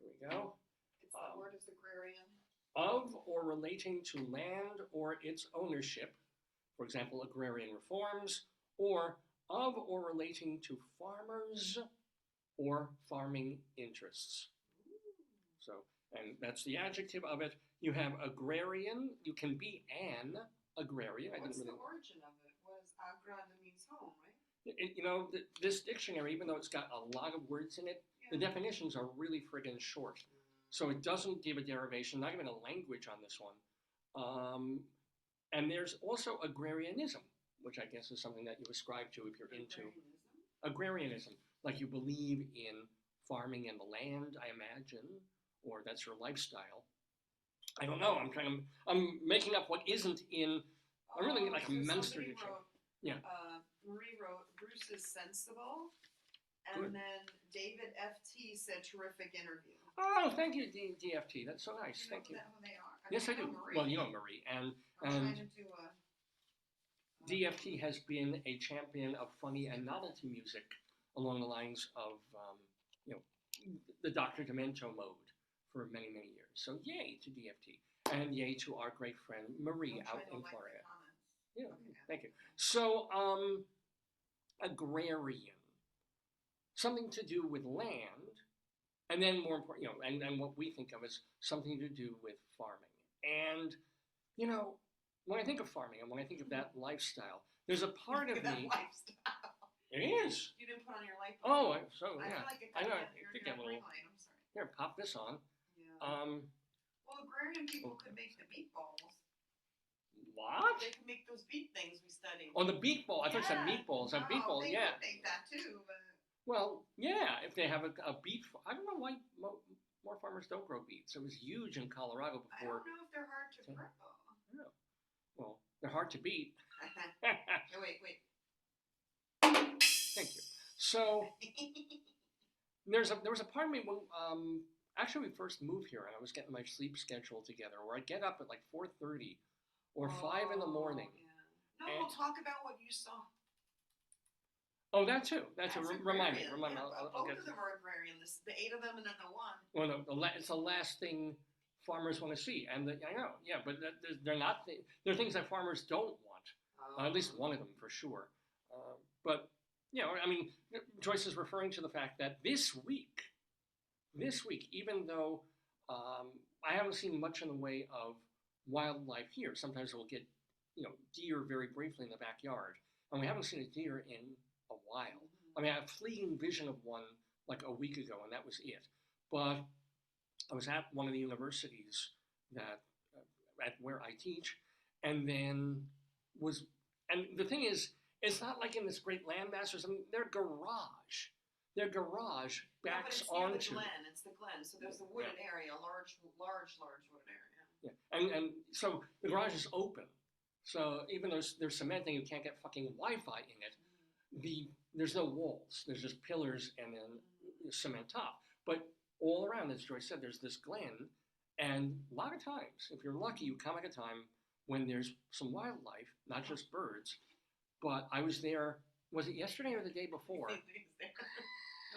we go. The word is agrarian. Of or relating to land or its ownership, for example, agrarian reforms, or of or relating to farmers or farming interests. So, and that's the adjective of it. You have agrarian. You can be an agrarian. What's the origin of it? What is agra? That means home, right? You know, this dictionary, even though it's got a lot of words in it, the definitions are really friggin' short. So it doesn't give a derivation, not even a language on this one. And there's also agrarianism, which I guess is something that you ascribe to if you're into agrarianism. Like you believe in farming and the land, I imagine, or that's your lifestyle. I don't know. I'm making up what isn't in. I'm really like a Munster dictionary. Marie wrote, Bruce is sensible, and Good. Then David F.T. said, terrific interview. Oh, thank you, DFT. That's so nice. Thank you. Who they are? Yes, I do. Marie. Well, you know Marie, I'm trying to do a. DFT has been a champion of funny and novelty music along the lines of, the Dr. Demento mode for many, many years. So yay to DFT. And yay to our great friend Marie out in Florida. Yeah, okay. Thank you. So, agrarian. Something to do with land, and then more important, and what we think of as something to do with farming. And, when I think of farming and when I think of that lifestyle, there's a part of me. Lifestyle. It is. You didn't put on your light Oh, bulb. so yeah. I feel like it I know. you're Get a little. light. I'm sorry. Here, pop this on. Yeah. Well, agrarian people could make the beet balls. What? They could make those beet things we studied. On the beet ball. I thought you said meatballs. No, Beet-ball, they yeah. could make that too, but. Well, yeah, if they have a beet. I don't know why more farmers don't grow beets. It was huge in Colorado before. I don't know if they're hard to grow. No. Well, they're hard to beat. Oh, wait. Thank you. So there was a part of me when actually we first moved here and I was getting my sleep schedule together where I'd get up at like 4:30 or 5 in the morning. Yeah. No, we'll talk about what you saw. Oh, that too. Remind me. Yeah, I'll both get of them are agrarian. The 8 of them and then the one. Well, no, it's the last thing farmers want to see, and I know, yeah, but they're not. They're things that farmers don't want. At least one of them for sure. But Joyce is referring to the fact that this week, even though I haven't seen much in the way of wildlife here, sometimes we'll get deer very briefly in the backyard, and we haven't seen a deer in a while. I mean, I had a fleeting vision of one like a week ago, and that was it. But I was at one of the universities that at where I teach, and then and the thing is, it's not like in this great landmass or something. Their garage their garage Yeah, but backs it's near the onto. glen. It's the glen. So there's a wooded area, a large wooded area. Yeah, and so the garage is open. So even though there's cementing, you can't get fucking Wi-Fi in it. There's no walls. There's just pillars and then cement top. But all around, as Joyce said, there's this glen, and a lot of times, if you're lucky, you come at a time when there's some wildlife, not just birds. But I was there. Was it yesterday or the day before? He's there.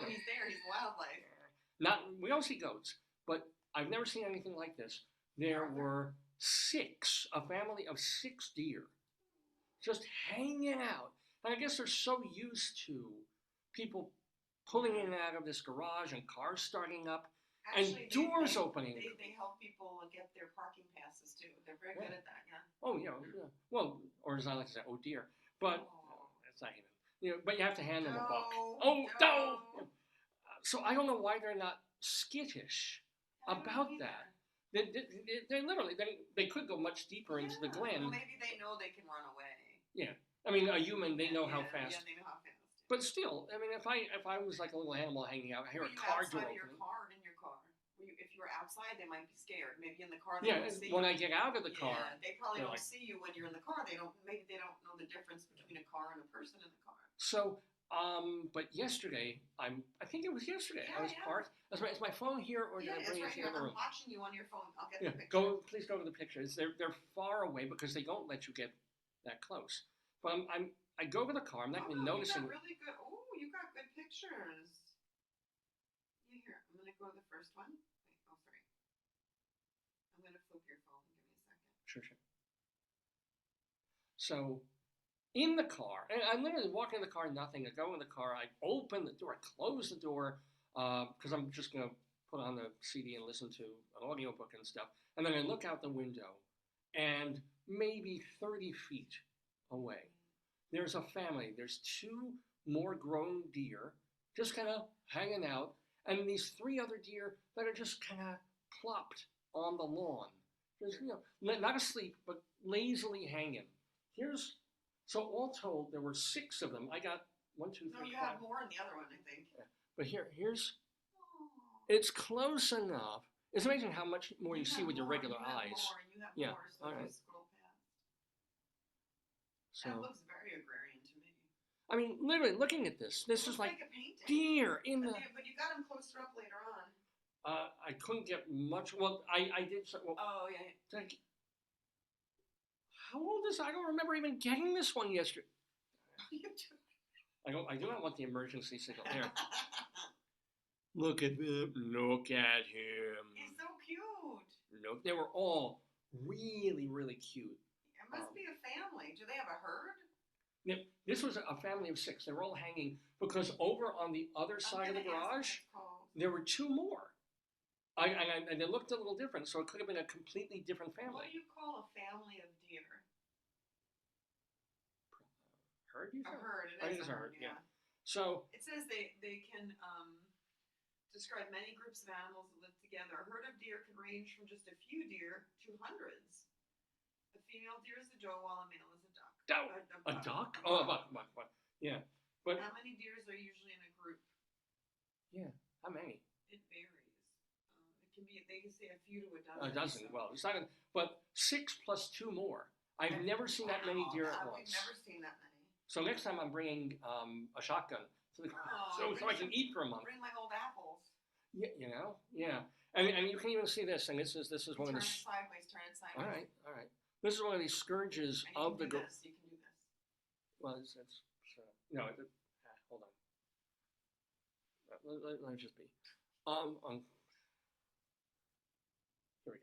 No, he's there. He's wildlife. We don't see goats, but I've never seen anything like this. There were a family of 6 deer, just hanging out. And I guess they're so used to people pulling in and out of this garage and cars starting up Actually, and doors opening. They help people get their parking passes too. They're very good at that. Yeah. Oh yeah. Well, or as I like to say, oh dear. But that's not even. But you have to hand them a buck. Oh no! So I don't know why they're not skittish about that. They literally they could go much deeper into the glen. Well, maybe they know they can run away. Yeah, I mean a human they know how fast. Yeah, they know how fast. But still, I mean, if I was like a little animal hanging out, I hear a car door open. In your car. If you were outside, they might be scared. Maybe in the car. When I get out of the car, they probably don't see you when you're in the car. Maybe they don't know the difference between a car and a person in the car. So, but yesterday, I think it was yesterday. I was parked. Is my phone here, or did I bring it to the other room? I'm watching you on your phone. I'll get the picture. Please go to the pictures. They're far away because they don't let you get that close. But I go to the car. I'm not even noticing. You got really good. Oh, you got good pictures. Yeah, here. I'm gonna go to the first one. Wait, sorry. I'm gonna flip your phone. Give me a second. Sure. So, in the car, and I'm literally walking in the car, nothing. I go in the car, I open the door, I close the door, because I'm just going to put on the CD and listen to an audiobook and stuff. And then I look out the window, and maybe 30 feet away, there's a family. There's 2 more grown deer just kind of hanging out, and these 3 other deer that are just kind of plopped on the lawn. Just, not asleep, but lazily hanging. So all told, there were 6 of them. I got 1, 2, 3, 4. No, you have more in the other one, I think. Yeah. But here's, it's close enough. It's amazing how much more you see with your regular eyes. You have more, so all right. Scroll past. So, that looks very agrarian to me. I mean, literally looking at this is like a painting. Deer in the. But you got them closer up later on. I couldn't get much. Well, I did. Well, oh yeah. How old is? I don't remember even getting this one yesterday. You do. I do not want the emergency signal there. Look at him. Look at him. He's so cute. No, they were all really, really cute. It must be a family. Do they have a herd? Yeah, this was a family of 6. They were all hanging because over on the other side of the garage, there were 2 more. And they looked a little different, so it could have been a completely different family. What do you call a family of deer? Herd, you said? A herd. It is a herd, yeah. So it says they can describe many groups of animals that live together. A herd of deer can range from just a few deer to hundreds. A female deer is a doe, while a male is a duck. A duck? Oh, a buck. Yeah. But how many deers are usually in a group? Yeah. How many? It varies. It can be. They can say a few to a dozen. A dozen. So. Well, it's not. But 6 plus 2 more. I've never seen that many deer at once. We've never seen that many. So next time I'm bringing a shotgun to the so I can eat for a month. Bring my old apples. Yeah, yeah. And you can even see this, and this is one of the. Turn it sideways. All right. This is one of these scourges of the. You can do this. Well, it's no. Hold on. Let it just be. Here we go.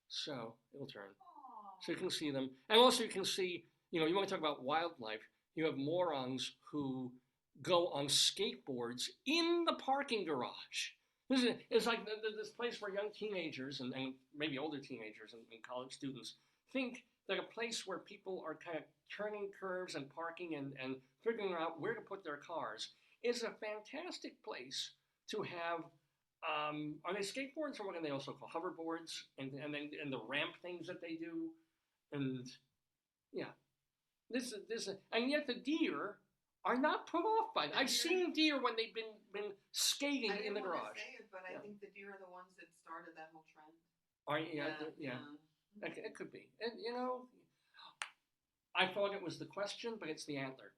So it'll turn. Aww. So you can see them, and also you can see. You want to talk about wildlife. You have morons who go on skateboards in the parking garage. It's like this place where young teenagers and maybe older teenagers and college students think that a place where people are kind of turning curves and parking and figuring out where to put their cars is a fantastic place to have. Are they skateboards or what are they also called? Hoverboards and the ramp things that they do, and yeah. And yet the deer are not put off by it. I've seen deer when they've been skating in the garage. I didn't want to say it, but I Yeah. think the deer are the ones that started that whole trend. Yeah. It could be. And, you know, I thought it was the question, but it's the antler.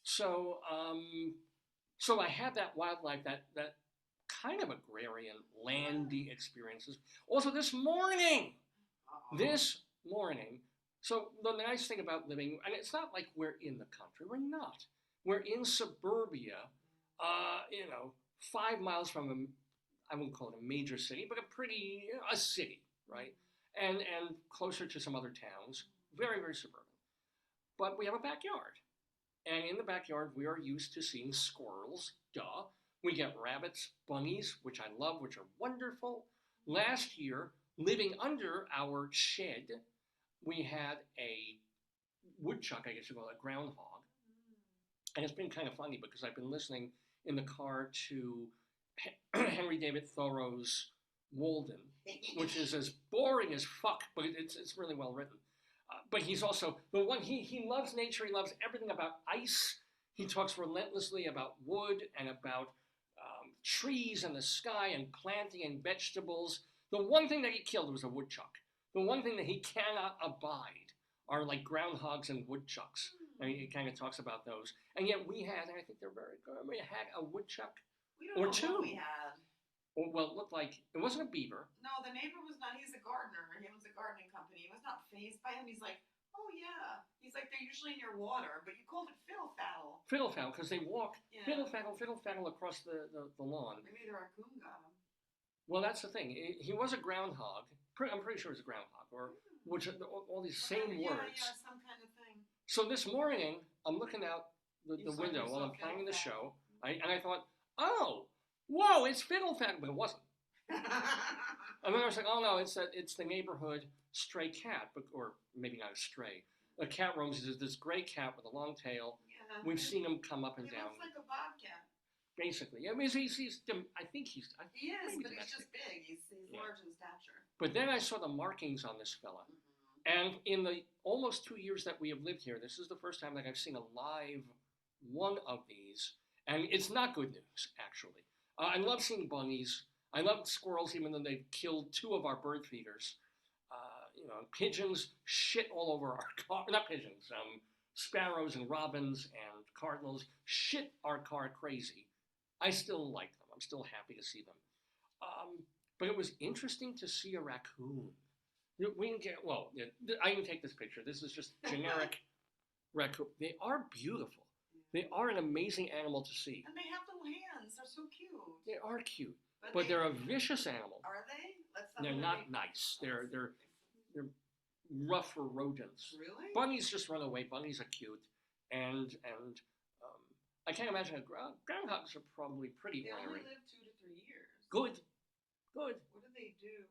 So, so I had that wildlife, that kind of agrarian, landy experiences. Also, this morning, so the nice thing about living, and it's not like we're in the country. We're not. We're in suburbia. 5 miles from I wouldn't call it a major city, but a city, right? And closer to some other towns. Very, very suburban. But we have a backyard. And in the backyard, we are used to seeing squirrels, duh. We get rabbits, bunnies, which I love, which are wonderful. Last year, living under our shed, we had a woodchuck, I guess you call it, a groundhog. And it's been kind of funny because I've been listening in the car to Henry David Thoreau's Walden, which is as boring as fuck, but it's really well written. But he's also the one, he loves nature, he loves everything about ice. He talks relentlessly about wood and about trees and the sky and planting and vegetables. The one thing that he killed was a woodchuck. The one thing that he cannot abide are like groundhogs and woodchucks. And he kind of talks about those. And yet we had, and I think they're very good, we had a woodchuck or two. We had. Well, it looked like, it wasn't a beaver. No, the neighbor was not, he's a gardener. He owns a gardening company. He was not fazed by him. He's like, oh yeah. He's like, they're usually in your water, but you called it fiddle-faddle. Fiddle-faddle, because they walk Yeah. fiddle-faddle across the lawn. Maybe the raccoon got him. Well, that's the thing. He was a groundhog. I'm pretty sure it was a groundhog, or which are all these same words. Yeah, some kind of thing. So this morning, I'm looking out the window while I'm planning the show, and I thought, oh, whoa, it's fiddle-faddle, but it wasn't. And then I was like, oh no, it's the neighborhood stray cat, or maybe not a stray. A cat roams. There's this gray cat with a long tail. Yeah. We've seen him come up and He down. looks like a bobcat. Basically, I mean, he's I think he's. He is, maybe but he's domestic. just big. He's large in stature. But then I saw the markings on this fella. And in the almost 2 years that we have lived here, this is the first time that I've seen a live one of these. And it's not good news, actually. I love seeing bunnies. I love squirrels, even though they've killed 2 of our bird feeders. Pigeons shit all over our car. Not pigeons. Sparrows and robins and cardinals shit our car crazy. I still like them. I'm still happy to see them. But it was interesting to see a raccoon. We can get, well, I can take this picture. This is just generic raccoon. They are beautiful. They are an amazing animal to see. And they have little hands. They're so cute. They are cute. But they're a vicious animal. Are they? They're not nice. They're rougher rodents. Really? Bunnies just run away. Bunnies are cute. And I can't imagine groundhogs are probably pretty They wiry. only live 2 to 3 years. Good. What do they do?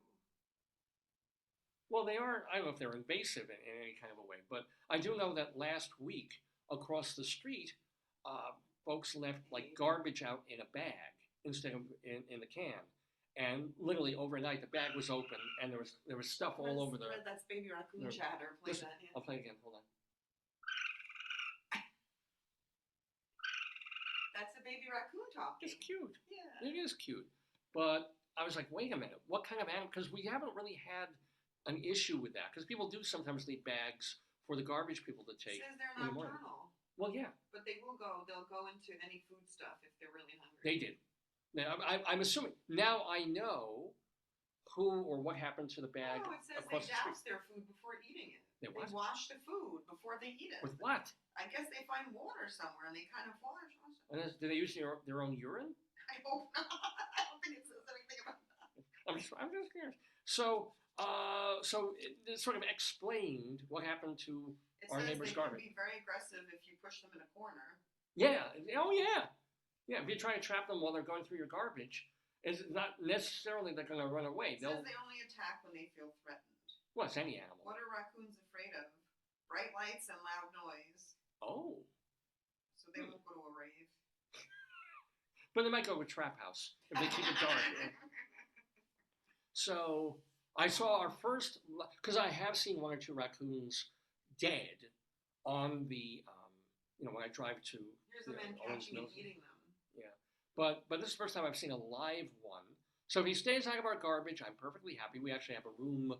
Well, they are, I don't know if they're invasive in any kind of a way, but I do know that last week across the street, folks left like garbage out in a bag instead of in the can. And literally overnight, the bag was open and there was stuff all over the... That's baby raccoon chatter. Play that. Yeah. I'll play it again. Hold on. That's a baby raccoon talking. It's cute. Yeah. It is cute. But I was like, wait a minute. What kind of animal? Because we haven't really had an issue with that. Because people do sometimes leave bags for the garbage people to take. It says they're in the morning. nocturnal. Well, yeah. But they'll go into any food stuff if they're really hungry. They did. Now, I'm assuming. Now I know who or what happened to the bag No, it says across they the street. douse their food before eating it. They what? wash the food before they eat it. With what? I guess they find water somewhere and they kind of wash it. Do they use their own urine? I hope not. I don't think it says anything about that. I'm just curious. So it sort of explained what happened to It our says neighbor's they garbage. can be very aggressive if you push them in a corner. Yeah. Oh, yeah. Yeah, if you try to trap them while they're going through your garbage, it's not necessarily they're going to run away. It says they only attack when they feel threatened. Well, it's any animal. What are raccoons afraid of? Bright lights and loud noise. Oh. So they won't go to a rave. But they might go to a trap house if they keep it dark. Yeah. So I saw our first, because I have seen 1 or 2 raccoons dead on the, when I drive to Here's a man Owens catching and Mills. eating them. Yeah, but this is the first time I've seen a live one. So if he stays out of our garbage, I'm perfectly happy. We actually have a room.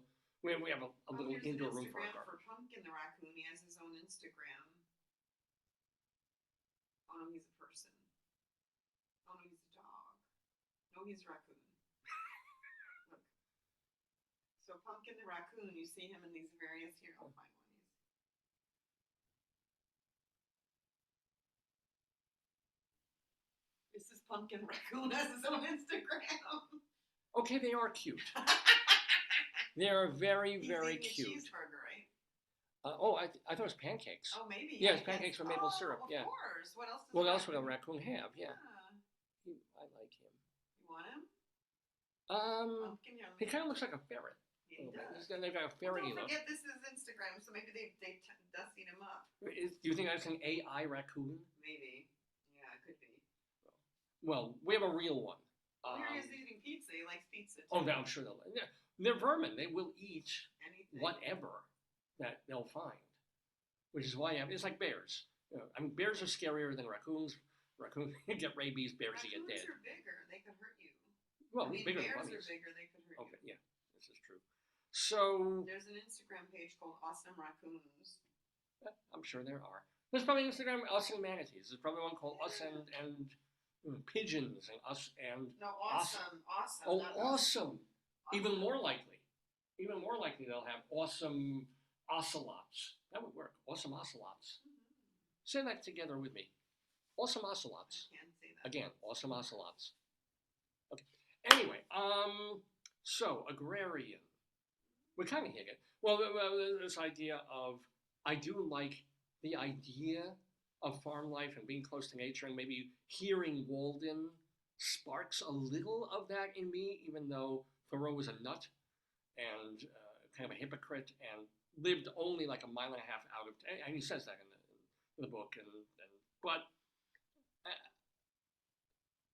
We have a little Here's indoor an room for our Instagram garbage. for Pumpkin the raccoon. He has his own Instagram. Oh no, he's a person. Oh no, he's a dog. No, he's a raccoon. Look. So Pumpkin the raccoon, you see him in these various here. I'll find one. This is Pumpkin Raccoon has his own Instagram. Okay, they are cute. They are very, very He's cute. eating a cheeseburger, right? I thought it was pancakes. Oh, maybe. Yeah, it's pancakes with maple syrup. Of Yeah. course. What else? What else would a raccoon have? Yeah. I like him. You want him? Pumpkin, He kind of looks like a ferret. Yeah, he does. They've got a Well, ferret don't look. forget this is Instagram, so maybe they dustied him up. Do you think that's an AI raccoon? Maybe. Yeah, it could be. Well, we have a real one. Here he is eating pizza. He likes pizza. Too. Oh, I'm sure they're vermin. They will eat Anything. whatever that they'll find, which is why it's like bears. Bears are scarier than raccoons. Raccoons get rabies. Bears get dead. Raccoons are bigger. They could hurt you. Well, bigger than bears bunnies. are bigger. They could hurt Okay, you. yeah, this is true. So There's an Instagram page called Awesome Raccoons. I'm sure there are. There's probably Instagram Us and Manatees. There's probably one called Us and Pigeons and Us and No, awesome. Awesome. Oh, not awesome! us. Even more likely they'll have awesome ocelots. That would work. Awesome ocelots. Say that together with me. Awesome ocelots. I can't say that. Again, awesome ocelots. Okay. Anyway, so agrarian. We kind of hit it. Well, this idea of, I do like the idea of farm life and being close to nature, and maybe hearing Walden sparks a little of that in me, even though Thoreau was a nut and kind of a hypocrite and lived only like a mile and a half out of, and he says that in the book, but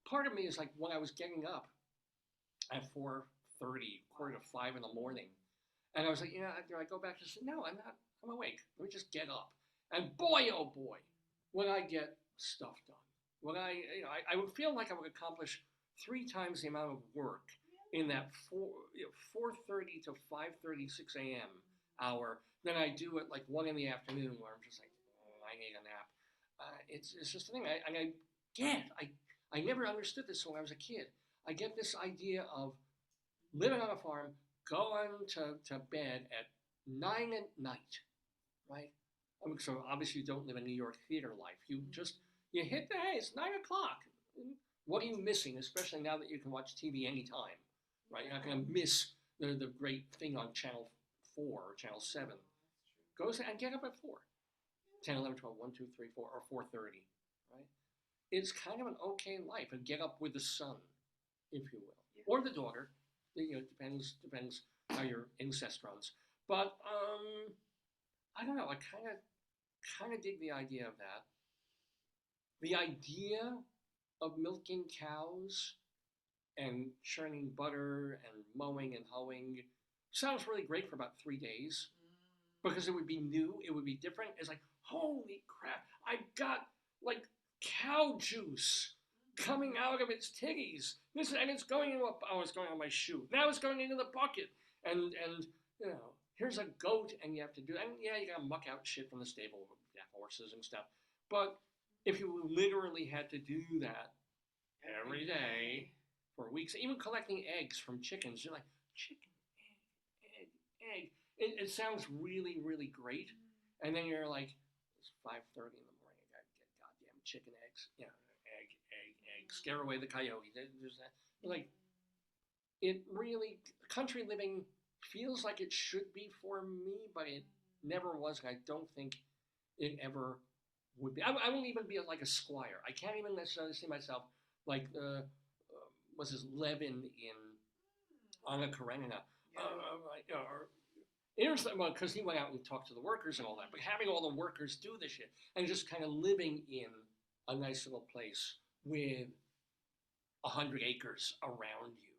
part of me is like when I was getting up at 4:30, 4:45 in the morning, and I was like, do I go back to sleep? No, I'm not. I'm awake. Let me just get up. And boy, oh boy, when I get stuff done, when I would feel like I would accomplish 3 times the amount of work in that 4:30 to 5:36 a.m. hour than I do at like 1 in the afternoon, where I'm just like, I need a nap. It's just a thing. I never understood this when I was a kid. I get this idea of living on a farm, going to bed at 9 at night, right? So obviously you don't live a New York theater life. You hit the, hey, it's 9 o'clock. What are you missing, especially now that you can watch TV anytime, right? You're not going to miss the great thing on Channel 4 or Channel 7. Go and get up at 4. 10, 11, 12, 1, 2, 3, 4, or 4:30, right? It's kind of an okay life, and get up with the sun, if you will, or the daughter. It depends how your incest runs. But I don't know. I kind of dig the idea of that. The idea of milking cows and churning butter and mowing and hoeing sounds really great for about 3 days, because it would be new, it would be different. It's like, holy crap, I've got like cow juice coming out of its titties. And it's going into it's going on my shoe. Now it's going into the bucket. And here's a goat, and you have to do, and yeah, you gotta muck out shit from the stable with horses and stuff. But if you literally had to do that every day for weeks, even collecting eggs from chickens, you're like, chicken, egg. It sounds really, really great. And then you're like, it's 5:30 in the morning, I gotta get goddamn chicken eggs. Egg. Scare away the coyote. There's that. Like, it really, country living feels like it should be for me, but it never was. And I don't think it ever would be. I won't even be like a squire. I can't even necessarily see myself like was his Levin in Anna Karenina. Because he went out and talked to the workers and all that, but having all the workers do this shit and just kind of living in a nice little place with 100 acres around you,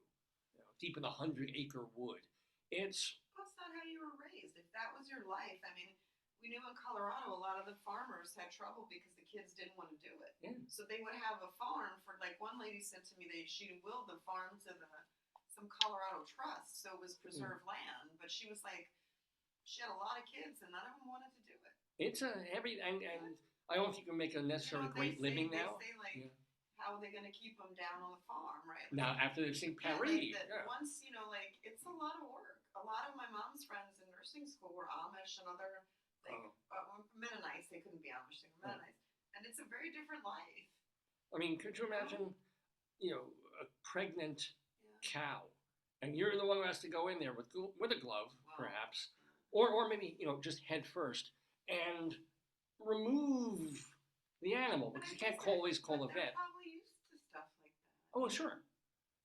deep in the 100-acre wood. That's not how you were raised. If that was your life, I mean, we knew in Colorado a lot of the farmers had trouble because the kids didn't want to do it. Yeah. So they would have a farm for, like, one lady said to me she willed the farm to some Colorado trust, so it was preserved land. But she was like, she had a lot of kids and none of them wanted to do it. It's a heavy, and I don't think you can make a necessarily great living now. They say, like, how are they going to keep them down on the farm, right? Now, after they've seen Paris, once, like, it's a lot of work. A lot of my mom's friends in nursing school were Amish and other, Mennonites. They couldn't be Amish, they were Mennonites. And it's a very different life. I mean, could you imagine, a pregnant cow, and you're the one who has to go in there with a glove, perhaps, or maybe, just head first, and remove the animal, because you can't always call a vet. They're probably used to stuff like that. Oh, sure.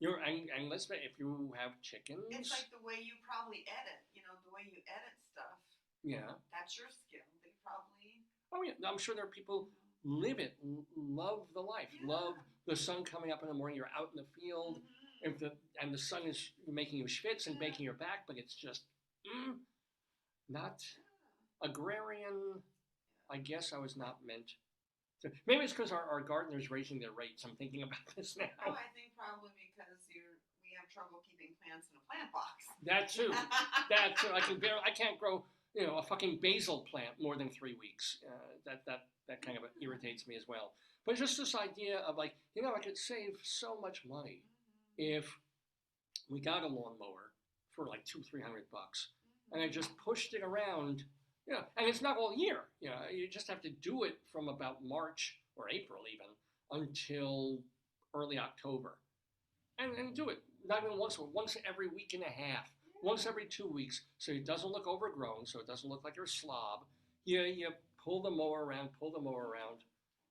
And let's say if you have chickens. It's like the way you probably edit, the way you edit stuff. Yeah. That's your skill. They probably. Oh, yeah. I'm sure there are people live it, love the life, love the sun coming up in the morning. You're out in the field, and the sun is making you schwitz and baking your back, but it's just not agrarian. I guess I was not meant to. Maybe it's because our gardeners raising their rates. I'm thinking about this now. Oh, I think probably because we have trouble keeping plants in a plant box. That too. That too. I can't grow a fucking basil plant more than 3 weeks. That kind of irritates me as well. But just this idea of like, I could save so much money if we got a lawnmower for like $200-300, and I just pushed it around. And it's not all year. You just have to do it from about March or April even until early October, and do it not even once every week and a half, once every 2 weeks, so it doesn't look overgrown, so it doesn't look like you're a slob. You pull the mower around,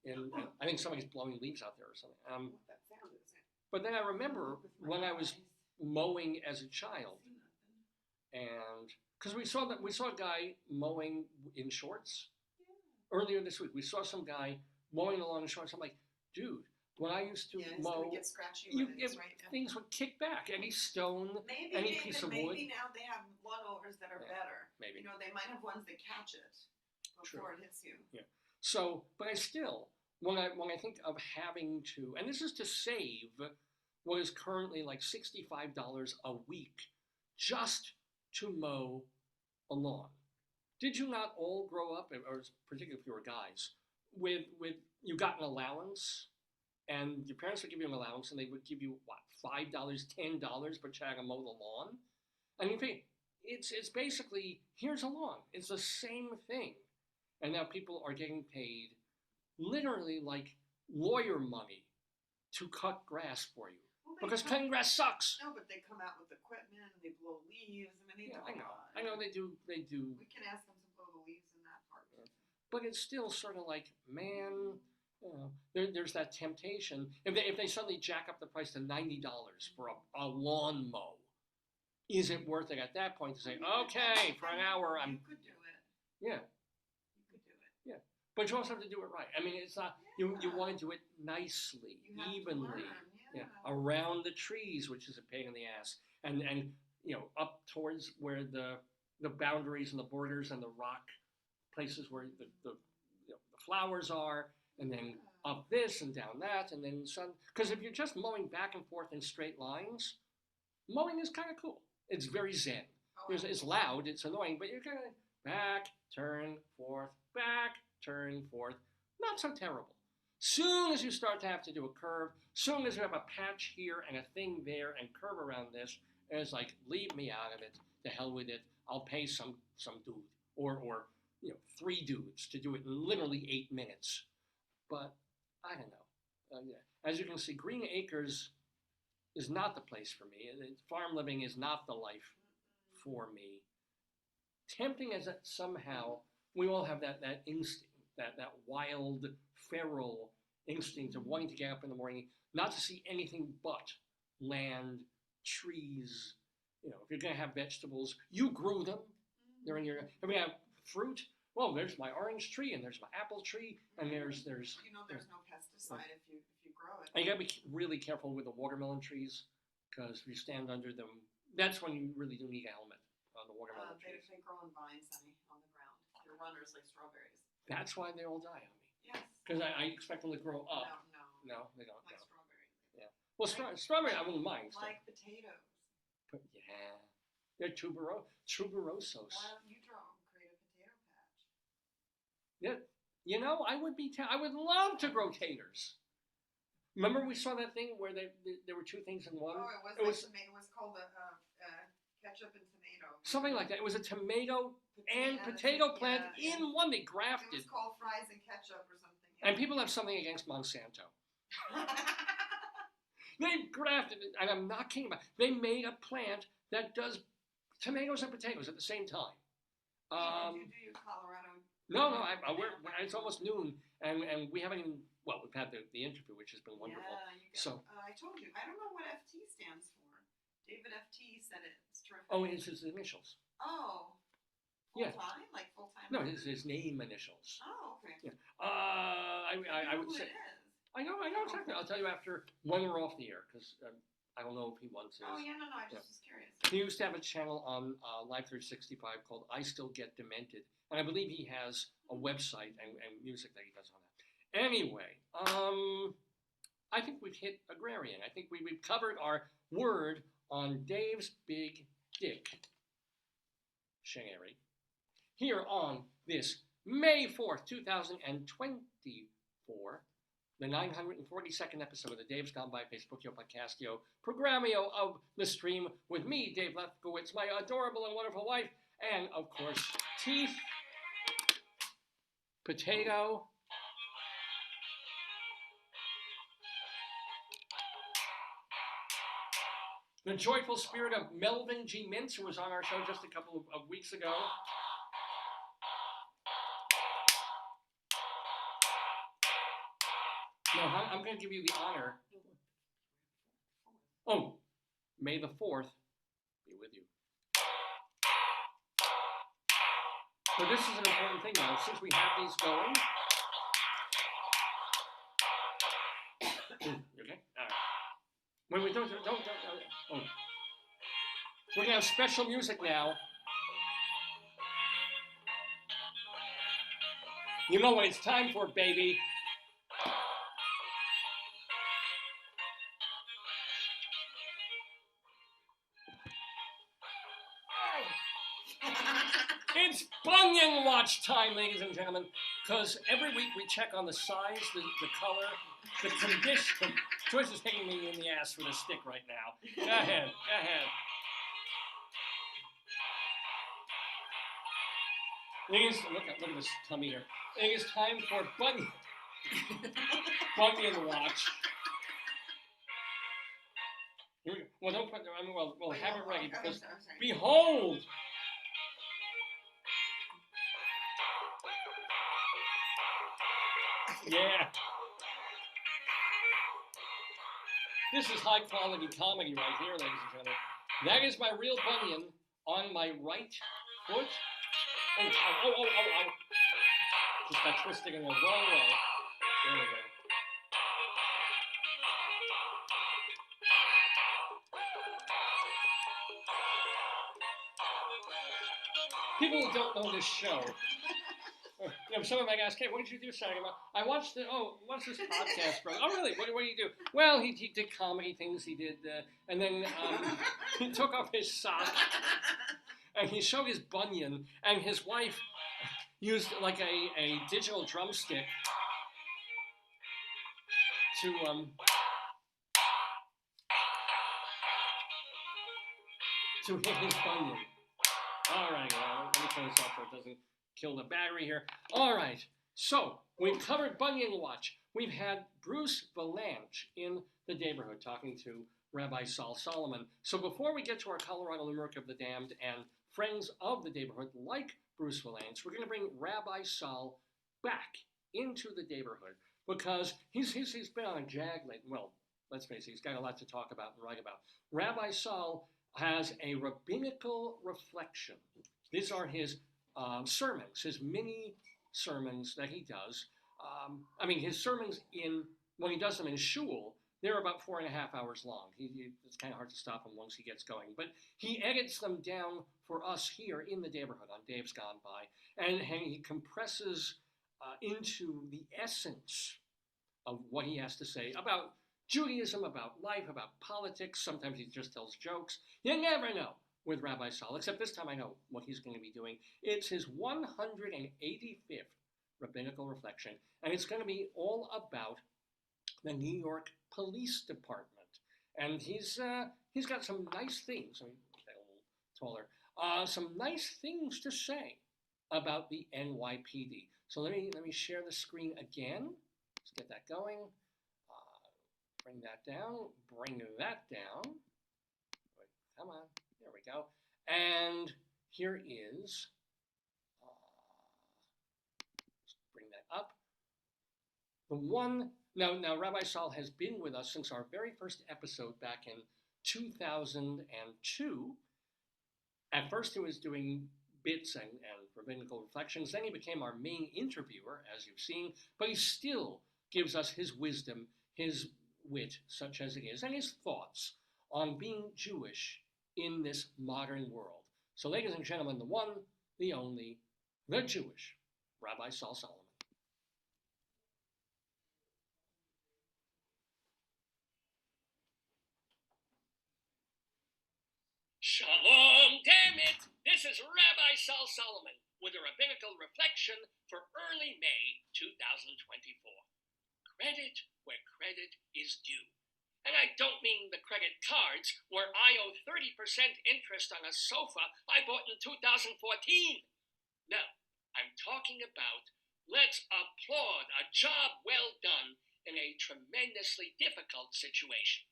and I think somebody's blowing leaves out there or something. But then I remember when I was mowing as a child, and because we saw a guy mowing in shorts earlier this week. We saw some guy mowing along in shorts. I'm like, dude, when I used to mow, get scratchy things would kick back. Any stone, any piece of wood. Maybe now they have lawnmowers that are better. Maybe. They might have ones that catch it before it hits you. Yeah. So, but I still, when I think of having to, and this is to save what is currently like $65 a week just to mow a lawn. Did you not all grow up, or particularly if you were guys, with you got an allowance, and your parents would give you an allowance, and they would give you what, $5, $10, but you had to mow the lawn? And you think it's basically, here's a lawn. It's the same thing, and now people are getting paid literally like lawyer money to cut grass for you. Because cutting grass sucks. No, but they come out with equipment and they blow leaves. They do a lot. I know they do. We can ask them to blow the leaves in that part. But it's still sort of like, man, there's that temptation. If they suddenly jack up the price to $90 for a lawn mow, is it worth it at that point to say, okay, for an hour You could do it. Yeah. You could do it. Yeah. But you also have to do it right. I mean, it's not, you want to do it nicely, evenly. Yeah, around the trees, which is a pain in the ass, and up towards where the boundaries and the borders and the rock places where the flowers are, and then up this and down that, and then sun. Because if you're just mowing back and forth in straight lines, mowing is kind of cool. It's very zen. It's loud, it's annoying, but you're kind of back, turn, forth, back, turn, forth. Not so terrible. Soon as you start to have to do a curve, soon as you have a patch here and a thing there and curve around this, and it's like, leave me out of it. To hell with it. I'll pay some dude or 3 dudes to do it in literally 8 minutes. But I don't know. As you can see, Green Acres is not the place for me. Farm living is not the life for me. Tempting as that somehow, we all have that instinct, that wild, feral instinct of wanting to get up in the morning, not to see anything but land, trees. If you're going to have vegetables, you grew them. They're in your. If we have fruit, well, there's my orange tree, and there's my apple tree, and there's. There's no pesticide if you grow it. And you got to be really careful with the watermelon trees, because if you stand under them, that's when you really do need a helmet on the watermelon trees. They grow on vines, honey, on the ground. They're runners like strawberries. That's why they all die on me. Yes. Because I expect them to grow up. No, No, they don't. like No. strawberries. Yeah. Well, strawberry I wouldn't mind. Like potatoes. But yeah, they're tuberosos. Why don't you create a potato patch? Yeah. You know, I would love to grow taters. Remember we saw that thing where there were two things in one? Oh, it was called ketchup and tomato. Something like that. It was a tomato and potato plant in one. They grafted. It was called fries and ketchup or something. And people have something against Monsanto. They grafted it, and I'm not kidding about it. They made a plant that does tomatoes and potatoes at the same time. Did you do your Colorado? No, it's almost noon, and we haven't even, well, we've had the interview, which has been wonderful. Yeah, I told you. I don't know what FT stands for. David FT said it's terrific. Oh, it's his initials. Oh. Yeah. Full-time? Like full-time? No, his name initials. Oh, okay. Yeah. I would say. I know exactly. I'll tell you after when we're off the air, because I don't know if he wants to. Oh, yeah, no, I just was curious. He used to have a channel on Live 365 called I Still Get Demented. And I believe he has a website and music that he does on that. Anyway, I think we've hit agrarian. I think we've covered our word on Dave's Big Dick Sherry here on this May 4th, 2024, the 942nd episode of the Dave's Gone By Facebookio Podcastio Programmio of the stream with me, Dave Lefkowitz, my adorable and wonderful wife, and of course, Teeth, Potato, the joyful spirit of Melvin G. Mintz, who was on our show just a couple of weeks ago. No, I'm going to give you the honor. Oh, May the 4th be with you. So this is an important thing now. Since we have these going. You okay? All right. When we don't. Oh. We're going to have special music now. You know what it's time for, baby. It's Bunion Watch time, ladies and gentlemen, because every week we check on the size, the color, the condition. Joyce is hitting me in the ass with a stick right now. Go ahead. Look at this tummy here. It is time for Bunion Watch. Here we go. Well, don't put. We'll have it ready because behold. Yeah. This is high quality comedy right here, ladies and gentlemen. That is my real bunion on my right foot. Oh. Just got twisted in the wrong way. There we go. People who don't know this show. Someone might ask, hey, what did you do Saturday? I watched what's this podcast, bro? Oh, really? What do you do? Well, he did comedy things. He did, and then he took off his sock, and he showed his bunion, and his wife used like a digital drumstick to hit his bunion. All right, well, let me turn this off so it doesn't kill the battery here. All right, so we've covered Bunion Watch. We've had Bruce Vilanch in the Daverhood talking to Rabbi Sol Solomon. So before we get to our Colorado Limerick of the Damned and friends of the Daverhood like Bruce Vilanch, we're going to bring Rabbi Sol back into the Daverhood because he's been on a jag lately. Well, let's face it, he's got a lot to talk about and write about. Rabbi Sol has a Rabbinical Reflection. These are his sermons, his mini sermons that he does. His sermons when he does them in shul, They're about 4.5 hours long. It's kind of hard to stop him once he gets going. But he edits them down for us here in the Daverhood on Dave's Gone By. And he compresses into the essence of what he has to say about Judaism, about life, about politics. Sometimes he just tells jokes. You never know with Rabbi Sol, except this time I know what he's going to be doing. It's his 185th Rabbinical Reflection, and it's going to be all about the New York Police Department. And he's got some nice things. I mean, a little taller. Some nice things to say about the NYPD. So let me share the screen again. Let's get that going. Bring that down. Bring that down. Wait, come on. There we go. And here is. Let's bring that up. The one. Now, Rabbi Sol has been with us since our very first episode back in 2002. At first, he was doing bits and rabbinical reflections. Then he became our main interviewer, as you've seen. But he still gives us his wisdom, his wit, such as it is, and his thoughts on being Jewish in this modern world. So, ladies and gentlemen, the one, the only, the Jewish Rabbi Sol Solomon. Shalom, damn it! This is Rabbi Sol Solomon with a Rabbinical Reflection for early May 2024. Credit where credit is due. And I don't mean the credit cards where I owe 30% interest on a sofa I bought in 2014. No, I'm talking about let's applaud a job well done in a tremendously difficult situation.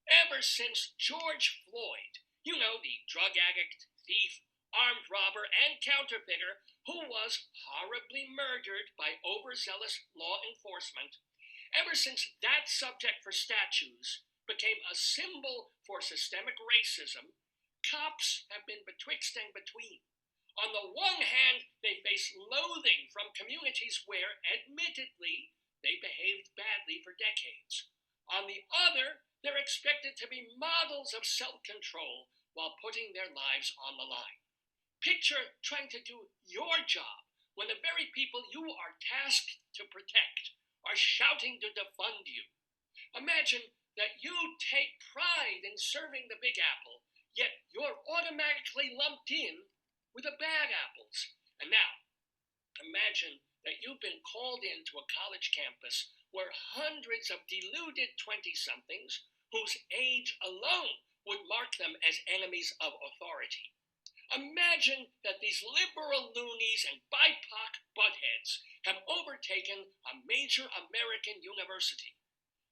Ever since George Floyd, you know, the drug addict, thief, armed robber, and counterfeiter who was horribly murdered by overzealous law enforcement, ever since that subject for statues became a symbol for systemic racism, cops have been betwixt and between. On the one hand, they face loathing from communities where, admittedly, they behaved badly for decades. On the other, they're expected to be models of self-control while putting their lives on the line. Picture trying to do your job when the very people you are tasked to protect are shouting to defund you. Imagine that you take pride in serving the Big Apple, yet you're automatically lumped in with the bad apples. And now, imagine that you've been called into a college campus where hundreds of deluded 20-somethings whose age alone would mark them as enemies of authority. Imagine that these liberal loonies and BIPOC buttheads have overtaken a major American university.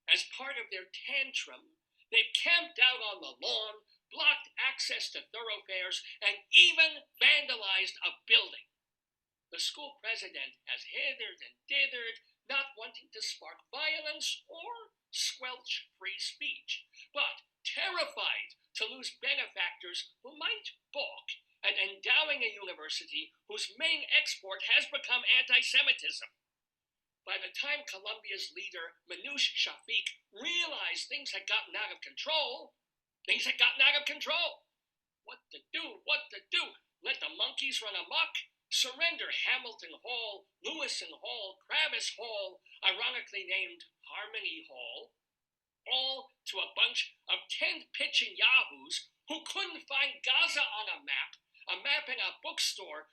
As part of their tantrum, they've camped out on the lawn, blocked access to thoroughfares, and even vandalized a building. The school president has hithered and dithered, not wanting to spark violence or squelch free speech, but terrified to lose benefactors who might balk at endowing a university whose main export has become anti-Semitism. By the time Columbia's leader, Manoush Shafiq, realized things had gotten out of control, What to do? Let the monkeys run amok? Surrender Hamilton Hall, Lewison Hall, Kravis Hall, ironically named Harmony Hall, all to a bunch of tent-pitching yahoos who couldn't find Gaza on a map in a bookstore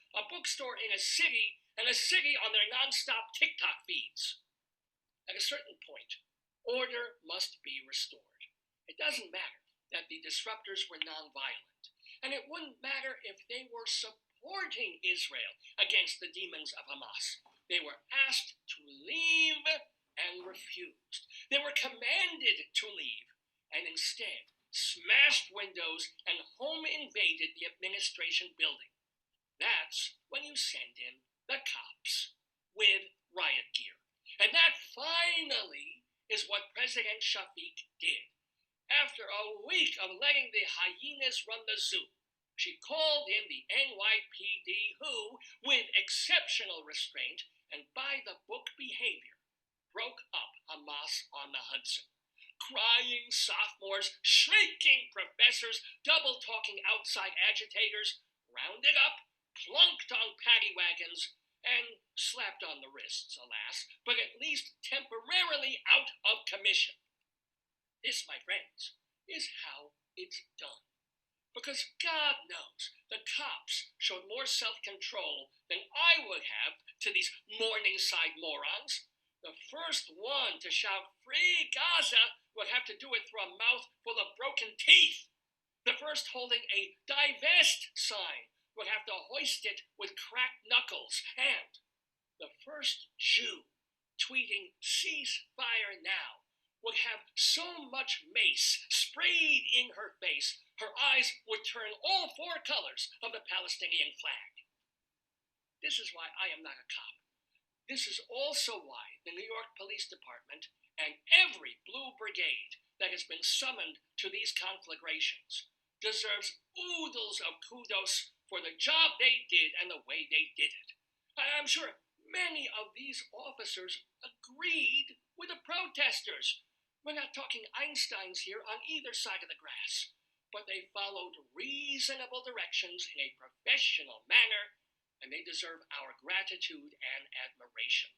in a city, and a city on their non-stop TikTok feeds. At a certain point, order must be restored. It doesn't matter that the disruptors were nonviolent, and it wouldn't matter if they were supporting Israel against the demons of Hamas. They were asked to leave and refused. They were commanded to leave and instead smashed windows and home invaded the administration building. That's when you send in the cops with riot gear. And that finally is what President Shafiq did. After a week of letting the hyenas run the zoo, she called in the NYPD who, with exceptional restraint and by-the-book behavior, broke up Hamas on the Hudson, crying sophomores, shrieking professors, double-talking outside agitators, rounded up, plunked on paddy wagons, and slapped on the wrists, alas, but at least temporarily out of commission. This, my friends, is how it's done. Because God knows the cops showed more self-control than I would have to these Morningside morons. The first one to shout "Free Gaza" would have to do it through a mouth full of broken teeth. The first holding a "Divest" sign would have to hoist it with cracked knuckles. And the first Jew tweeting "Cease fire now" would have so much mace sprayed in her face, her eyes would turn all four colors of the Palestinian flag. This is why I am not a cop. This is also why the New York Police Department and every Blue Brigade that has been summoned to these conflagrations deserves oodles of kudos for the job they did and the way they did it. I'm sure many of these officers agreed with the protesters. We're not talking Einsteins here on either side of the grass, but they followed reasonable directions in a professional manner, and they deserve our gratitude and admiration.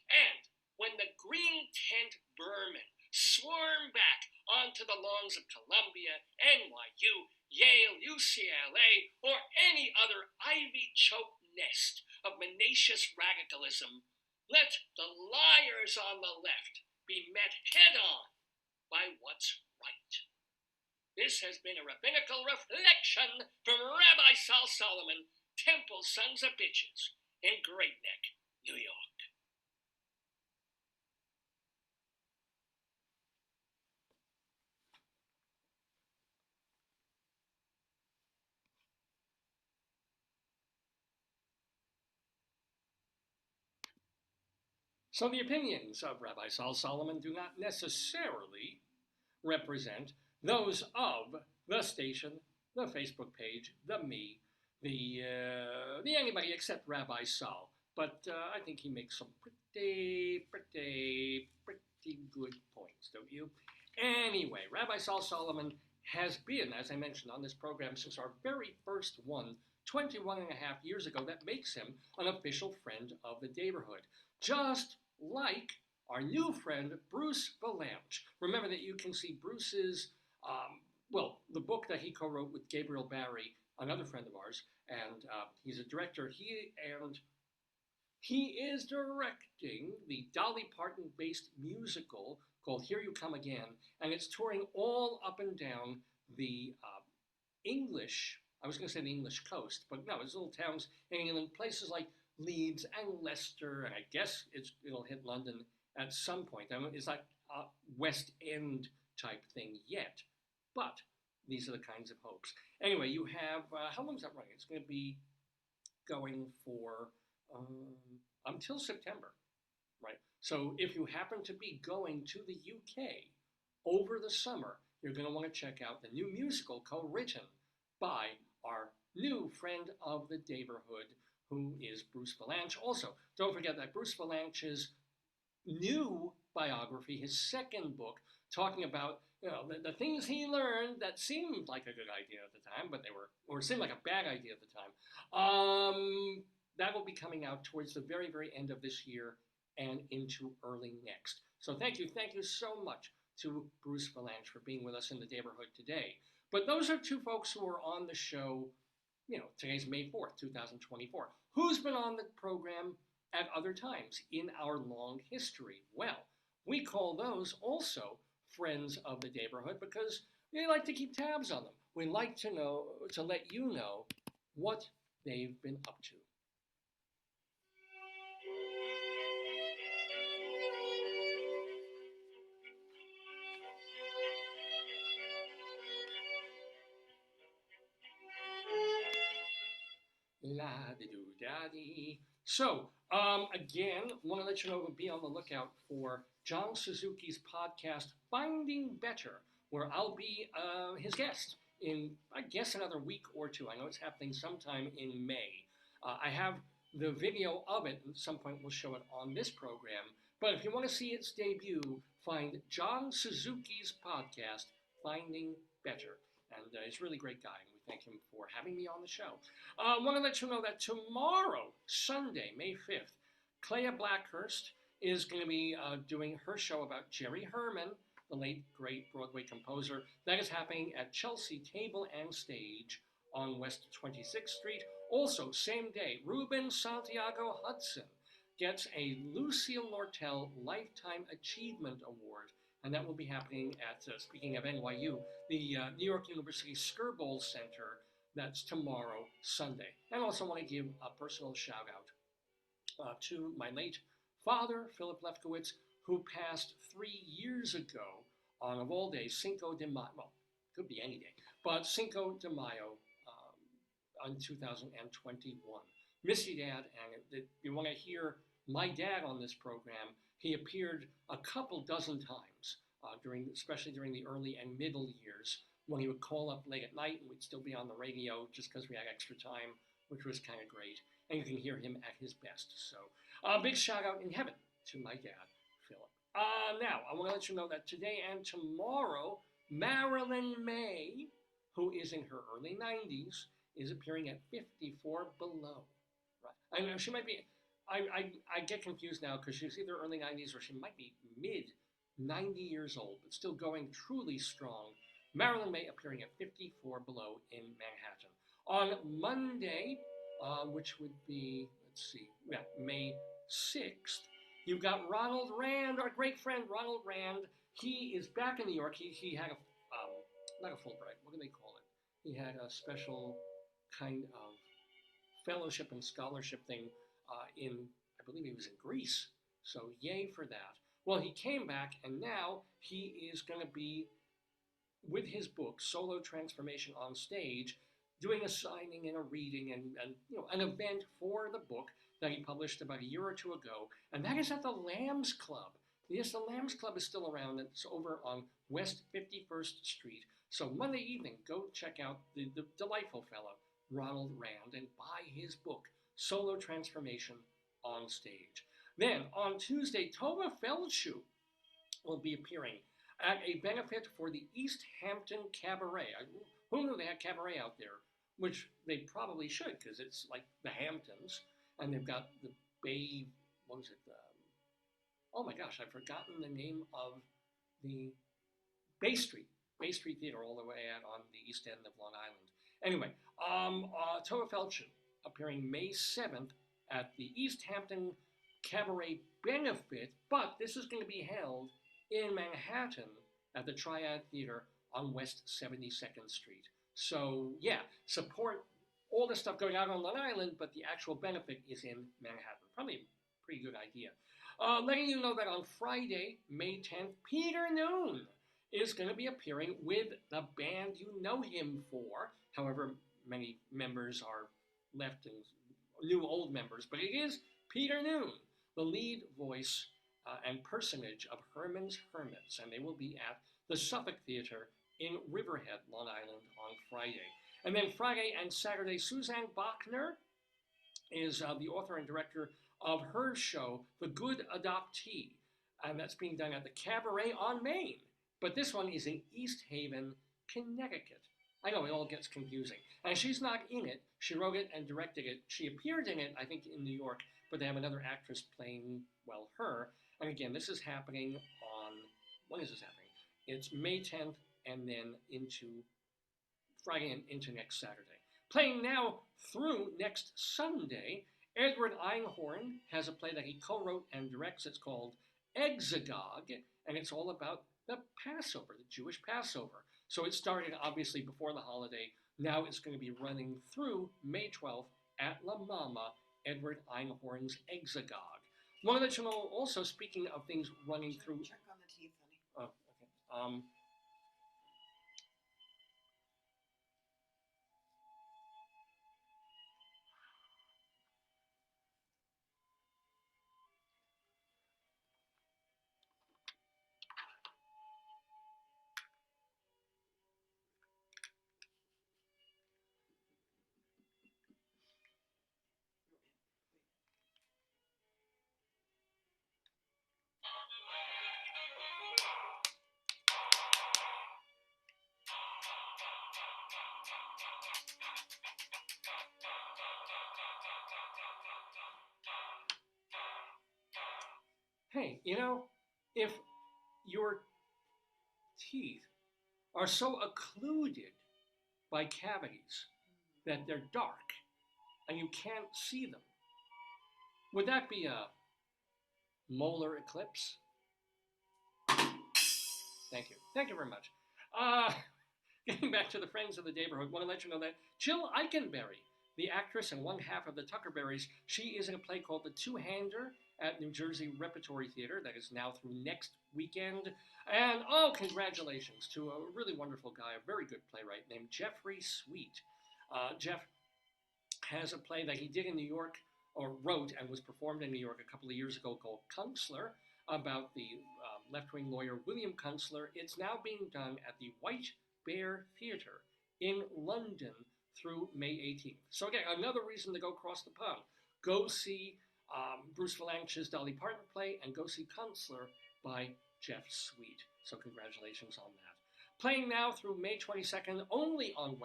And when the green tent vermin swarm back onto the lawns of Columbia, NYU, Yale, UCLA, or any other ivy-choked nest of mendacious radicalism, let the liars on the left be met head-on by what's right. This has been a Rabbinical Reflection from Rabbi Sol Solomon, Temple Sons of Bitches, in Great Neck, New York. So the opinions of Rabbi Sol Solomon do not necessarily represent those of the station, the Facebook page, the me, the anybody except Rabbi Sol. But I think he makes some pretty good points, don't you? Anyway, Rabbi Sol Solomon has been, as I mentioned, on this program since our very first one, 21 and a half years ago. That makes him an official friend of the Daverhood. Just like our new friend, Bruce Vilanch. Remember that you can see Bruce's, the book that he co-wrote with Gabriel Barry, another friend of ours, and he's a director. He is directing the Dolly Parton-based musical called Here You Come Again, and it's touring all up and down the English coast, but no, it's little towns in England, places like Leeds and Leicester, and I guess it'll hit London at some point. I mean, it's like a West End type thing yet, but these are the kinds of hopes. Anyway, you have, how long is that running? It's going to be going for until September, right? So if you happen to be going to the UK over the summer, you're going to want to check out the new musical co-written by our new friend of the Daverhood, who is Bruce Vilanch. Also, don't forget that Bruce Vilanch's new biography, his second book, talking about the things he learned that seemed like a good idea at the time, but seemed like a bad idea at the time. That will be coming out towards the very, very end of this year and into early next. So thank you so much to Bruce Vilanch for being with us in the Daverhood today. But those are two folks who are on the show. Today's May 4th, 2024. Who's been on the program at other times in our long history? Well, we call those also friends of the Daverhood because we like to keep tabs on them. We like to let you know what they've been up to. La-di-do-da-di. So, again, want to let you know to be on the lookout for John Suzuki's podcast, Finding Better, where I'll be his guest in, I guess, another week or two. I know it's happening sometime in May. I have the video of it, and at some point we'll show it on this program, But if you want to see its debut, find John Suzuki's podcast, Finding Better. And he's a really great guy, and we thank him for having me on the show. I want to let you know that tomorrow, Sunday, May 5th, Clea Blackhurst is going to be doing her show about Jerry Herman, the late, great Broadway composer. That is happening at Chelsea Table and Stage on West 26th Street. Also, same day, Ruben Santiago Hudson gets a Lucille Lortel Lifetime Achievement Award, and that will be happening at, speaking of NYU, the New York University Skirball Center. That's tomorrow, Sunday. And I also want to give a personal shout out to my late father, Philip Lefkowitz, who passed 3 years ago on, of all days, Cinco de Mayo. Well, could be any day, but Cinco de Mayo on 2021. Miss you, Dad, and if you want to hear my dad on this program, he appeared a couple dozen times, especially during the early and middle years, when he would call up late at night and we'd still be on the radio just because we had extra time, which was kind of great. And you can hear him at his best. So big shout out in heaven to my dad, Philip. Now, I want to let you know that today and tomorrow, Marilyn May, who is in her early 90s, is appearing at 54 Below. Right? I know she might be, I get confused now because she's either early 90s or she might be mid 90 years old, but still going truly strong. Marilyn May appearing at 54 Below in Manhattan. On Monday, which would be, let's see, yeah, May 6th, you've got Ronald Rand, our great friend Ronald Rand. He is back in New York. He had not a Fulbright, what do they call it? He had a special kind of fellowship and scholarship thing I believe he was in Greece. So yay for that. Well, he came back, and now he is going to be, with his book, Solo Transformation on Stage, doing a signing and a reading and an event for the book that he published about a year or two ago, and that is at the Lambs Club. Yes, the Lambs Club is still around. It's over on West 51st Street. So Monday evening, go check out the delightful fellow, Ronald Rand, and buy his book, Solo Transformation on Stage. Then, on Tuesday, Tova Feldshuh will be appearing at a benefit for the East Hampton Cabaret. Who knew they had cabaret out there? Which they probably should, because it's like the Hamptons, and they've got the Bay, what was it? Oh my gosh, I've forgotten the name of the Bay Street Theater all the way out on the east end of Long Island. Anyway, Tova Feldshuh appearing May 7th at the East Hampton Cabaret benefit, but this is going to be held in Manhattan at the Triad Theater on West 72nd Street. So yeah, support all the stuff going on Long Island, but the actual benefit is in Manhattan. Probably a pretty good idea. Letting you know that on Friday, May 10th, Peter Noon is going to be appearing with the band you know him for. However, many members are left and new old members, but it is Peter Noon, the lead voice and personage of Herman's Hermits, and they will be at the Suffolk Theater in Riverhead, Long Island on Friday. And then Friday and Saturday, Suzanne Bachner is the author and director of her show, The Good Adoptee, and that's being done at the Cabaret on Main. But this one is in East Haven, Connecticut. I know, it all gets confusing. And she's not in it. She wrote it and directed it. She appeared in it, I think, in New York, but they have another actress playing, well, her. And again, this is happening on, when is this happening? It's May 10th and then into Friday and into next Saturday. Playing now through next Sunday, Edward Einhorn has a play that he co-wrote and directs. It's called Exegog, and it's all about the Passover, the Jewish Passover. So it started obviously before the holiday. Now it's going to be running through May 12th at La Mama, Edward Einhorn's Exegog. One of the also, speaking of things running through. Check on the teeth, honey. Oh, okay. Hey, if your teeth are so occluded by cavities that they're dark and you can't see them, would that be a molar eclipse? Thank you. Thank you very much. Getting back to the Friends of the Daverhood, want to let you know that Jill Eikenberry, the actress and one half of the Tuckerberries, she is in a play called The Two-Hander at New Jersey Repertory Theater that is now through next weekend. And congratulations to a really wonderful guy, a very good playwright named Jeffrey Sweet. Jeff has a play that he did in New York, or wrote and was performed in New York a couple of years ago called Kunstler, about the left-wing lawyer William Kunstler. It's now being done at the White Bear Theatre in London through May 18th. So again, another reason to go across the pond. Go see Bruce Vilanch's Dolly Parton play and go see Kunstler by Jeff Sweet. So congratulations on that. Playing now through May 22nd, only on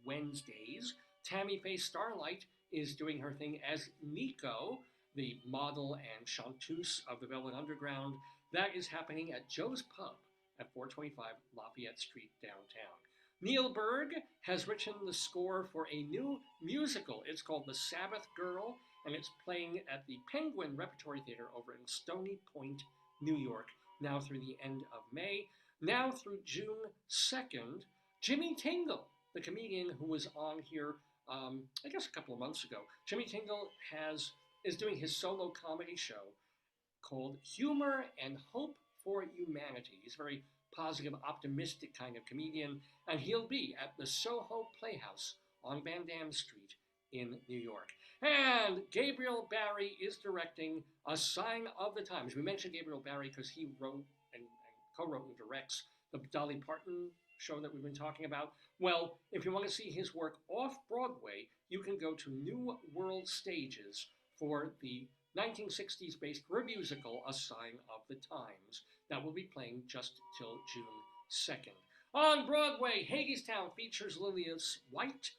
Wednesdays, Tammy Faye Starlight is doing her thing as Nico, the model and chanteuse of the Velvet Underground. That is happening at Joe's Pub at 425 Lafayette Street downtown. Neil Berg has written the score for a new musical. It's called The Sabbath Girl, and it's playing at the Penguin Repertory Theater over in Stony Point, New York, now through the end of May. Now through June 2nd, Jimmy Tingle, the comedian who was on here, I guess a couple of months ago. Jimmy Tingle is doing his solo comedy show called Humor and Hope for Humanity. He's a very positive, optimistic kind of comedian, and he'll be at the Soho Playhouse on Van Dam Street in New York. And Gabriel Barry is directing A Sign of the Times. We mentioned Gabriel Barry because he wrote and co-wrote and directs the Dolly Parton show that we've been talking about. Well, if you want to see his work off-Broadway, you can go to New World Stages for the 1960s-based revusical A Sign of the Times that will be playing just till June 2nd. On Broadway, Hadestown features Lillias White.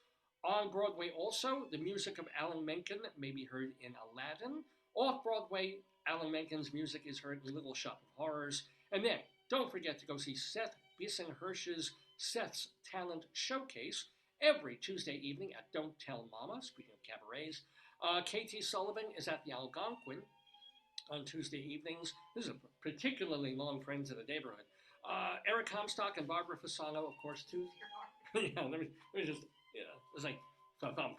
On Broadway also, the music of Alan Menken may be heard in Aladdin. Off-Broadway, Alan Menken's music is heard in Little Shop of Horrors. And then, don't forget to go see Seth Bisson-Hirsch's Seth's Talent Showcase every Tuesday evening at Don't Tell Mama, speaking of cabarets. K.T. Sullivan is at the Algonquin on Tuesday evenings. This is a particularly long Friends of the Neighborhood. Eric Comstock and Barbara Fasano, of course, too. Yeah, let me just, it's like, thump.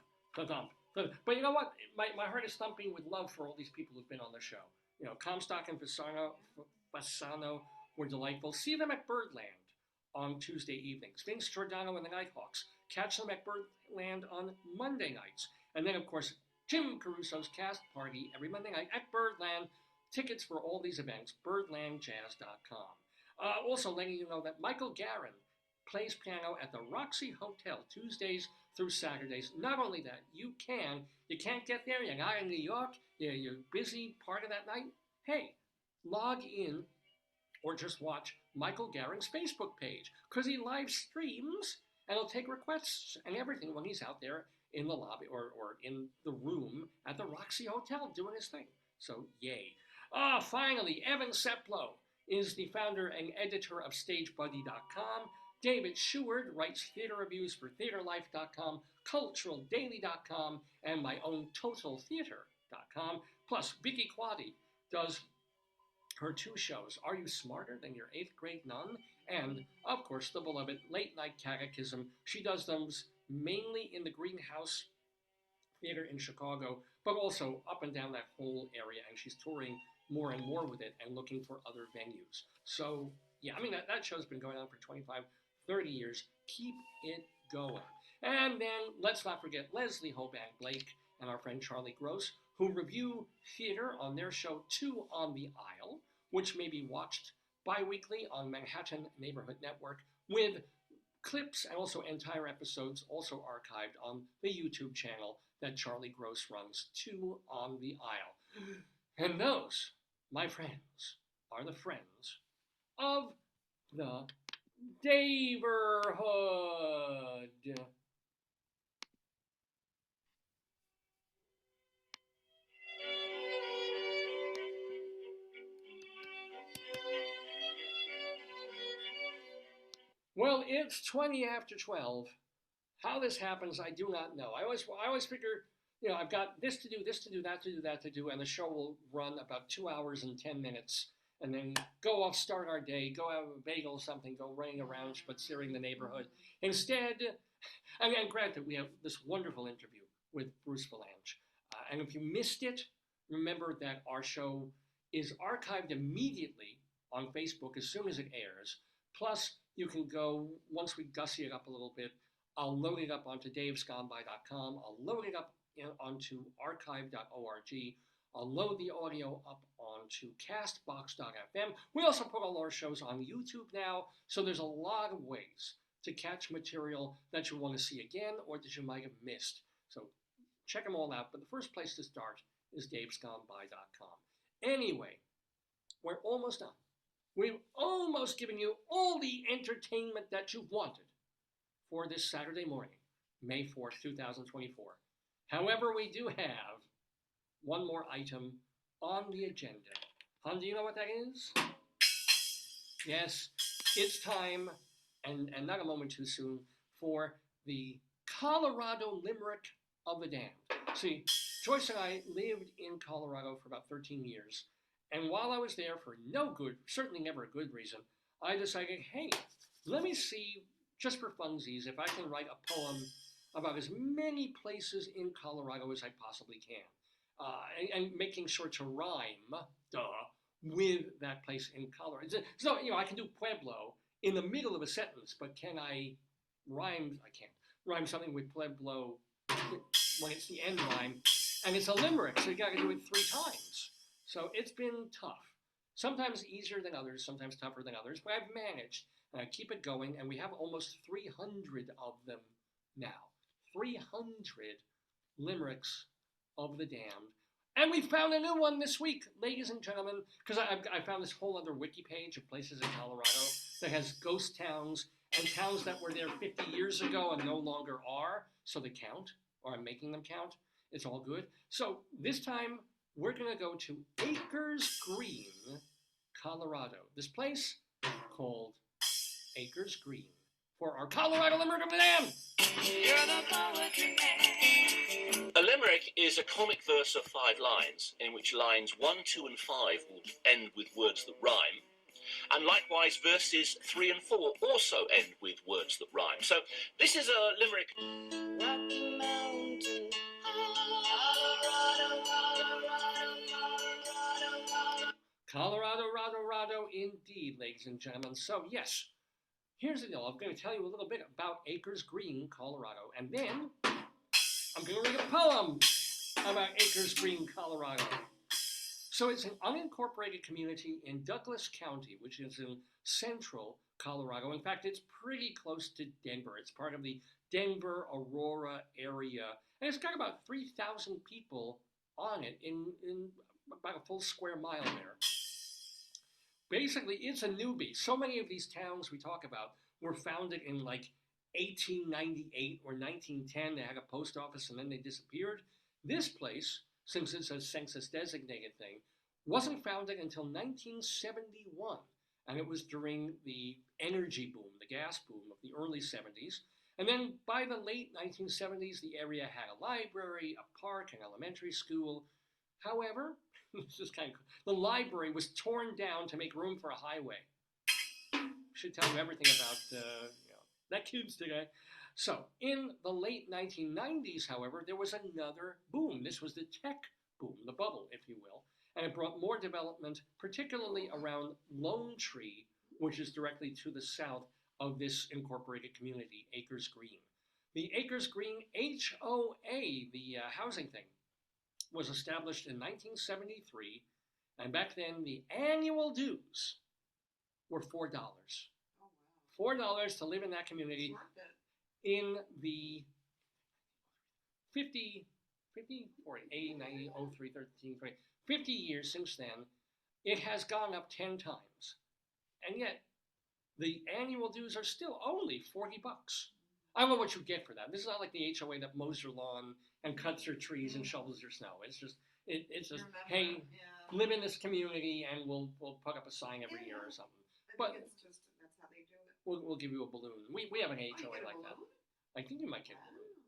But you know what? My heart is thumping with love for all these people who've been on the show. Comstock and Fasano were delightful. See them at Birdland on Tuesday evenings. Vince Giordano and the Nighthawks. Catch them at Birdland on Monday nights. And then, of course, Jim Caruso's Cast Party every Monday night at Birdland. Tickets for all these events, birdlandjazz.com. Also letting you know that Michael Guerin plays piano at the Roxy Hotel Tuesdays through Saturdays. Not only that, you can't get there, you're not in New York, you're busy part of that night. Hey, log in or just watch Michael Guerin's Facebook page, because he live streams and he'll take requests and everything when he's out there in the lobby or in the room at the Roxy Hotel doing his thing. So, yay. Finally, Evan Seplow is the founder and editor of StageBuddy.com. David Sheward writes theater reviews for TheaterLife.com, CulturalDaily.com, and my own TotalTheater.com. Plus, Vicky Quaddy does her two shows, Are You Smarter Than Your 8th Grade Nun? And, of course, the beloved Late Night Catechism. She does them mainly in the Greenhouse Theater in Chicago, but also up and down that whole area, and she's touring more and more with it and looking for other venues. So, yeah, I mean, that show's been going on for 25, 30 years. Keep it going. And then, let's not forget Leslie Hobank Blake and our friend Charlie Gross, who review theater on their show Two on the Aisle, which may be watched bi-weekly on Manhattan Neighborhood Network, with clips and also entire episodes also archived on the YouTube channel that Charlie Gross runs, Two on the Aisle. And those, my friends, are the friends of the Daverhood. Well, it's 20 after 12. How this happens, I do not know. I always figure, I've got this to do, that to do, that to do, and the show will run about 2 hours and 10 minutes, and then go off, start our day, go have a bagel or something, go running around, spaziering the neighborhood. Instead, and granted, we have this wonderful interview with Bruce Vilanch. And if you missed it, remember that our show is archived immediately on Facebook as soon as it airs. Plus, you can go, once we gussy it up a little bit, I'll load it up onto davesgomeby.com. I'll load it up onto archive.org. I'll load the audio up onto castbox.fm. We also put all our shows on YouTube now, so there's a lot of ways to catch material that you want to see again or that you might have missed. So check them all out, but the first place to start is davesgomeby.com. Anyway, we're almost done. We've almost given you all the entertainment that you've wanted for this Saturday morning, May 4th, 2024. However, we do have one more item on the agenda. Hon, do you know what that is? Yes, it's time, and not a moment too soon, for the Colorado Limerick of the Damned. See, Joyce and I lived in Colorado for about 13 years, and while I was there for no good, certainly never a good reason, I decided, hey, let me see, just for funsies, if I can write a poem about as many places in Colorado as I possibly can. And making sure to rhyme, with that place in Colorado. So, I can do Pueblo in the middle of a sentence, but can I rhyme? I can't rhyme something with Pueblo when it's the end rhyme, and it's a limerick, so you got to do it 3 times. So it's been tough. Sometimes easier than others, sometimes tougher than others, but I've managed, and I keep it going, and we have almost 300 of them now. 300 limericks of the damned. And we found a new one this week, ladies and gentlemen, because I found this whole other wiki page of places in Colorado that has ghost towns and towns that were there 50 years ago and no longer are, so they count, or I'm making them count. It's all good. So this time, we're going to go to Acres Green, Colorado. This place called Acres Green for our Colorado Limerick of the Damned. You're the poetry man. A limerick is a comic verse of 5 lines, in which lines 1, 2, and 5 will end with words that rhyme. And likewise, verses 3 and 4 also end with words that rhyme. So this is a limerick. Rocky Mountain, Colorado, indeed, ladies and gentlemen. So yes, here's the deal. I'm going to tell you a little bit about Acres Green, Colorado, and then I'm going to read a poem about Acres Green, Colorado. So it's an unincorporated community in Douglas County, which is in central Colorado. In fact, it's pretty close to Denver. It's part of the Denver, Aurora area. And it's got about 3,000 people on it in about a full square mile there. Basically, it's a newbie. So many of these towns we talk about were founded in like 1898 or 1910. They had a post office and then they disappeared. This place, since it's a census designated thing, wasn't founded until 1971. And it was during the energy boom, the gas boom of the early 70s. And then by the late 1970s, the area had a library, a park, an elementary school. However, this is kind of cool. The library was torn down to make room for a highway. Should tell you everything about that kids today. So in the late 1990s, however, there was another boom. This was the tech boom, the bubble, if you will. And it brought more development, particularly around Lone Tree, which is directly to the south of this incorporated community, Acres Green. The Acres Green HOA, the housing thing, was established in 1973, and back then the annual dues were $4. Oh, wow. $4 to live in that community. In the 50, 40, 80, 90, 03, 13, 20, 50 years since then, it has gone up 10 times. And yet, the annual dues are still only $40. I don't know what you get for that. This is not like the HOA that mows your lawn and cuts your trees and shovels your snow. It's just, hey, live in this community and we'll put up a sign every year or something. But think it's just, that's how they do it. we'll give you a balloon. We have an Oh, you HOA get a like that. balloon? I think you might get a balloon.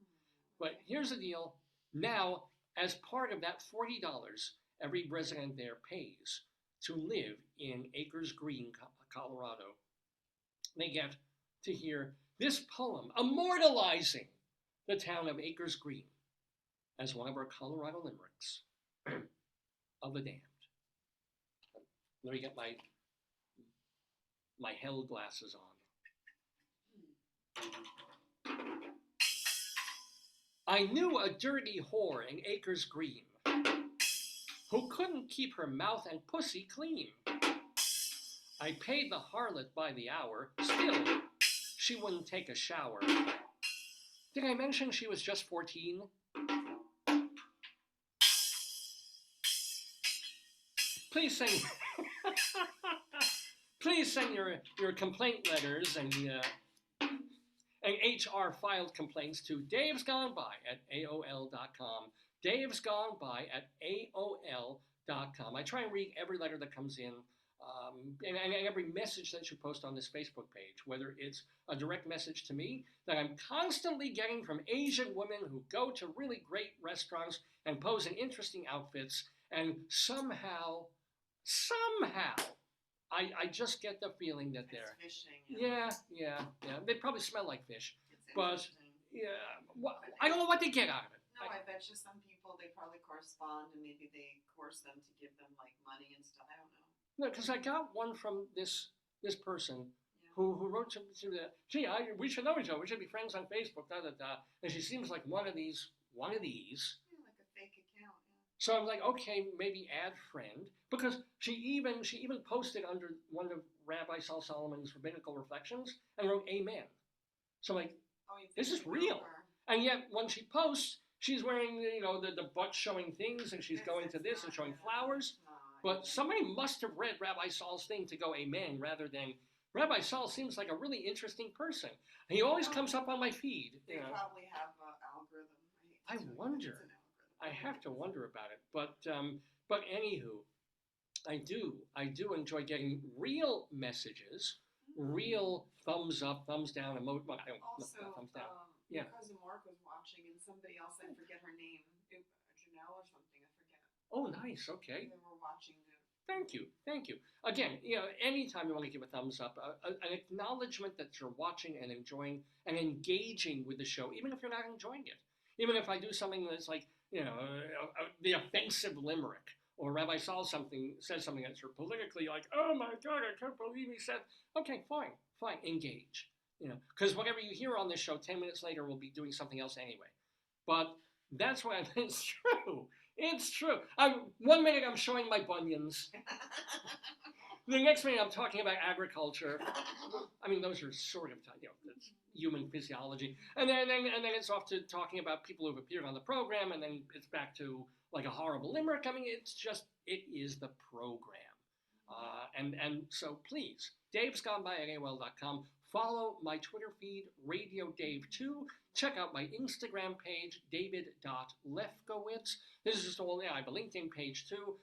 But Okay. here's the deal. Now, as part of that $40 every resident there pays to live in Acres Green, Colorado, they get to hear this poem immortalizing the town of Acres Green as one of our Colorado limericks of the damned. Let me get my hell glasses on. I knew a dirty whore in Acres Green who couldn't keep her mouth and pussy clean. I paid the harlot by the hour, still she wouldn't take a shower. Did I mention she was just 14? Please send please send your complaint letters and HR filed complaints to davesgoneby@aol.com. davesgoneby@aol.com. I try and read every letter that comes in, and every message that you post on this Facebook page, whether it's a direct message to me that I'm constantly getting from Asian women who go to really great restaurants and pose in interesting outfits, and somehow, I just get the feeling that they're... It's fishing. Yeah. They probably smell like fish. It's But, interesting. yeah, I don't know what they get out of it. No, I bet you some people, they probably correspond and maybe they coerce them to give them like money and stuff. I don't know. No, because I got one from this person Yeah. who wrote to the, gee, we should know each other. We should be friends on Facebook, And she seems like one of these. Yeah, like a fake account. Yeah. So I'm like, okay, maybe add friend, because she even posted under one of Rabbi Sol Solomon's Rabbinical Reflections and wrote Amen. So I'm like, Oh, you think this is they real. broke her? And yet when she posts, she's wearing the butt showing things, and she's going to this and showing flowers. But somebody must have read Rabbi Sol's thing to go amen rather than Rabbi Sol seems like a really interesting person. He always comes up on my feed. They probably have an algorithm. I wonder. I have to wonder about it. But anywho, I do enjoy getting real messages, real thumbs up, thumbs down, Also, thumbs down. Yeah. my cousin Mark was watching, and somebody else, I forget her name, Janelle or something, I forget. Oh, nice. Okay. They were watching the. Thank you. Again, anytime you want to give a thumbs up, an acknowledgement that you're watching and enjoying and engaging with the show, even if you're not enjoying it. Even if I do something that's like, the offensive limerick, or Rabbi Sol says something that's politically like, oh my God, I can't believe he said. Okay, fine, engage. Because whatever you hear on this show, 10 minutes later, we'll be doing something else anyway. But that's why it's true. It's true. 1 minute I'm showing my bunions. The next minute I'm talking about agriculture. I mean, those are sort of, that's human physiology. And then it's off to talking about people who've appeared on the program, and then it's back to like a horrible limerick. I mean, it is the program. And so please, davesgoneby@aol.com. Follow my Twitter feed, Radio Dave 2. Check out my Instagram page, david.lefkowitz. This is just all, I have a LinkedIn page too.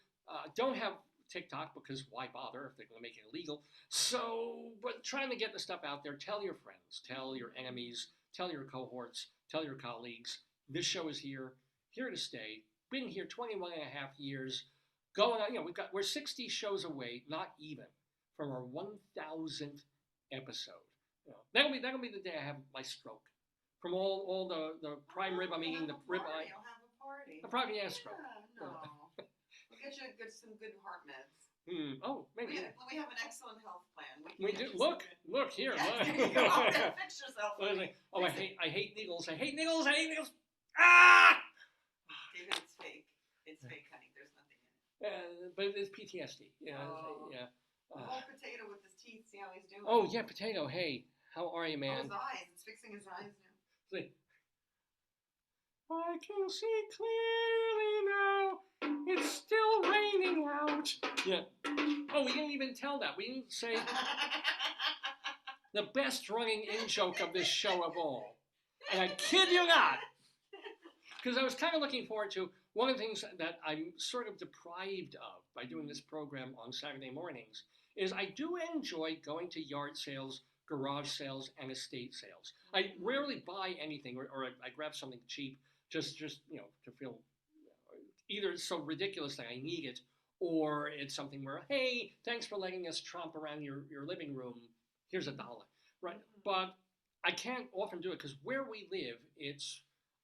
Don't have TikTok because why bother if they're going to make it illegal. So, but trying to get the stuff out there. Tell your friends, tell your enemies, tell your cohorts, tell your colleagues. This show is here to stay. Been here 21 and a half years. Going on, we're 60 shows away, not even, from our 1,000th episode. That'll be the day I have my stroke. From all the prime rib I'm eating, the rib eye. You'll have a party. I'll probably have a stroke. No. We'll get you some good heart meds. Oh, maybe. We have an excellent health plan. We do. Look here. Yeah, you go. Fix yourself. I hate needles. I hate needles. Ah! David, it's fake. It's fake, honey. There's nothing in it. But it's PTSD. Yeah. Whole potato with his teeth. See how he's doing? Oh yeah, potato. Hey, how are you, man? His eyes. It's fixing his eyes now. I can see clearly now. It's still raining out. Yeah. Oh, we didn't even tell that. We didn't say the best running in joke of this show of all. And I kid you not. Because I was kind of looking forward to one of the things that I'm sort of deprived of by doing this program on Saturday mornings is I do enjoy going to yard sales, garage sales, and estate sales. I rarely buy anything, or I grab something cheap just to feel either it's so ridiculous that I need it, or it's something where, hey, thanks for letting us tromp around your living room. Here's $1, right? But I can't often do it because where we live,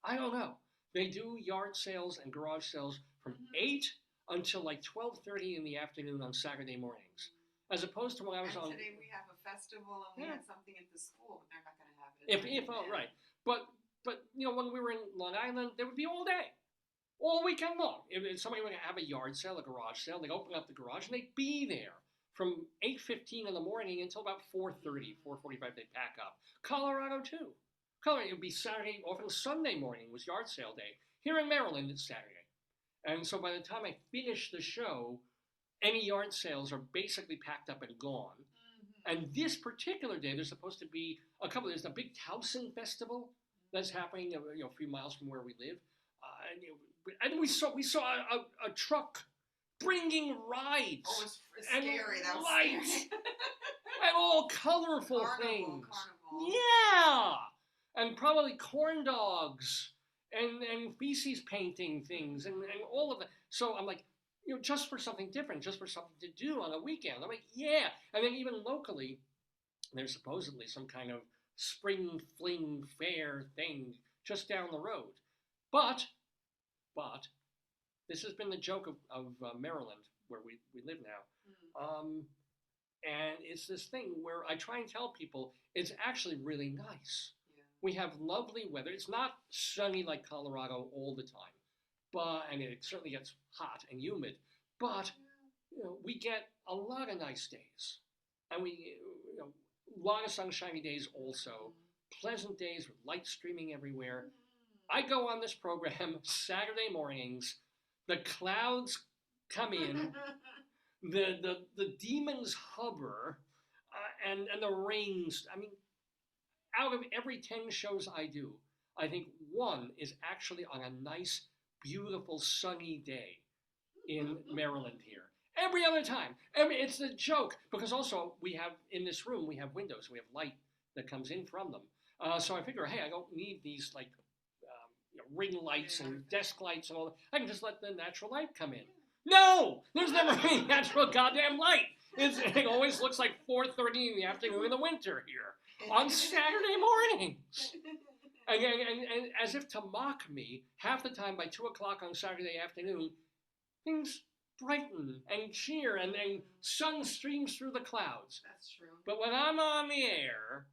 I don't know. They do yard sales and garage sales from 8 until like 12:30 in the afternoon on Saturday mornings. As opposed to when I was and on... today we have a festival and we had something at the school, but they're not going to have it. Right. But when we were in Long Island, they would be all day. All weekend long. If somebody would have a yard sale, a garage sale, they'd open up the garage and they'd be there from 8:15 in the morning until about 4:30, 4:45 they'd pack up. Colorado too. It would be Saturday, often Sunday morning was yard sale day. Here in Maryland, it's Saturday. And so by the time I finish the show, any yard sales are basically packed up and gone. And this particular day, there's supposed to be there's a big Towson festival that's happening a few miles from where we live. And we saw a truck bringing rides. Oh, it's and scary. That was lights scary. and all colorful things. Carnival. Yeah, and probably corn dogs and feces painting things and all of that. So I'm like, just for something different, just for something to do on a weekend. I'm like, yeah. And then even locally, there's supposedly some kind of spring fling fair thing just down the road. But this has been the joke of Maryland, where we live now. And it's this thing where I try and tell people it's actually really nice. Yeah. We have lovely weather. It's not sunny like Colorado all the time, and it certainly gets hot and humid. But we get a lot of nice days, and we a lot of sunshiny days also. Pleasant days with light streaming everywhere. I go on this program Saturday mornings. The clouds come in, the demons hover, and the rains. I mean, out of every 10 shows I do, I think one is actually on a nice, beautiful, sunny day in Maryland here. Every other time, it's a joke because also we have in this room we have windows, we have light that comes in from them. So I figure, hey, I don't need these like ring lights and desk lights and all that. I can just let the natural light come in. No, there's never any natural goddamn light. It always looks like 4:30 in the afternoon in the winter here on Saturday mornings. And as if to mock me, half the time by 2 o'clock on Saturday afternoon, things brighten and cheer and sun streams through the clouds. That's true. But when I'm on the air,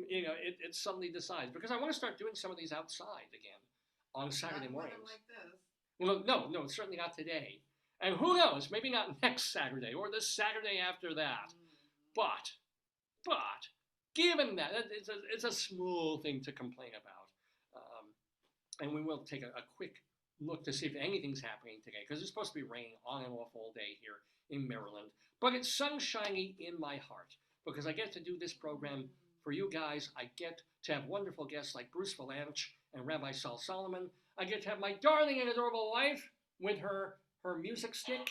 it suddenly decides, because I want to start doing some of these outside again on Saturday mornings. Like this. Well, no, certainly not today. And who knows, maybe not next Saturday or the Saturday after that. But, given that, it's a small thing to complain about. And we will take a quick look to see if anything's happening today, because it's supposed to be raining on and off all day here in Maryland. But it's sunshiny in my heart, because I get to do this program for you guys. I get to have wonderful guests like Bruce Vilanch and Rabbi Sol Solomon. I get to have my darling and adorable wife with her music stick.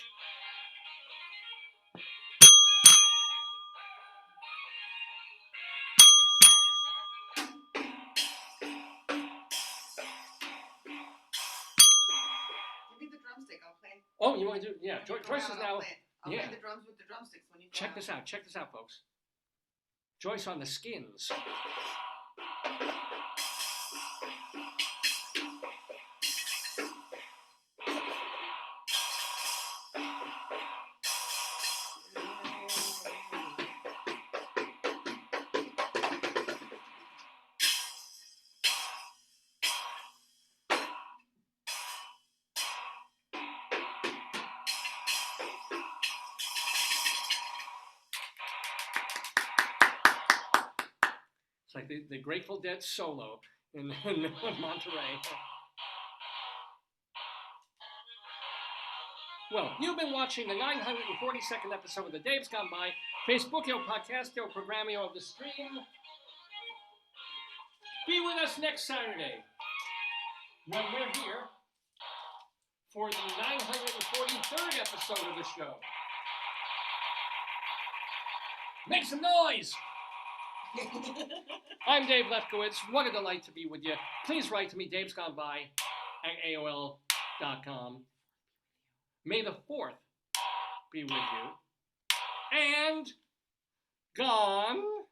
Give me the drumstick, I'll play. Oh, you want to do? Yeah, Joyce is now. I'll play the drums with the drumsticks when you go Check this out, folks. Joyce on the skins. It's like the Grateful Dead solo in Monterey. Well, you've been watching the 942nd episode of The Dave's Gone By, Facebookio, Podcastio, Programmio of the Stream. Be with us next Saturday when we're here for the 943rd episode of the show. Make some noise! I'm Dave Lefkowitz. What a delight to be with you. Please write to me, davesgoneby@aol.com. May the 4th be with you. And gone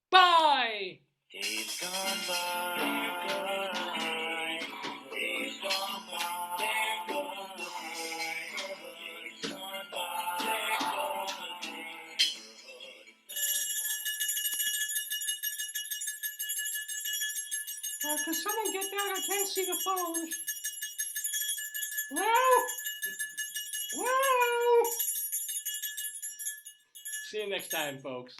by. Days gone by, days gone by, days gone by. Can someone get down? I can't see the phone. Well. See you next time, folks.